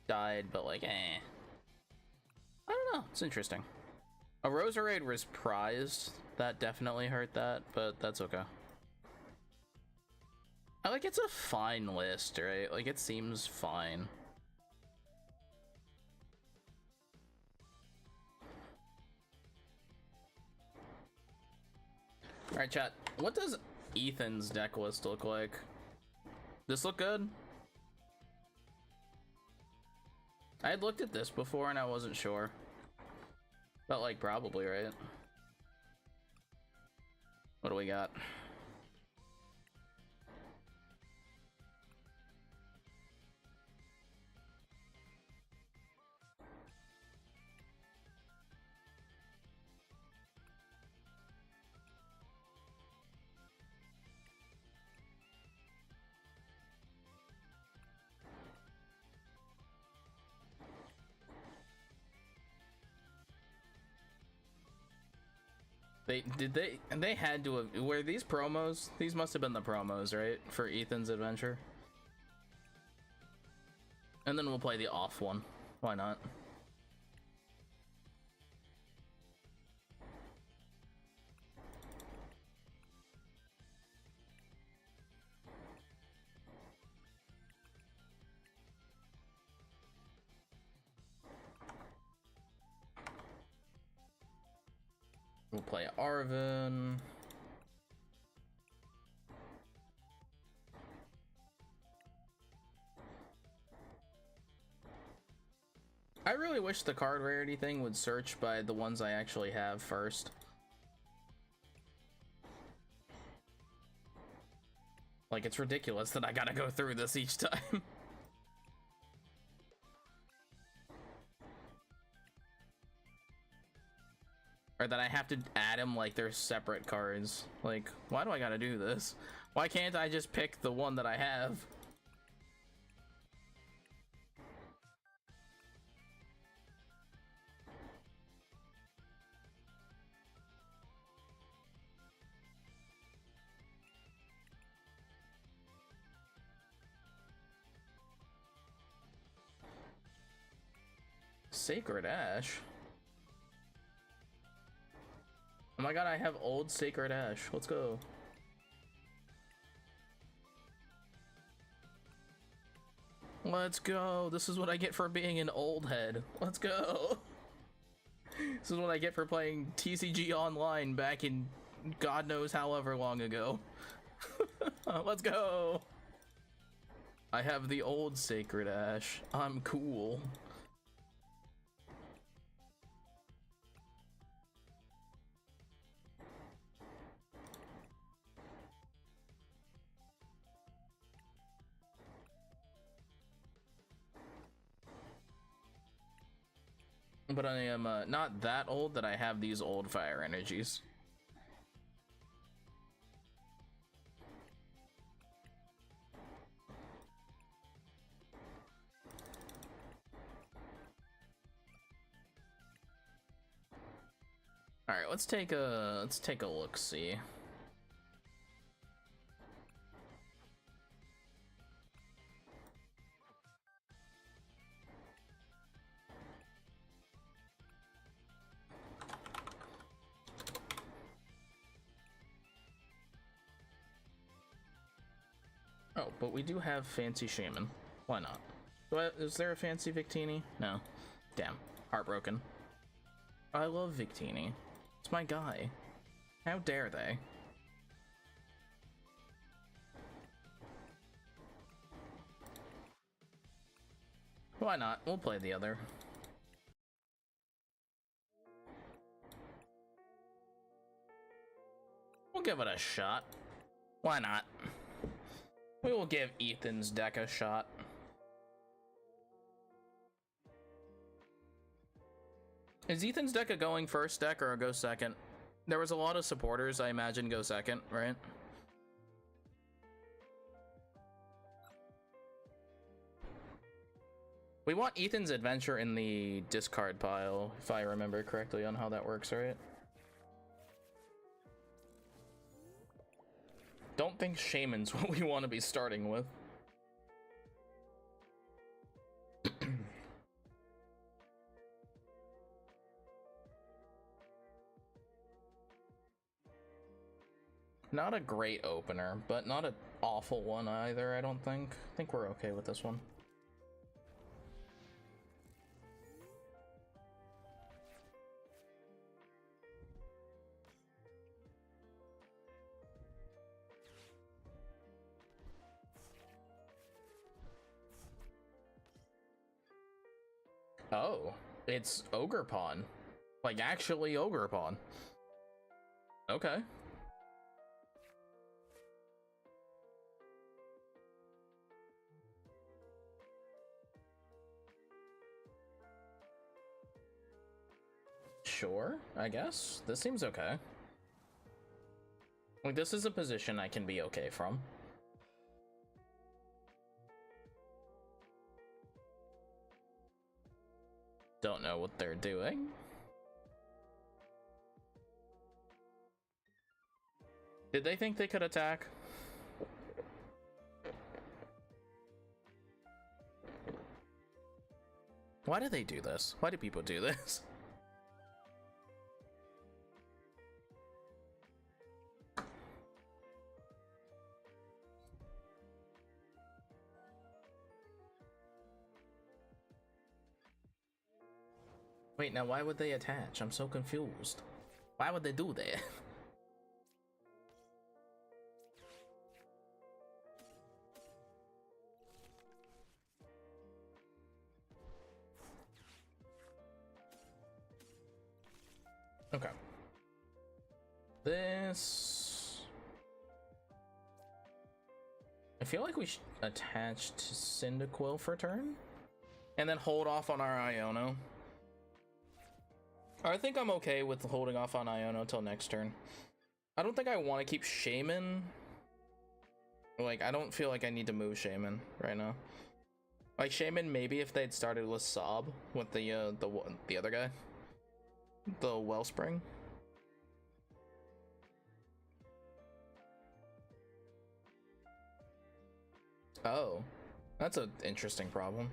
A: died, but like, I don't know. It's interesting. A Roserade was prized. That definitely hurt that, but that's okay. Like, it's a fine list, right? Like, it seems fine. Alright, chat. What does Ethan's deck list look like? This look good? I had looked at this before and I wasn't sure. But like, probably, right? What do we got? They had to have, were these promos? These must have been the promos, right? For Ethan's adventure. And then we'll play the off one. Why not? We'll play Arvin. I really wish the card rarity thing would search by the ones I actually have first. Like, it's ridiculous that I gotta go through this each time. Or that I have to add them like they're separate cards. Like, why do I gotta do this? Why can't I just pick the one that I have? Sacred Ash? Oh my god, I have old Sacred Ash. Let's go. Let's go. This is what I get for being an old head. Let's go. This is what I get for playing TCG Online back in God knows however long ago. Let's go. I have the old Sacred Ash. I'm cool. But I am not that old that I have these old fire energies. All right, let's take a look. See. Oh, but we do have fancy shaman. Why not? What, is there a fancy Victini? No. Damn. Heartbroken. I love Victini. It's my guy. How dare they? Why not? We'll play the other. We'll give it a shot. Why not? We will give Ethan's deck a shot. Is Ethan's deck a going first deck or a go second? There was a lot of supporters, I imagine, go second, right? We want Ethan's adventure in the discard pile, if I remember correctly on how that works, right? Don't think Shaman's what we want to be starting with. Not a great opener, but not an awful one either, I don't think. I think we're okay with this one. Oh, it's Ogre Pawn. Like, actually Ogre Pawn. Okay. Sure, I guess. This seems okay. Like, this is a position I can be okay from. Don't know what they're doing. Did they think they could attack? Why do they do this? Why do people do this? Wait, now why would they attach? I'm so confused. Why would they do that? Okay. This... I feel like we should attach to Cyndaquil for turn, and then hold off on our Iono. I think I'm okay with holding off on Iono till next turn. I don't think I want to keep Shaman. Like, I don't feel like I need to move Shaman right now. Like, Shaman, maybe if they'd started with Sob with the other guy. The Wellspring. Oh, that's an interesting problem.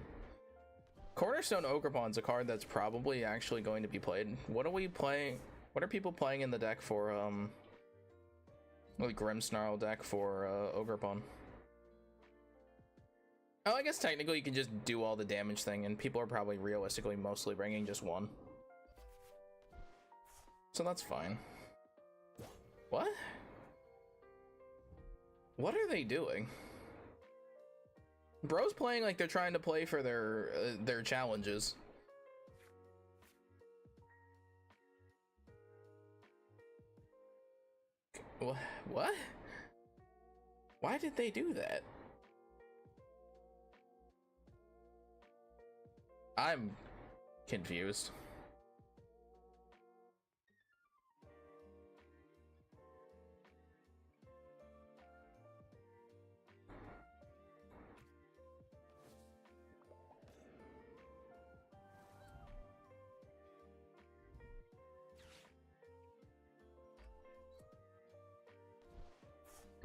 A: Cornerstone Ogre Pawn's a card that's probably actually going to be played. What are we playing? What are people playing in the deck for, like Grimmsnarl deck for, Ogre Pawn? Oh, I guess technically you can just do all the damage thing, and people are probably realistically mostly bringing just one. So that's fine. What? What are they doing? Bro's playing like they're trying to play for their challenges. What? Why did they do that? I'm confused.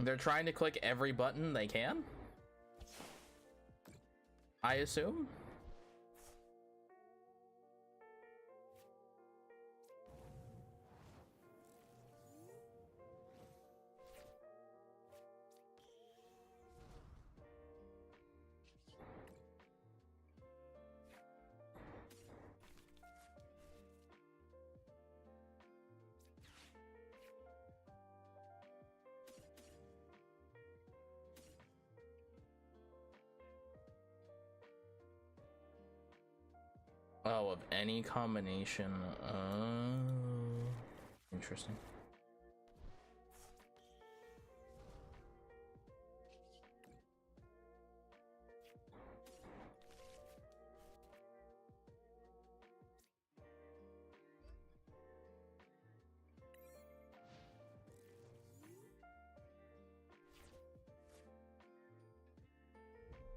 A: They're trying to click every button they can, I assume. Oh, of any combination. Interesting.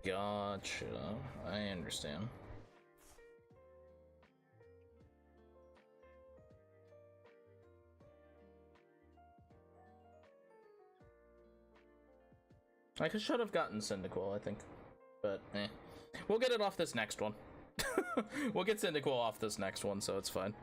A: Gotcha. I understand. I should have gotten Cyndaquil, I think, but eh. We'll get it off this next one. We'll get Cyndaquil off this next one, so it's fine.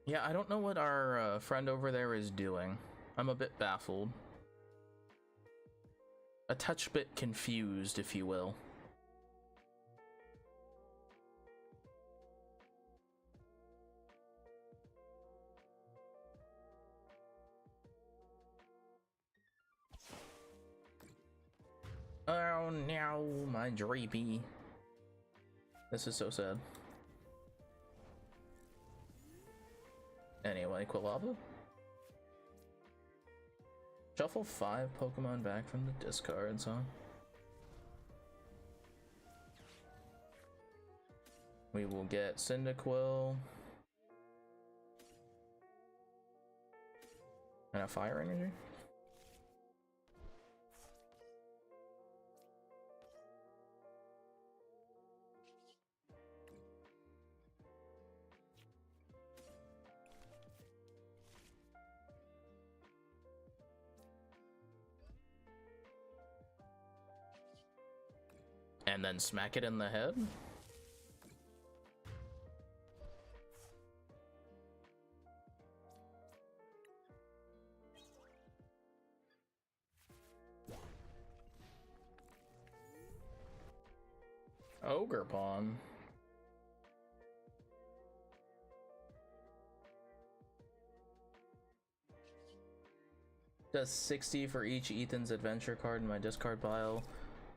A: Yeah, I don't know what our friend over there is doing. I'm a bit baffled. A touch bit confused, if you will. Oh no, my drapey. This is so sad. Anyway, Quilava. Shuffle 5 Pokemon back from the discards, huh? We will get Cyndaquil. And a Fire Energy? And then smack it in the head? Ogre Pawn. Does 60 for each Ethan's adventure card in my discard pile.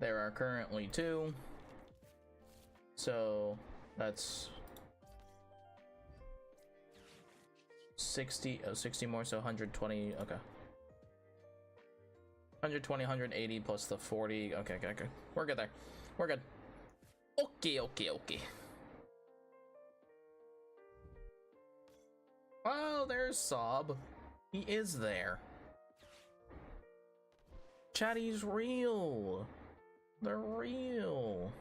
A: There are currently 2. So that's 60. Oh, 60 more, so 120. Okay. 120, 180 plus the 40. Okay, okay, okay. We're good there. We're good. Okay, okay, okay. Oh, there's Sob. He is there. Chatty's real. They're real.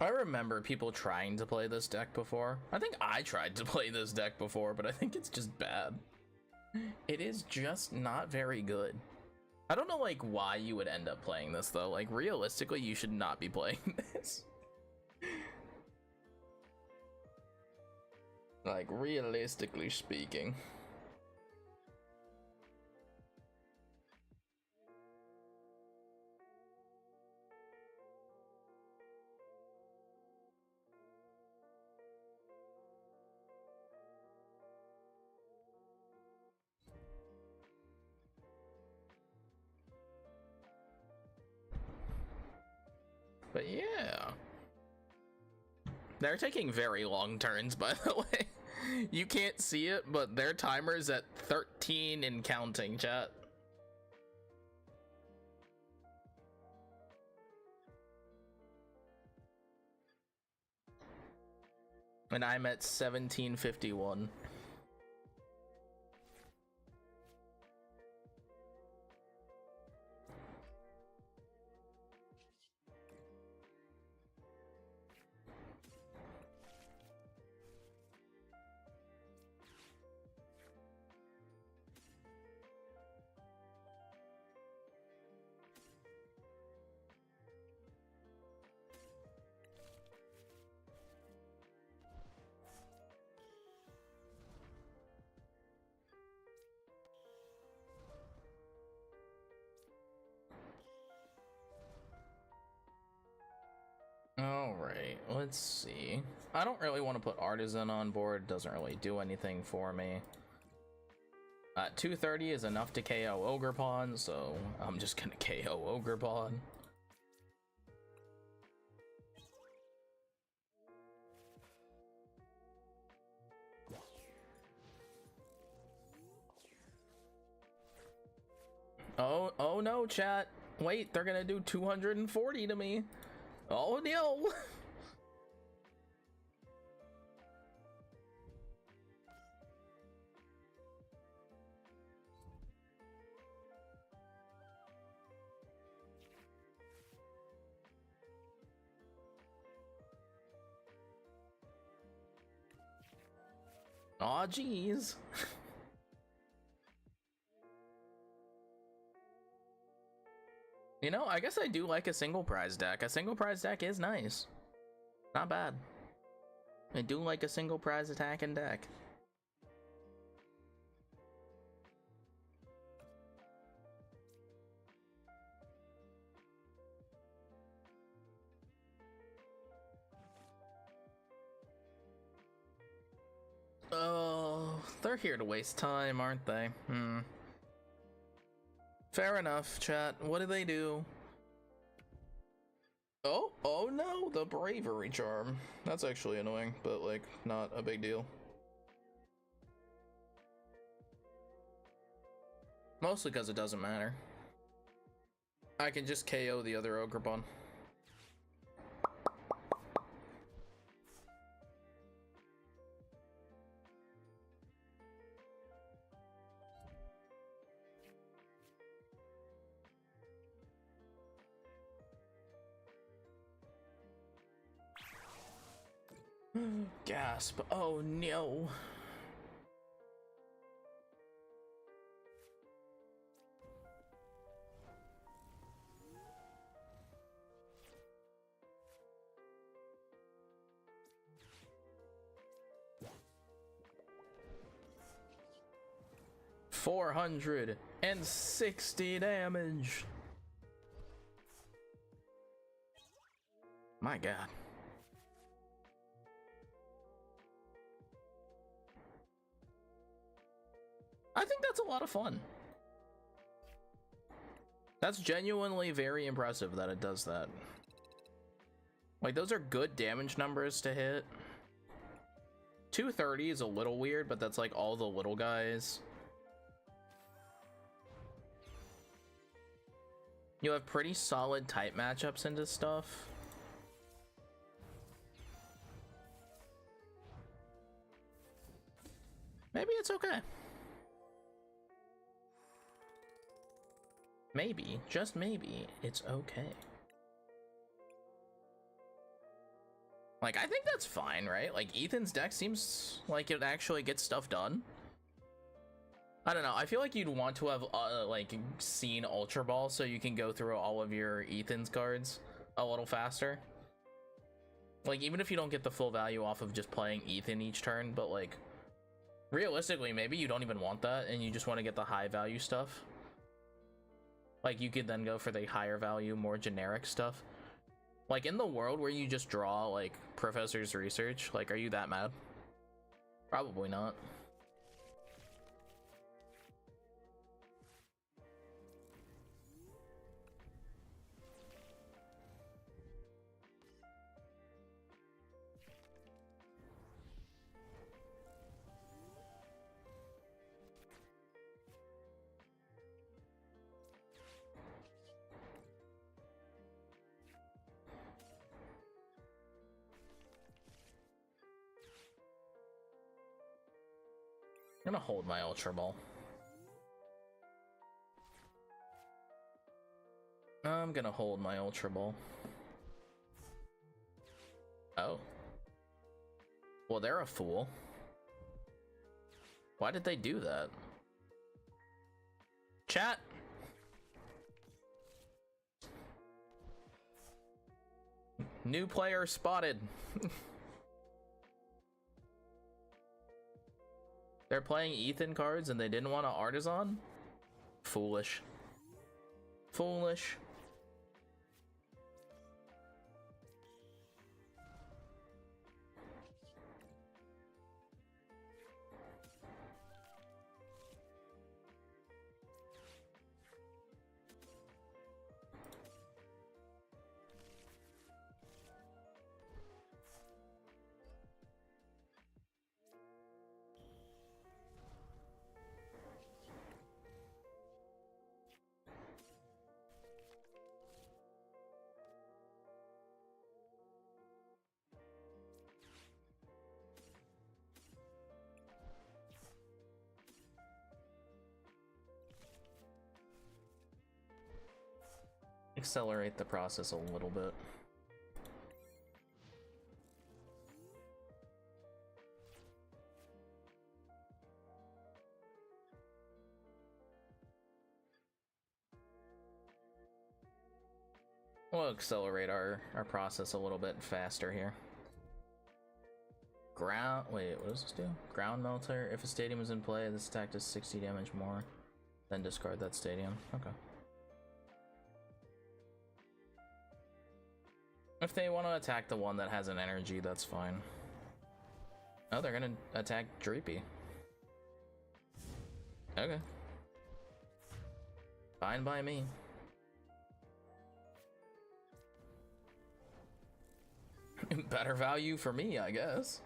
A: I remember people trying to play this deck before. I think I tried to play this deck before, but I think it's just bad. It is just not very good. I don't know like why you would end up playing this though. Like realistically, you should not be playing this. Like realistically speaking. But yeah, they're taking very long turns, by the way. You can't see it, but their timer's at 13 and counting, chat. And I'm at 1751. Alright, let's see. I don't really want to put Artisan on board, doesn't really do anything for me. 230 is enough to KO Ogre Pawn, so I'm just gonna KO Ogre Pawn. Oh no, chat. Wait, they're gonna do 240 to me. Oh no. Aw, jeez. You know, I guess I do like a single prize deck. A single prize deck is nice. Not bad. I do like a single prize attacking deck. Oh, they're here to waste time, aren't they? Fair enough, chat. What do they do? Oh no, the bravery charm. That's actually annoying, but like, not a big deal. Mostly because it doesn't matter. I can just KO the other Ogre Pawn. Gasp. Oh no. $460 damage. My god. I think that's a lot of fun. That's genuinely very impressive that it does that. Like, those are good damage numbers to hit. 230 is a little weird, but that's like all the little guys. You have pretty solid type matchups into stuff. Maybe it's okay. Maybe, just maybe, it's okay. Like, I think that's fine, right? Like, Ethan's deck seems like it actually gets stuff done. I don't know, I feel like you'd want to have, like, seen Ultra Ball so you can go through all of your Ethan's cards a little faster. Like, even if you don't get the full value off of just playing Ethan each turn, but, like, realistically, maybe you don't even want that and you just want to get the high value stuff. Like, you could then go for the higher value, more generic stuff. Like, in the world where you just draw, like, Professor's Research, like, are you that mad? Probably not. I'm gonna hold my Ultra Ball. I'm gonna hold my Ultra Ball. Oh. Well, they're a fool. Why did they do that? Chat! New player spotted. They're playing Ethan cards and they didn't want an Artisan? Foolish. Foolish. Accelerate the process a little bit. We'll accelerate our process a little bit faster here. Ground, wait, what does this do? Ground melter. If a stadium is in play, this attack does 60 damage more. Then discard that stadium. Okay. If they want to attack the one that has an energy, that's fine. Oh, they're gonna attack Dreepy. Okay. Fine by me. Better value for me, I guess.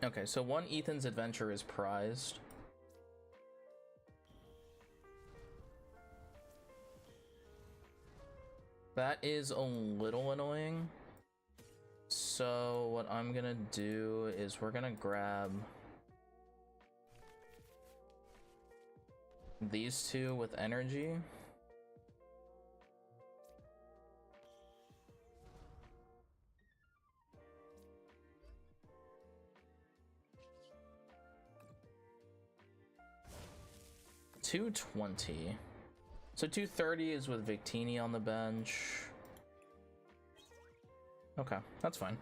A: Okay, so one Ethan's adventure is prized. That is a little annoying. So what I'm gonna do is we're gonna grab these two with energy. $220. So $230 is with Victini on the bench. Okay, that's fine.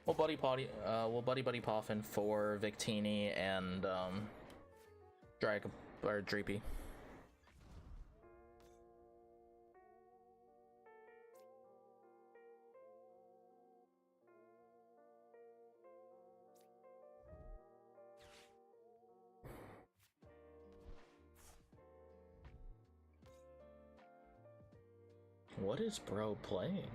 A: We'll buddy Poffin for Victini and Dreepy. What is bro playing?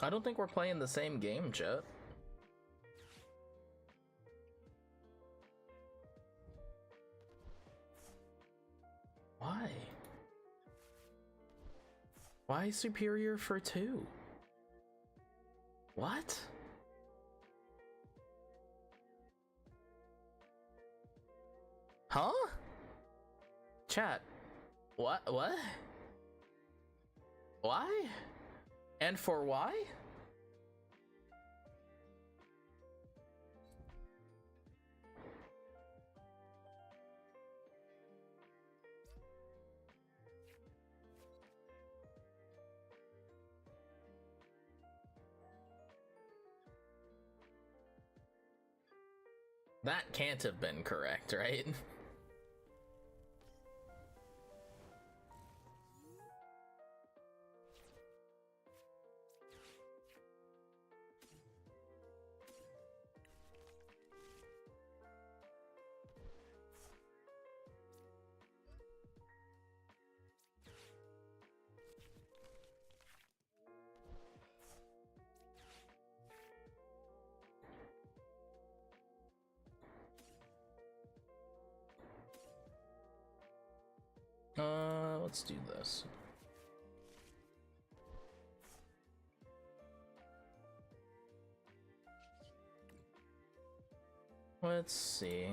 A: I don't think we're playing the same game, chat. Why? Why superior for 2? What? Huh? Chat. What? Why? And for why? That can't have been correct, right? Let's do this. Let's see.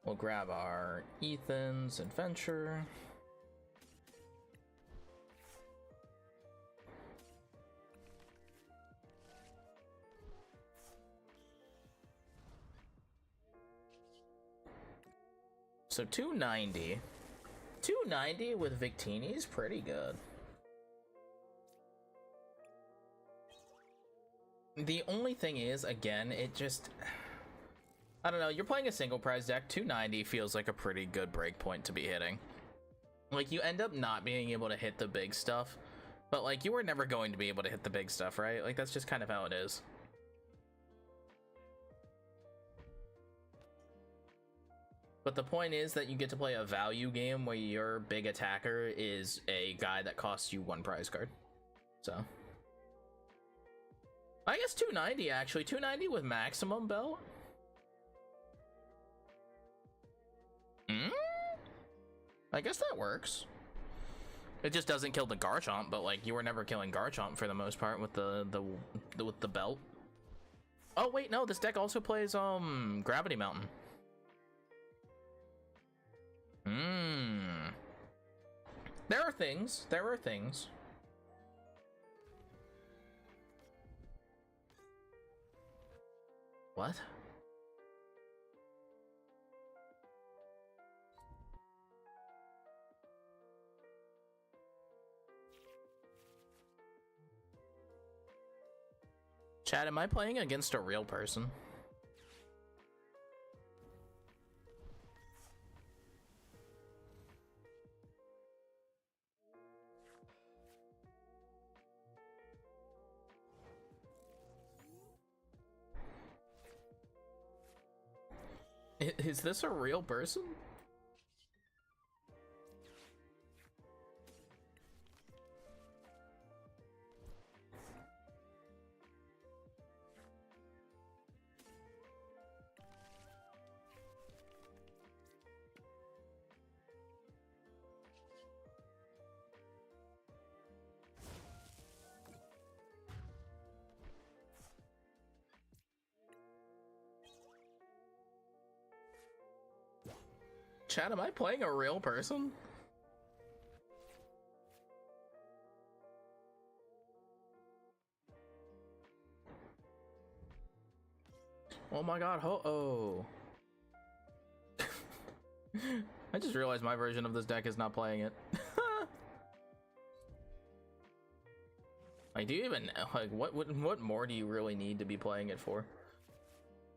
A: We'll grab our Ethan's adventure. So 290. 290 with Victini is pretty good. The only thing is, again, it just... I don't know, you're playing a single prize deck, 290 feels like a pretty good breakpoint to be hitting. Like, you end up not being able to hit the big stuff, but like, you were never going to be able to hit the big stuff, right? Like, that's just kind of how it is. But the point is that you get to play a value game where your big attacker is a guy that costs you 1 prize card. So I guess 290 actually. 290 with maximum belt. I guess that works. It just doesn't kill the Garchomp, but like, you were never killing Garchomp for the most part with the belt. Oh wait, no, this deck also plays Gravity Mountain. There are things. There are things. What? Chad, am I playing against a real person? Is this a real person? Chad, am I playing a real person? Oh my god, oh. I just realized my version of this deck is not playing it. Like, do you even, like, what more do you really need to be playing it for?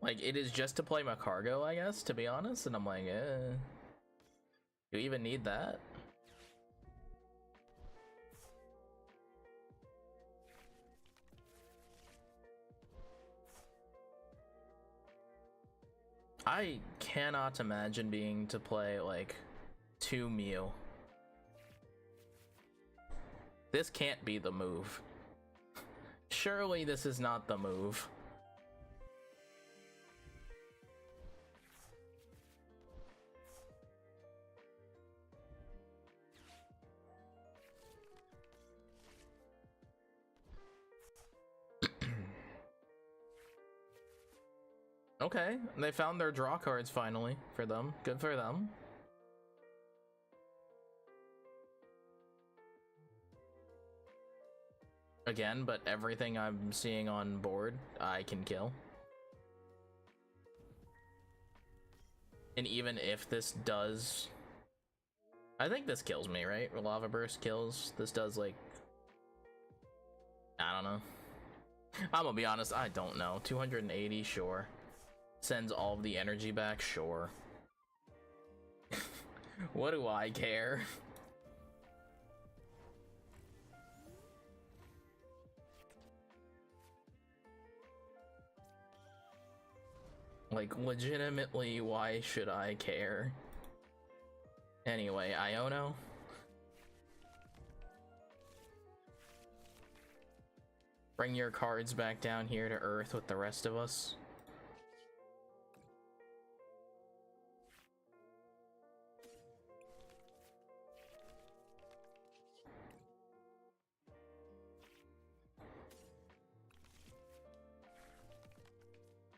A: Like, it is just to play my cargo, I guess, to be honest, and I'm like, do you even need that? I cannot imagine being to play like 2 Mew. This can't be the move. Surely this is not the move. Okay, they found their draw cards finally for them. Good for them. Again, but everything I'm seeing on board, I can kill. And even if this does... I think this kills me, right? Lava Burst kills. This does, like... I don't know. I'm gonna be honest, I don't know. 280, sure. Sends all of the energy back, sure. What do I care? Like, legitimately, why should I care? Anyway, Iono. Bring your cards back down here to Earth with the rest of us.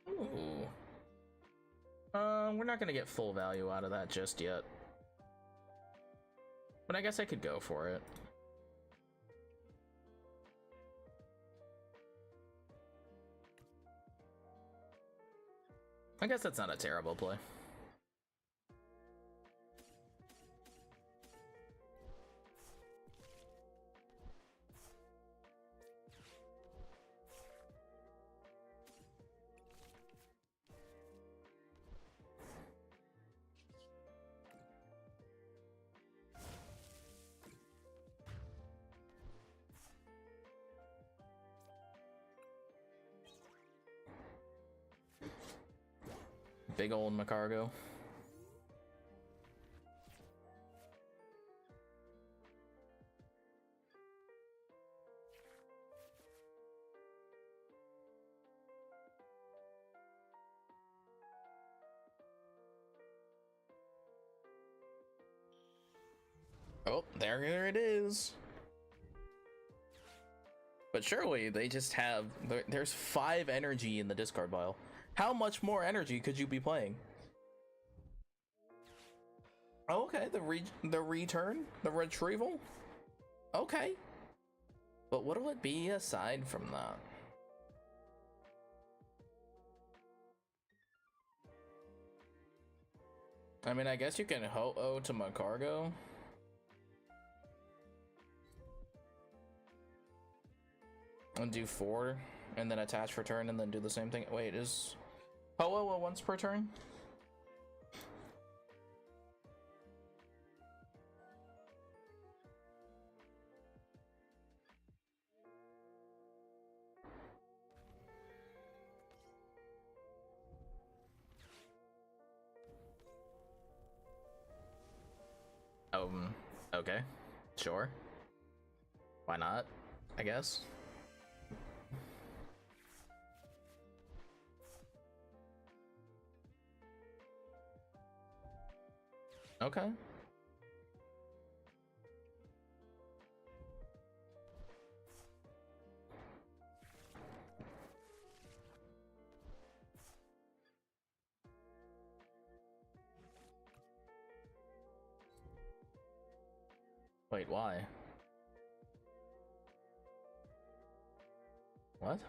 A: Ooh. we're not gonna get full value out of that just yet. But I guess I could go for it. I guess that's not a terrible play. Big old Macargo. Oh, there it is. But surely they just have, there's 5 energy in the discard pile. How much more energy could you be playing? Okay, the return, the retrieval. Okay, but what'll it be aside from that? I mean, I guess you can Ho-Oh to Macargo. And do 4, and then attach for turn, and then do the same thing. Wait, is Ho-Oh a once per turn? Okay, sure. Why not? I guess. Okay. Wait, why? What?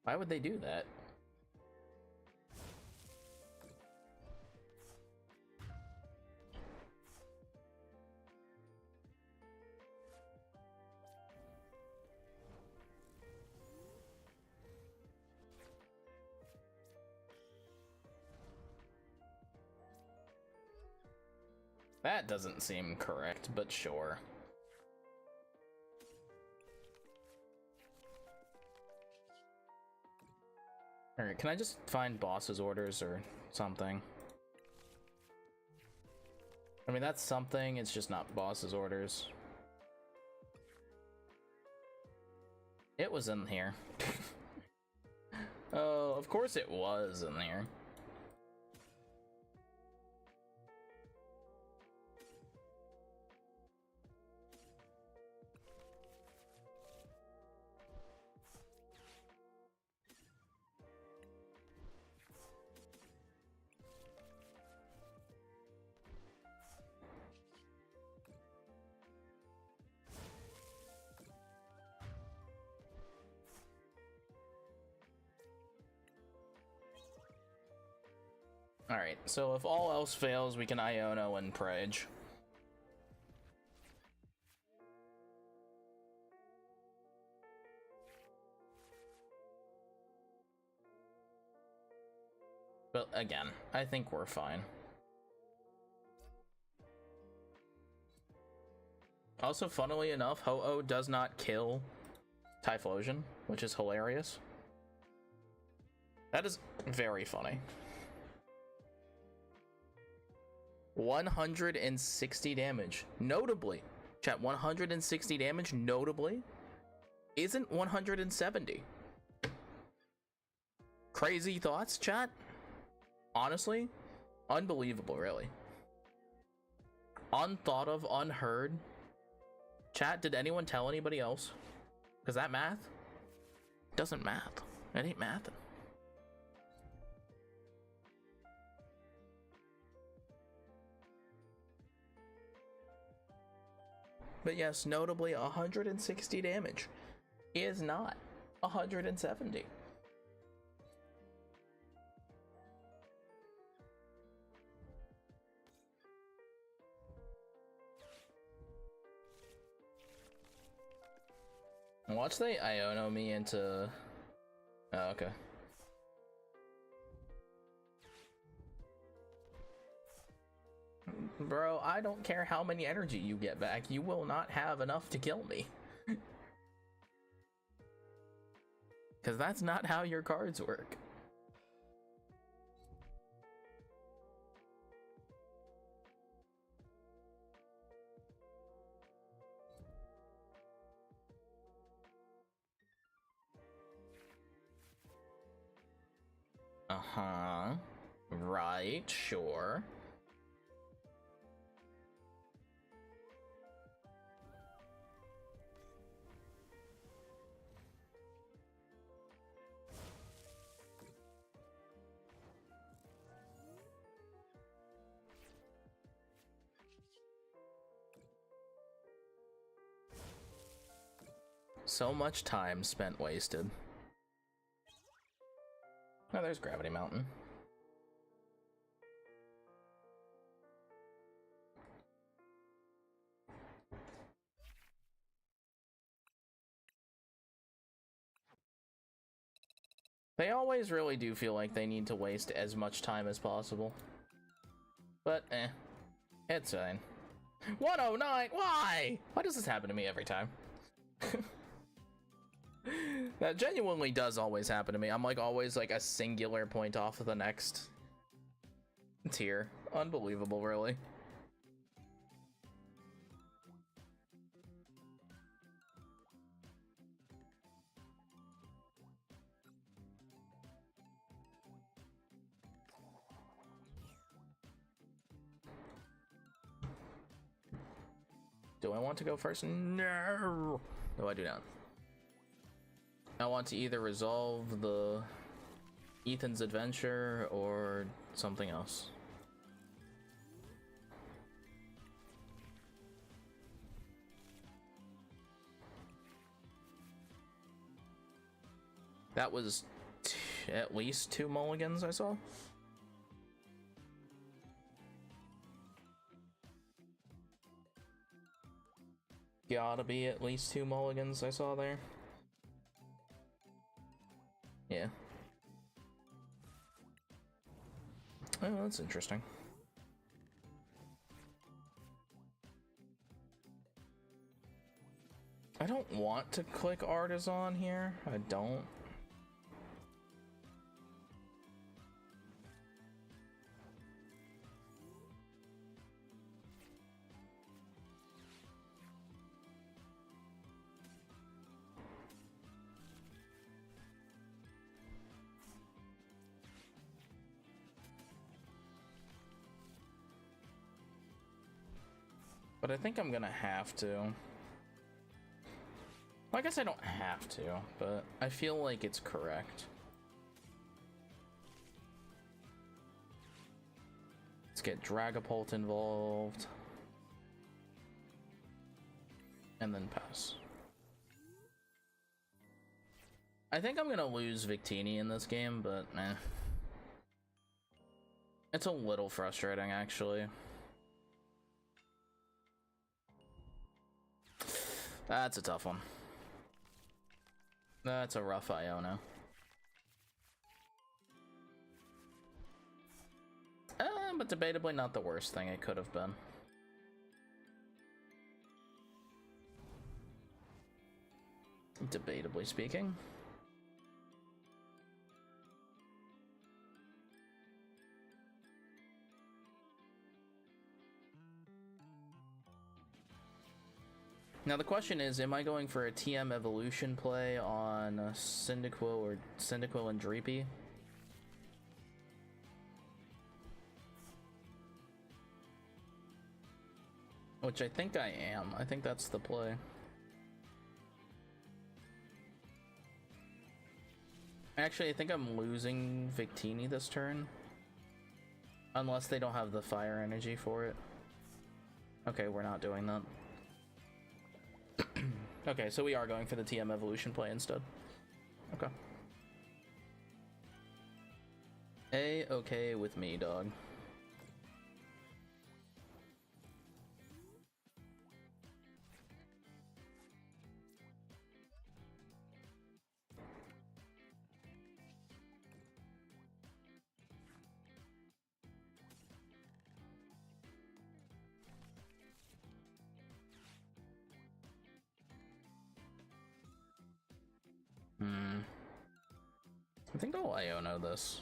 A: Why would they do that? That doesn't seem correct, but sure. Alright, can I just find boss's orders or something? I mean, that's something, it's just not boss's orders. It was in here. Oh, of course it was in here. Alright, so if all else fails, we can Iono and Prage. But again, I think we're fine. Also, funnily enough, Ho-Oh does not kill Typhlosion, which is hilarious. That is very funny. 160 damage. Notably, chat, 160 damage, notably, isn't 170. Crazy thoughts, chat? Honestly, unbelievable, really. Unthought of, unheard. Chat, did anyone tell anybody else? Because that math doesn't math. It ain't mathing. But yes, notably 160 damage is not 170. Watch they Iono me into... Oh, okay. Bro, I don't care how many energy you get back, you will not have enough to kill me. Because that's not how your cards work. Uh-huh. Right, sure. So much time spent wasted. Oh, there's Gravity Mountain. They always really do feel like they need to waste as much time as possible. But, it's fine. 109! Why? Why does this happen to me every time? That genuinely does always happen to me. I'm like always like a singular point off of the next tier. Unbelievable, really. Do I want to go first? No! No, I do not. I want to either resolve the Ethan's adventure or something else. That was at least 2 mulligans I saw. Gotta be at least 2 mulligans I saw there. Yeah. Oh, that's interesting. I don't want to click Artisan here. I don't. But I think I'm gonna have to. Well, I guess I don't have to, but I feel like it's correct. Let's get Dragapult involved. And then pass. I think I'm gonna lose Victini in this game, but eh. It's a little frustrating, actually. That's a tough one. That's a rough Iono. But debatably not the worst thing it could have been. Debatably speaking. Now the question is, am I going for a TM evolution play on Cyndaquil or Cyndaquil and Dreepy? Which I think I am. I think that's the play. Actually, I think I'm losing Victini this turn. Unless they don't have the fire energy for it. Okay, we're not doing that. Okay, so we are going for the TM evolution play instead. Okay. Okay with me, dog. I think I'll Iono this.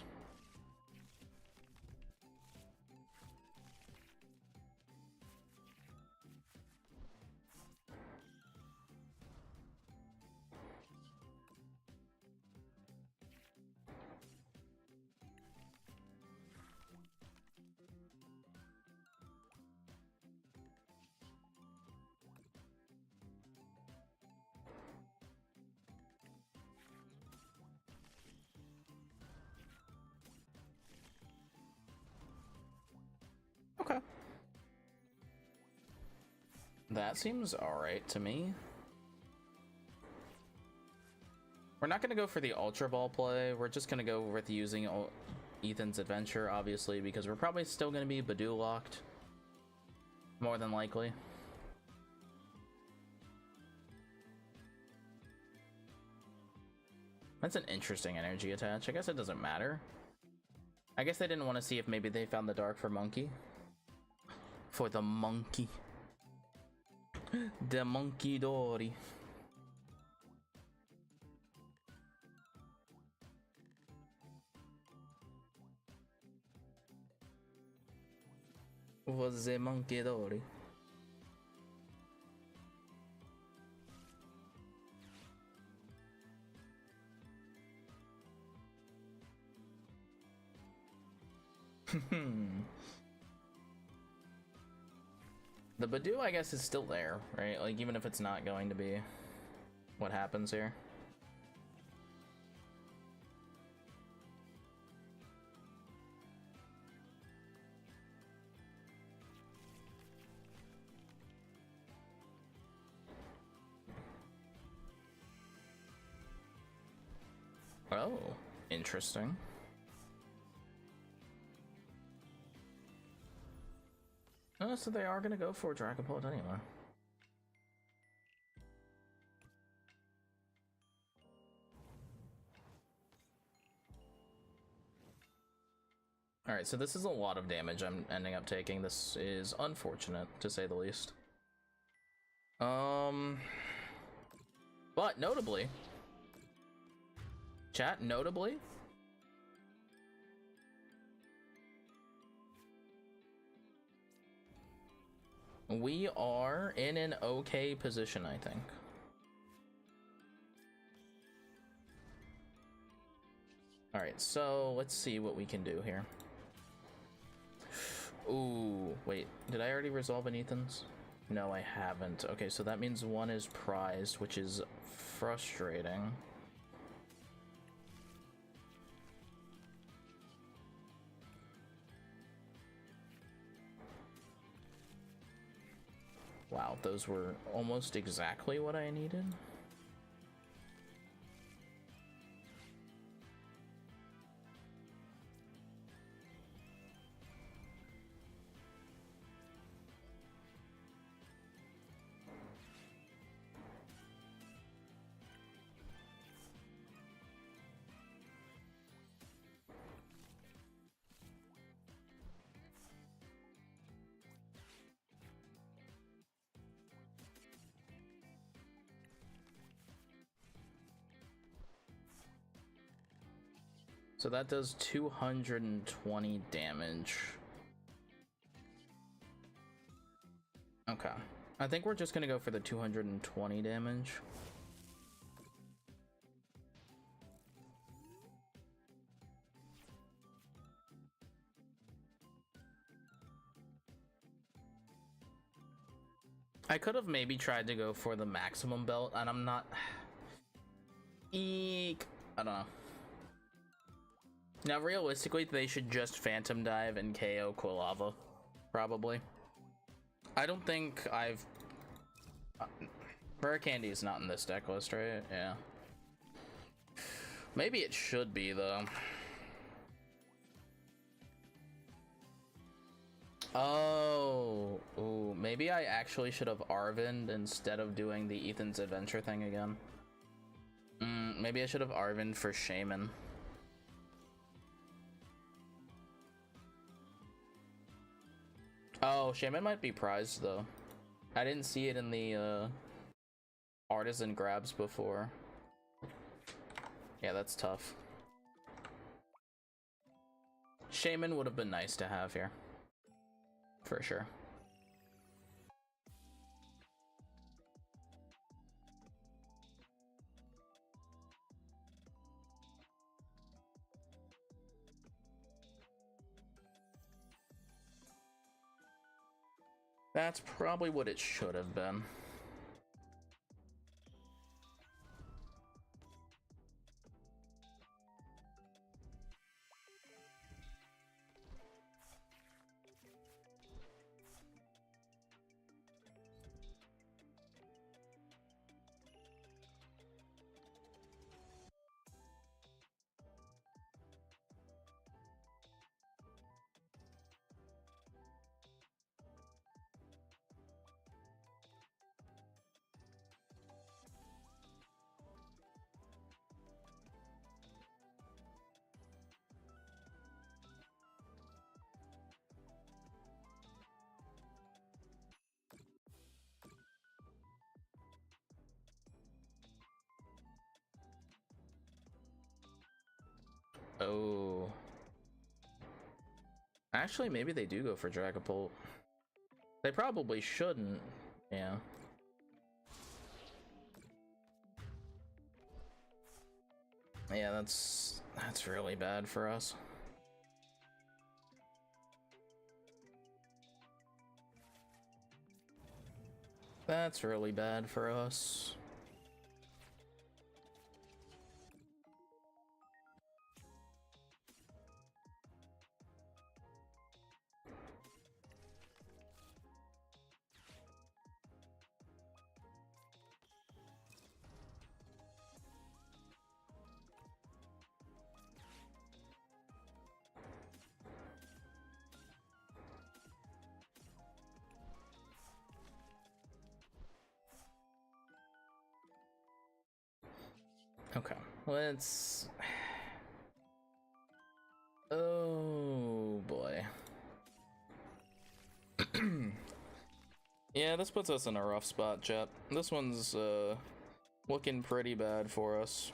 A: Okay. That seems alright to me. We're not going to go for the Ultra Ball play. We're just going to go with using Ethan's Adventure, obviously, because we're probably still going to be Badoo locked. More than likely. That's an interesting energy attach. I guess it doesn't matter. I guess they didn't want to see if maybe they found the Dark for Monkey. For the monkey. The monkey Dory. Was the monkey Dory. The Badoo, I guess, is still there, right? Like, even if it's not going to be what happens here. Oh, interesting. Oh, so they are going to go for Dragapult anyway. Alright, so this is a lot of damage I'm ending up taking. This is unfortunate, to say the least. But notably... Chat, notably... we are in an okay position, I think. Alright, so let's see what we can do here. Ooh, wait, did I already resolve an Ethan's? No, I haven't. Okay, so that means one is prized, which is frustrating. Wow, those were almost exactly what I needed. So that does 220 damage. Okay. I think we're just gonna go for the 220 damage. I could have maybe tried to go for the maximum belt, and I'm not... Eek. I don't know. Now, realistically, they should just Phantom Dive and KO Quilava, probably. I don't think I've... Rare candy is not in this deck list, right? Yeah. Maybe it should be, though. Oh, ooh, maybe I actually should have Arvined instead of doing the Ethan's Adventure thing again. Maybe I should have Arvined for Shaman. Oh, Shaman might be prized, though. I didn't see it in the artisan grabs before. Yeah, that's tough. Shaman would have been nice to have here. For sure. That's probably what it should have been. Oh. Actually, maybe they do go for Dragapult. They probably shouldn't. Yeah. Yeah, that's really bad for us. That's really bad for us. Okay, let's... Oh boy. Yeah, this puts us in a rough spot, chat. This one's looking pretty bad for us.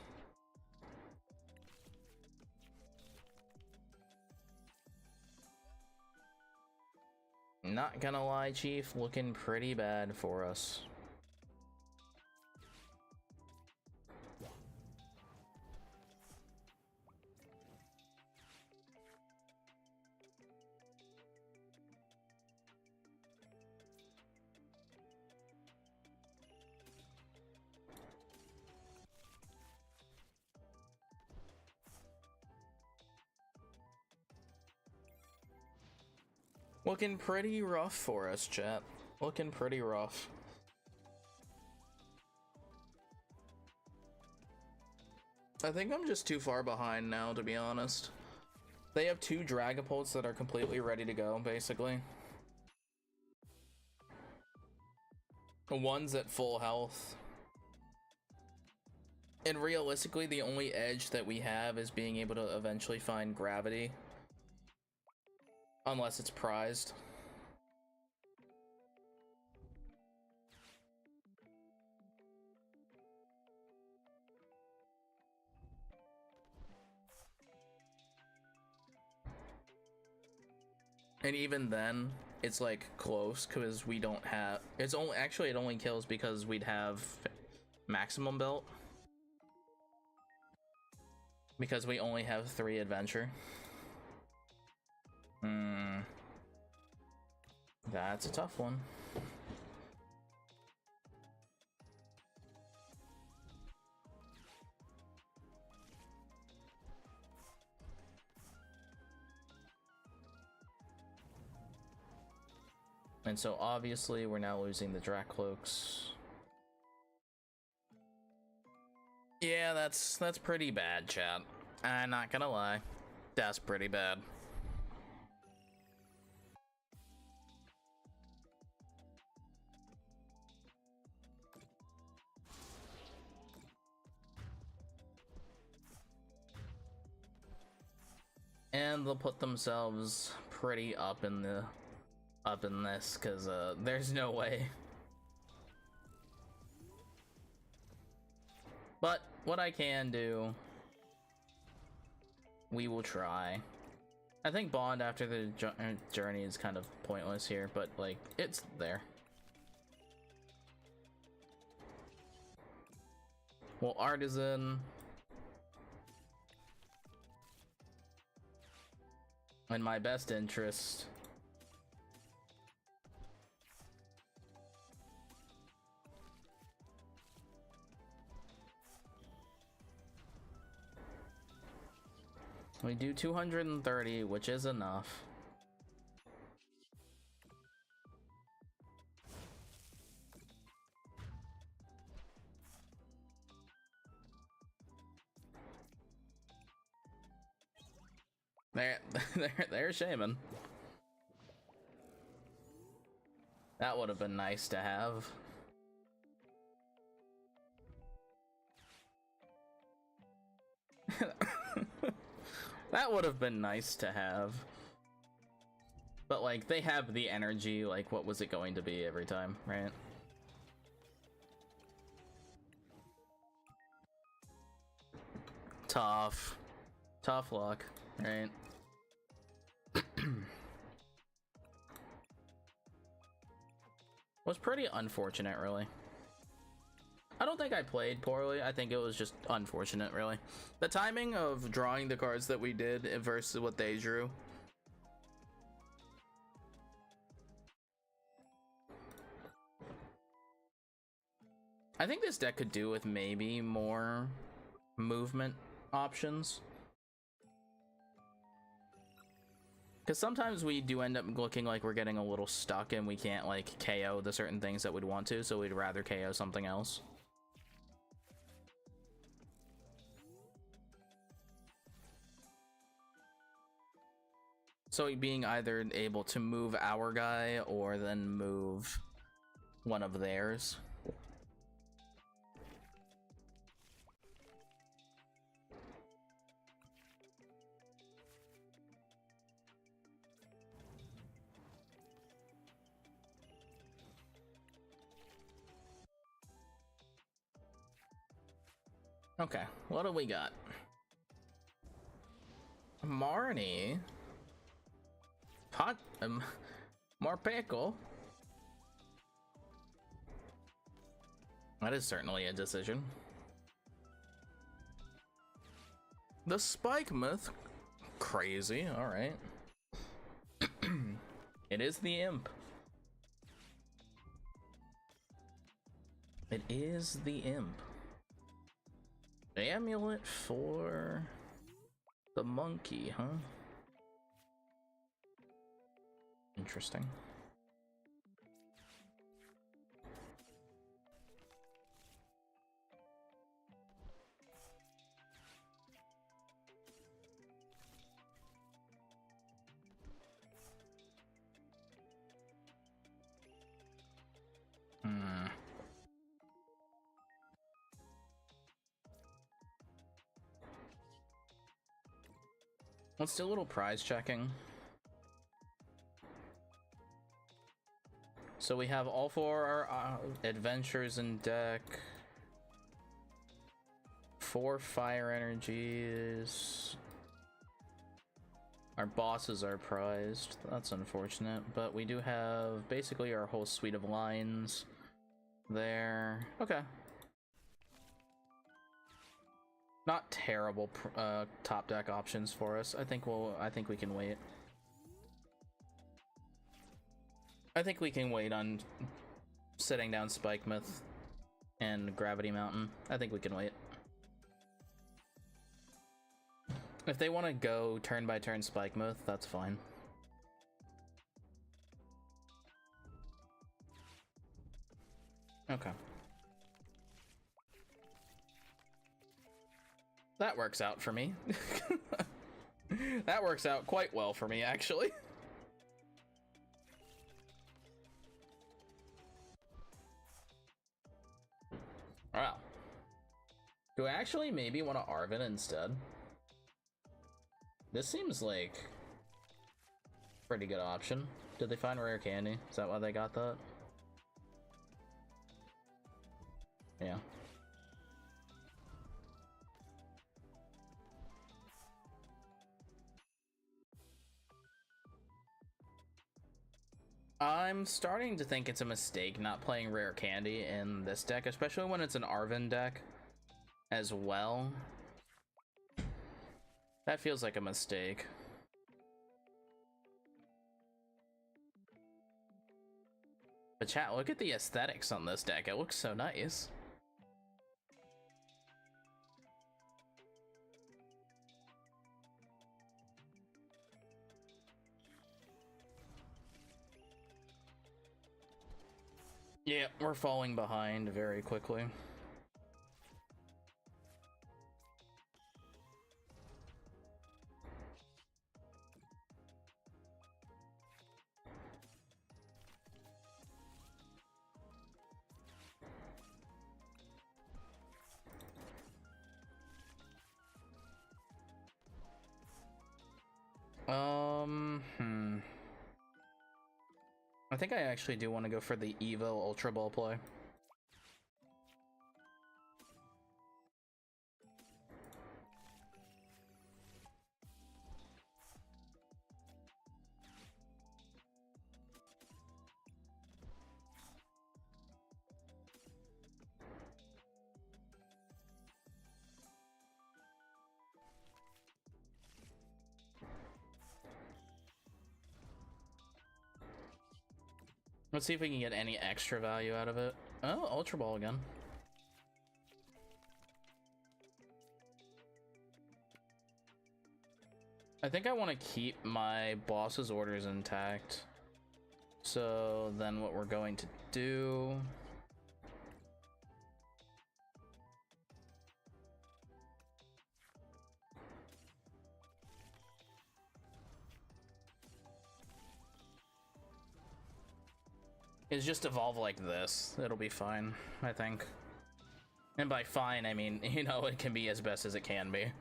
A: Not gonna lie, Chief, looking pretty bad for us. Looking pretty rough for us, chat. Looking pretty rough. I think I'm just too far behind now, to be honest. They have two Dragapults that are completely ready to go, basically. One's at full health. And realistically, the only edge that we have is being able to eventually find Gravity. Unless it's prized. And even then, it's like close because we don't have... It's only... Actually, it only kills because we'd have maximum belt. Because we only have 3 adventure. That's a tough one. And so obviously we're now losing the Dracloaks. Yeah, that's pretty bad, chat. I'm not gonna lie. That's pretty bad. And they'll put themselves pretty up in this, because there's no way. But what I can do, we will try. I think Bond after the journey is kind of pointless here, but like, it's there. Well, Artisan. In my best interest. We do 230, which is enough. There's Shaman. That would have been nice to have. That would have been nice to have. But like, they have the energy, like what was it going to be every time, right? Tough luck, right? Was pretty unfortunate, really. I don't think I played poorly. I think it was just unfortunate, really. The timing of drawing the cards that we did versus what they drew. I think this deck could do with maybe more movement options. Because sometimes we do end up looking like we're getting a little stuck and we can't like KO the certain things that we'd want to, so we'd rather KO something else. So being either able to move our guy or then move one of theirs. Okay, what do we got? Marnie. More pickle. That is certainly a decision. The Spike Myth. Crazy, alright. It is the imp. It is the imp. Amulet for the monkey, huh? Interesting. Let's do a little prize checking. So we have all four our adventures in deck. 4 fire energies. Our bosses are prized. That's unfortunate, but we do have basically our whole suite of lines there. Okay. Not terrible top deck options for us. I think we can wait. I think we can wait on setting down Spike Myth and Gravity Mountain. I think we can wait. If they want to go turn by turn Spike Myth, that's fine. Okay. That works out for me. That works out quite well for me, actually. Wow. Do I actually maybe want to Arvin instead? This seems like a pretty good option. Did they find rare candy? Is that why they got that? Yeah. I'm starting to think it's a mistake not playing rare candy in this deck, especially when it's an Arvin deck as well. That feels like a mistake. But chat, look at the aesthetics on this deck. It looks so nice. Yeah, we're falling behind very quickly. I think I actually do want to go for the Evo Ultra Ball play. Let's see if we can get any extra value out of it. Oh, Ultra Ball again. I think I want to keep my boss's orders intact. So then what we're going to do... is just evolve like this. It'll be fine, I think. And by fine, I mean, you know, it can be as best as it can be.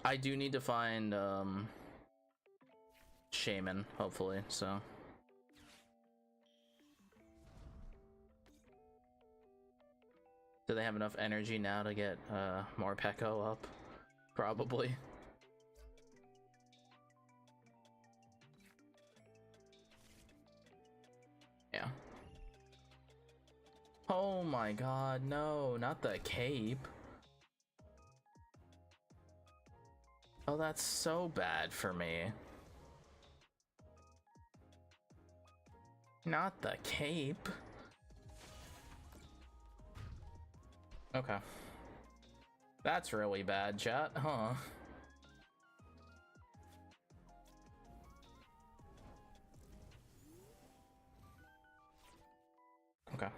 A: I do need to find, Shaman, hopefully, so... Do they have enough energy now to get more Pekko up? Probably. Yeah. Oh my god, no, not the cape. Oh, that's so bad for me. Not the cape. Okay. That's really bad, chat, huh? Okay.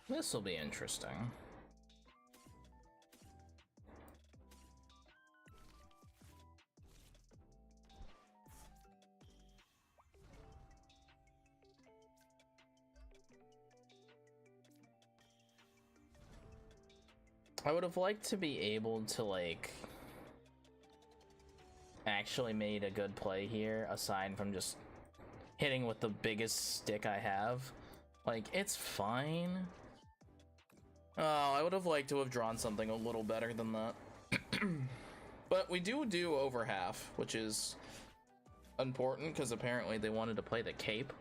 A: This will be interesting. I would have liked to be able to, like, actually made a good play here, aside from just hitting with the biggest stick I have. Like, it's fine. Oh, I would have liked to have drawn something a little better than that. But we do over half, which is important, because apparently they wanted to play the cape.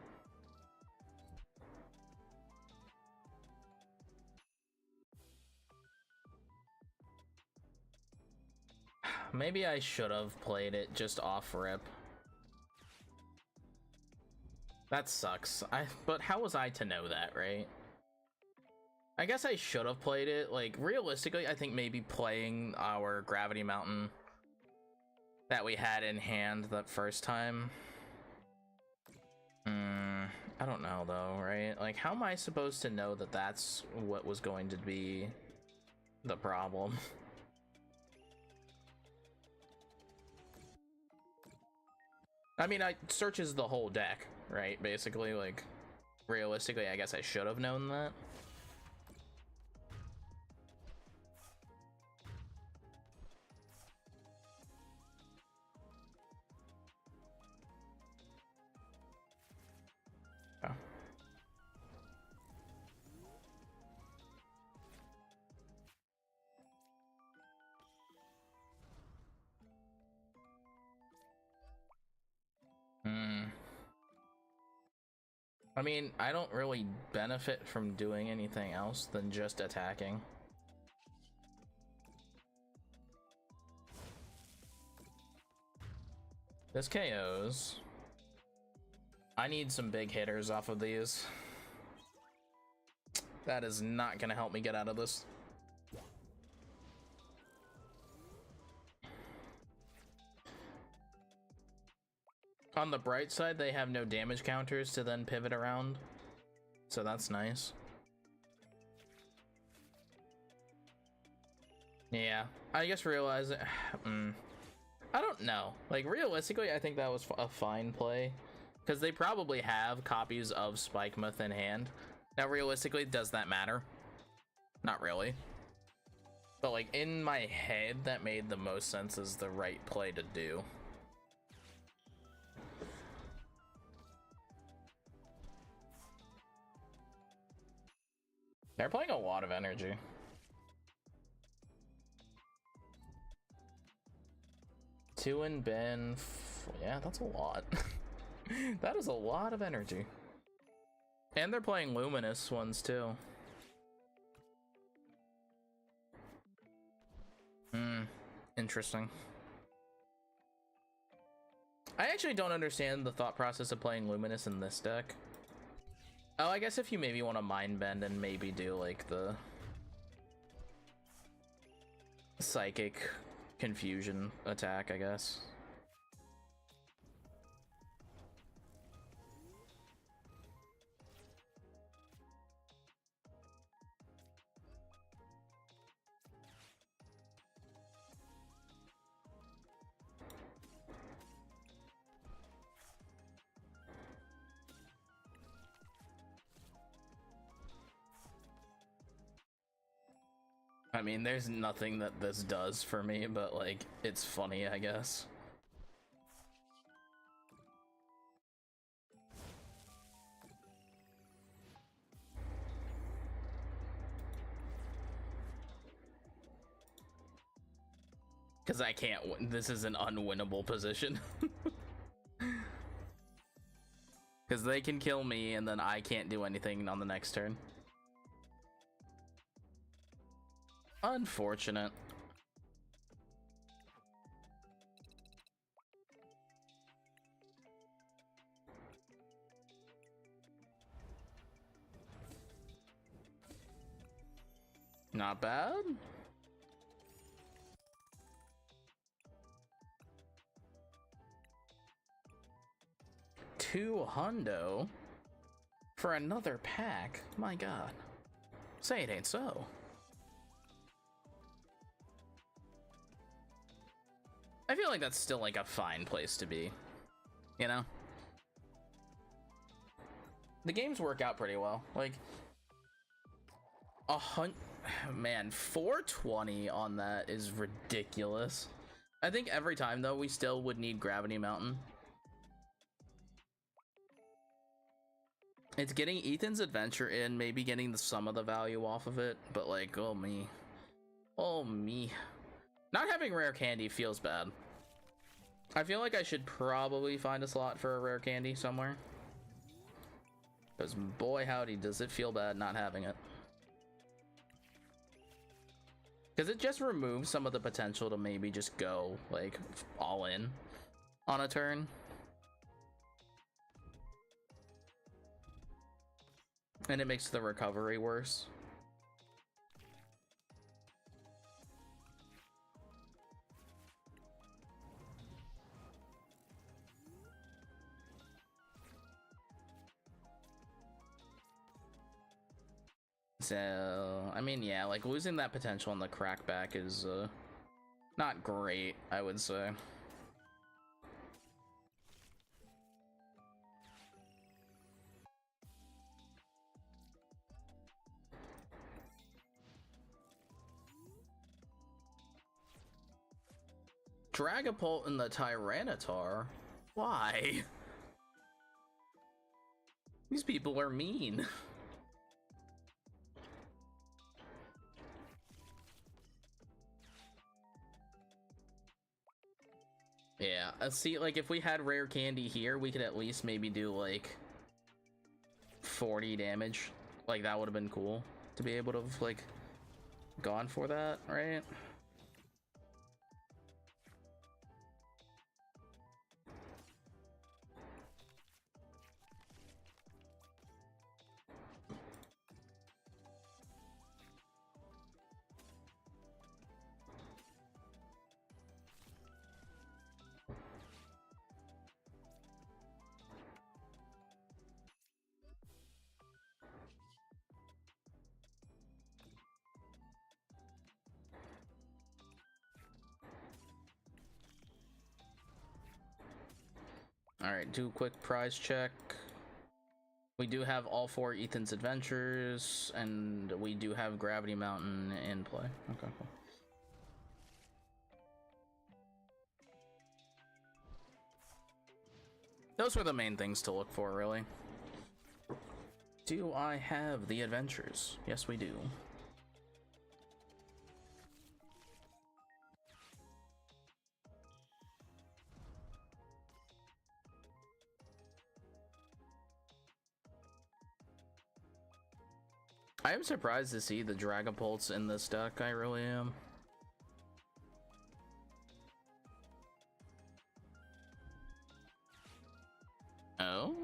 A: maybe I should have played it just off rip. That sucks. But how was I to know that, right? I guess I should have played it. Like, realistically, I think maybe playing our Gravity Mountain that we had in hand that first time. I don't know, though, right? Like, how am I supposed to know that that's what was going to be the problem? I mean, it searches the whole deck, right? Basically, like, realistically, I guess I should have known that. I mean, I don't really benefit from doing anything else than just attacking. This KOs. I need some big hitters off of these. That is not gonna help me get out of this. On the bright side, they have no damage counters to then pivot around, so that's nice. Yeah, I guess realize it. I don't know. Like, realistically, I think that was a fine play, because they probably have copies of Spikemuth in hand. Now, realistically, does that matter? Not really. But, like, in my head, that made the most sense as the right play to do. They're playing a lot of energy. Two and Ben. Yeah, that's a lot. That is a lot of energy. And they're playing luminous ones too. Interesting. I actually don't understand the thought process of playing luminous in this deck. Oh, I guess if you maybe want to mind bend and maybe do like the psychic confusion attack, I guess. I mean, there's nothing that this does for me, but like, it's funny, I guess. Because I can't win. This is an unwinnable position. Because they can kill me and then I can't do anything on the next turn. Unfortunate. Not bad. $200 for another pack. My God. Say it ain't so. I feel like that's still like a fine place to be, you know? The games work out pretty well. Like, man, 420 on that is ridiculous. I think every time though, we still would need Gravity Mountain. It's getting Ethan's Adventure in, maybe getting some of the value off of it, but like, oh me. Oh me. Not having rare candy feels bad. I feel like I should probably find a slot for a rare candy somewhere. Because boy howdy does it feel bad not having it. Because it just removes some of the potential to maybe just go, like, all in on a turn. And it makes the recovery worse. So, I mean, yeah, like, losing that potential on the crackback is, not great, I would say. Dragapult and the Tyranitar? Why? These people are mean. Yeah, see, like, if we had rare candy here, we could at least maybe do, like, 40 damage. Like, that would have been cool to be able to have, like, gone for that, right? Alright, do a quick prize check. We do have all 4 Ethan's Adventures, and we do have Gravity Mountain in play. Okay, cool. Those were the main things to look for, really. Do I have the adventures? Yes, we do. I am surprised to see the Dragapults in this deck, I really am. Oh?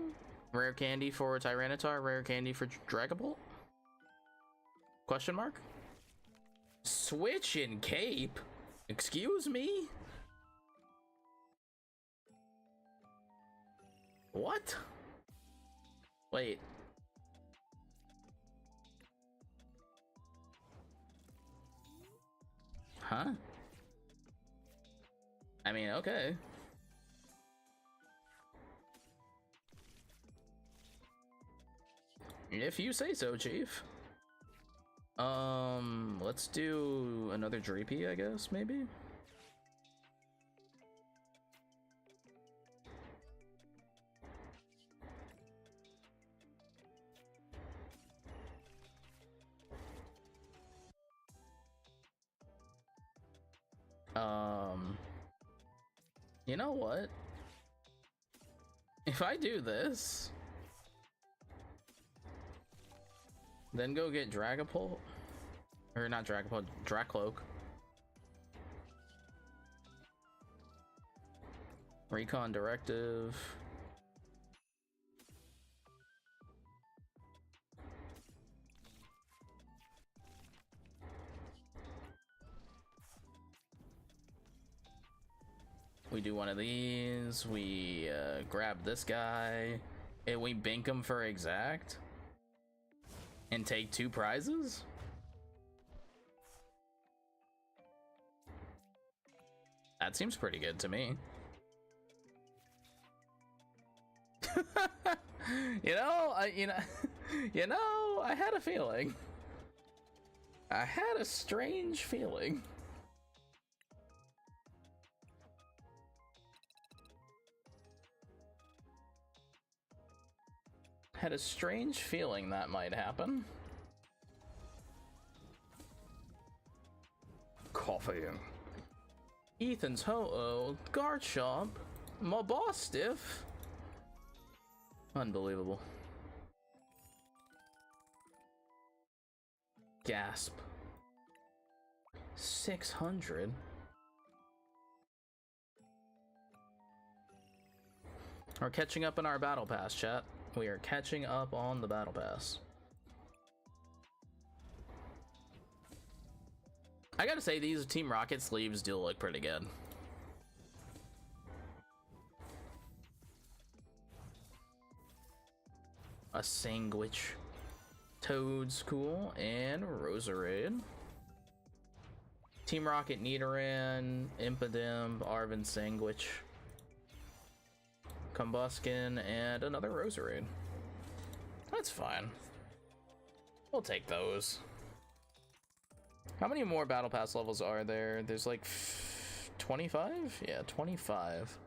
A: Rare candy for Tyranitar, rare candy for Dragapult? Question mark? Switch and Cape? Excuse me? What? Wait. Huh? I mean, okay. If you say so, Chief. Let's do another Drapey, I guess, maybe? You know what? If I do this, then go get Dragapult, or not Dragapult, Dracloak. Recon Directive. We do one of these, we grab this guy, and we bink him for exact, and take 2 prizes? That seems pretty good to me. You know, I had a feeling. I had a strange feeling. Had a strange feeling that might happen. Coffee. Ethan's Ho-Oh, Garchomp, my boss stiff. Unbelievable. Gasp. 600. We're catching up on our battle pass, chat. We are catching up on the battle pass. I gotta say, these Team Rocket sleeves do look pretty good. A sandwich. Toad's cool, and Roserade. Team Rocket Nidoran, Impidimp, Arven Sandwich, Combuskin, and another Roserade. That's fine. We'll take those. How many more Battle Pass levels are there? There's like 25? Yeah, 25.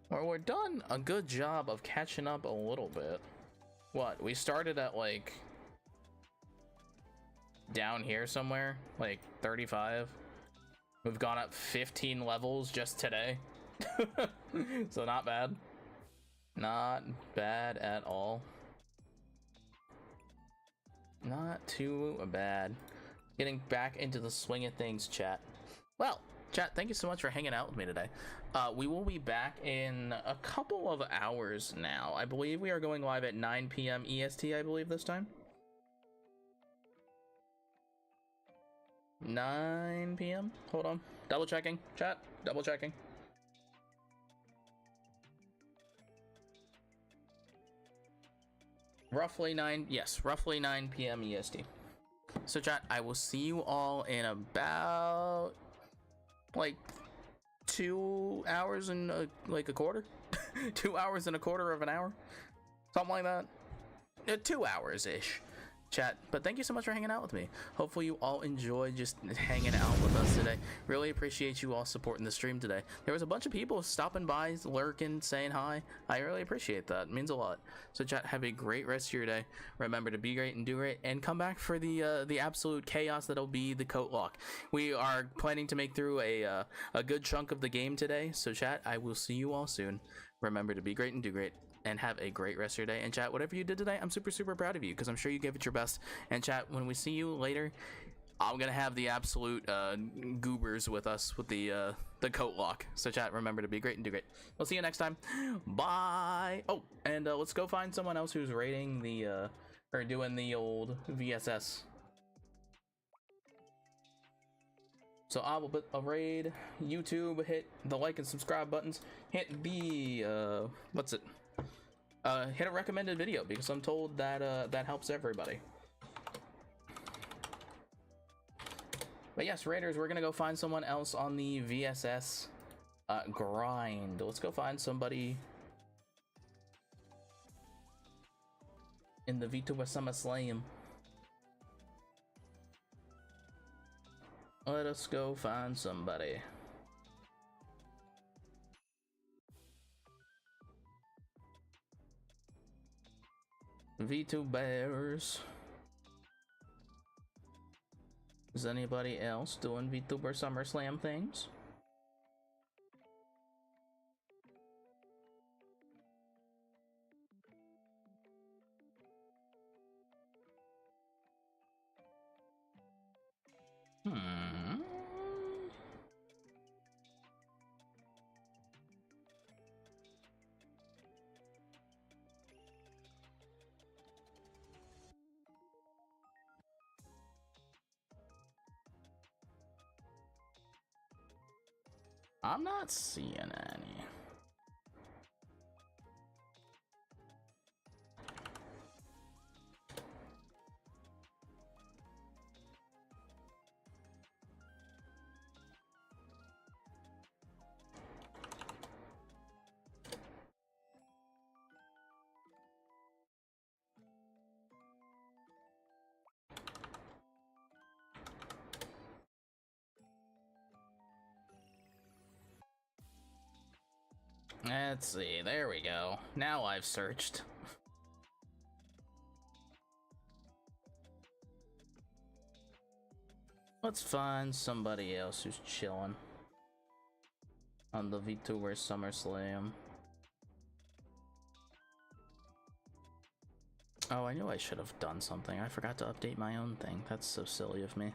A: Well, we're done a good job of catching up a little bit. What? We started at like down here somewhere, like 35. We've gone up 15 levels just today. So not bad. Not bad at all. Not too bad. Getting back into the swing of things, chat. Well, chat, thank you so much for hanging out with me today. We will be back in a couple of hours now. I believe we are going live at 9 p.m. EST, I believe, this time. 9 p.m. Hold on. Double checking. Chat. Double checking. Roughly 9. Yes, roughly 9 p.m. EST. So, chat, I will see you all in about like 2 hours and like a quarter. 2 hours and a quarter of an hour. Something like that. 2 hours ish. Chat, but thank you so much for hanging out with me. Hopefully you all enjoyed just hanging out with us today. Really appreciate you all supporting the stream today. There was a bunch of people stopping by, lurking, saying hi. I really appreciate that. It means a lot. So chat, have a great rest of your day. Remember to be great and do great, and come back for the absolute chaos that'll be the COATlocke. We are planning to make through a good chunk of the game today. So chat, I will see you all soon. Remember to be great and do great, and have a great rest of your day. And chat, whatever you did today, I'm super proud of you, because I'm sure you gave it your best. And chat, when we see you later, I'm gonna have the absolute goobers with us with the COATlocke. So chat, remember to be great and do great. We'll see you next time. Bye. Oh, and let's go find someone else who's rating the or doing the old VSS. So I will put a raid. YouTube, hit the like and subscribe buttons. Hit the what's it? Hit a recommended video, because I'm told that that helps everybody. But yes, Raiders, we're gonna go find someone else on the VSS grind. Let's go find somebody in the VTuber SummerSlam. Let us go find somebody. VTubers. Is anybody else doing VTuber SummerSlam things? I'm not seeing any. Let's see, there we go. Now I've searched. Let's find somebody else who's chilling on the VTuber SummerSlam. Oh, I knew I should have done something. I forgot to update my own thing. That's so silly of me.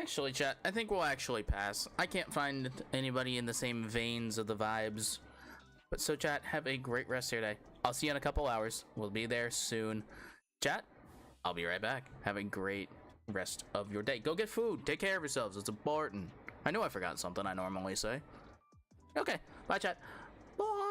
A: Actually, chat, I think we'll actually pass. I can't find anybody in the same veins of the vibes. But so, chat, have a great rest of your day. I'll see you in a couple hours. We'll be there soon. Chat, I'll be right back. Have a great rest of your day. Go get food. Take care of yourselves. It's important. I know I forgot something I normally say. Okay. Bye, chat. Bye.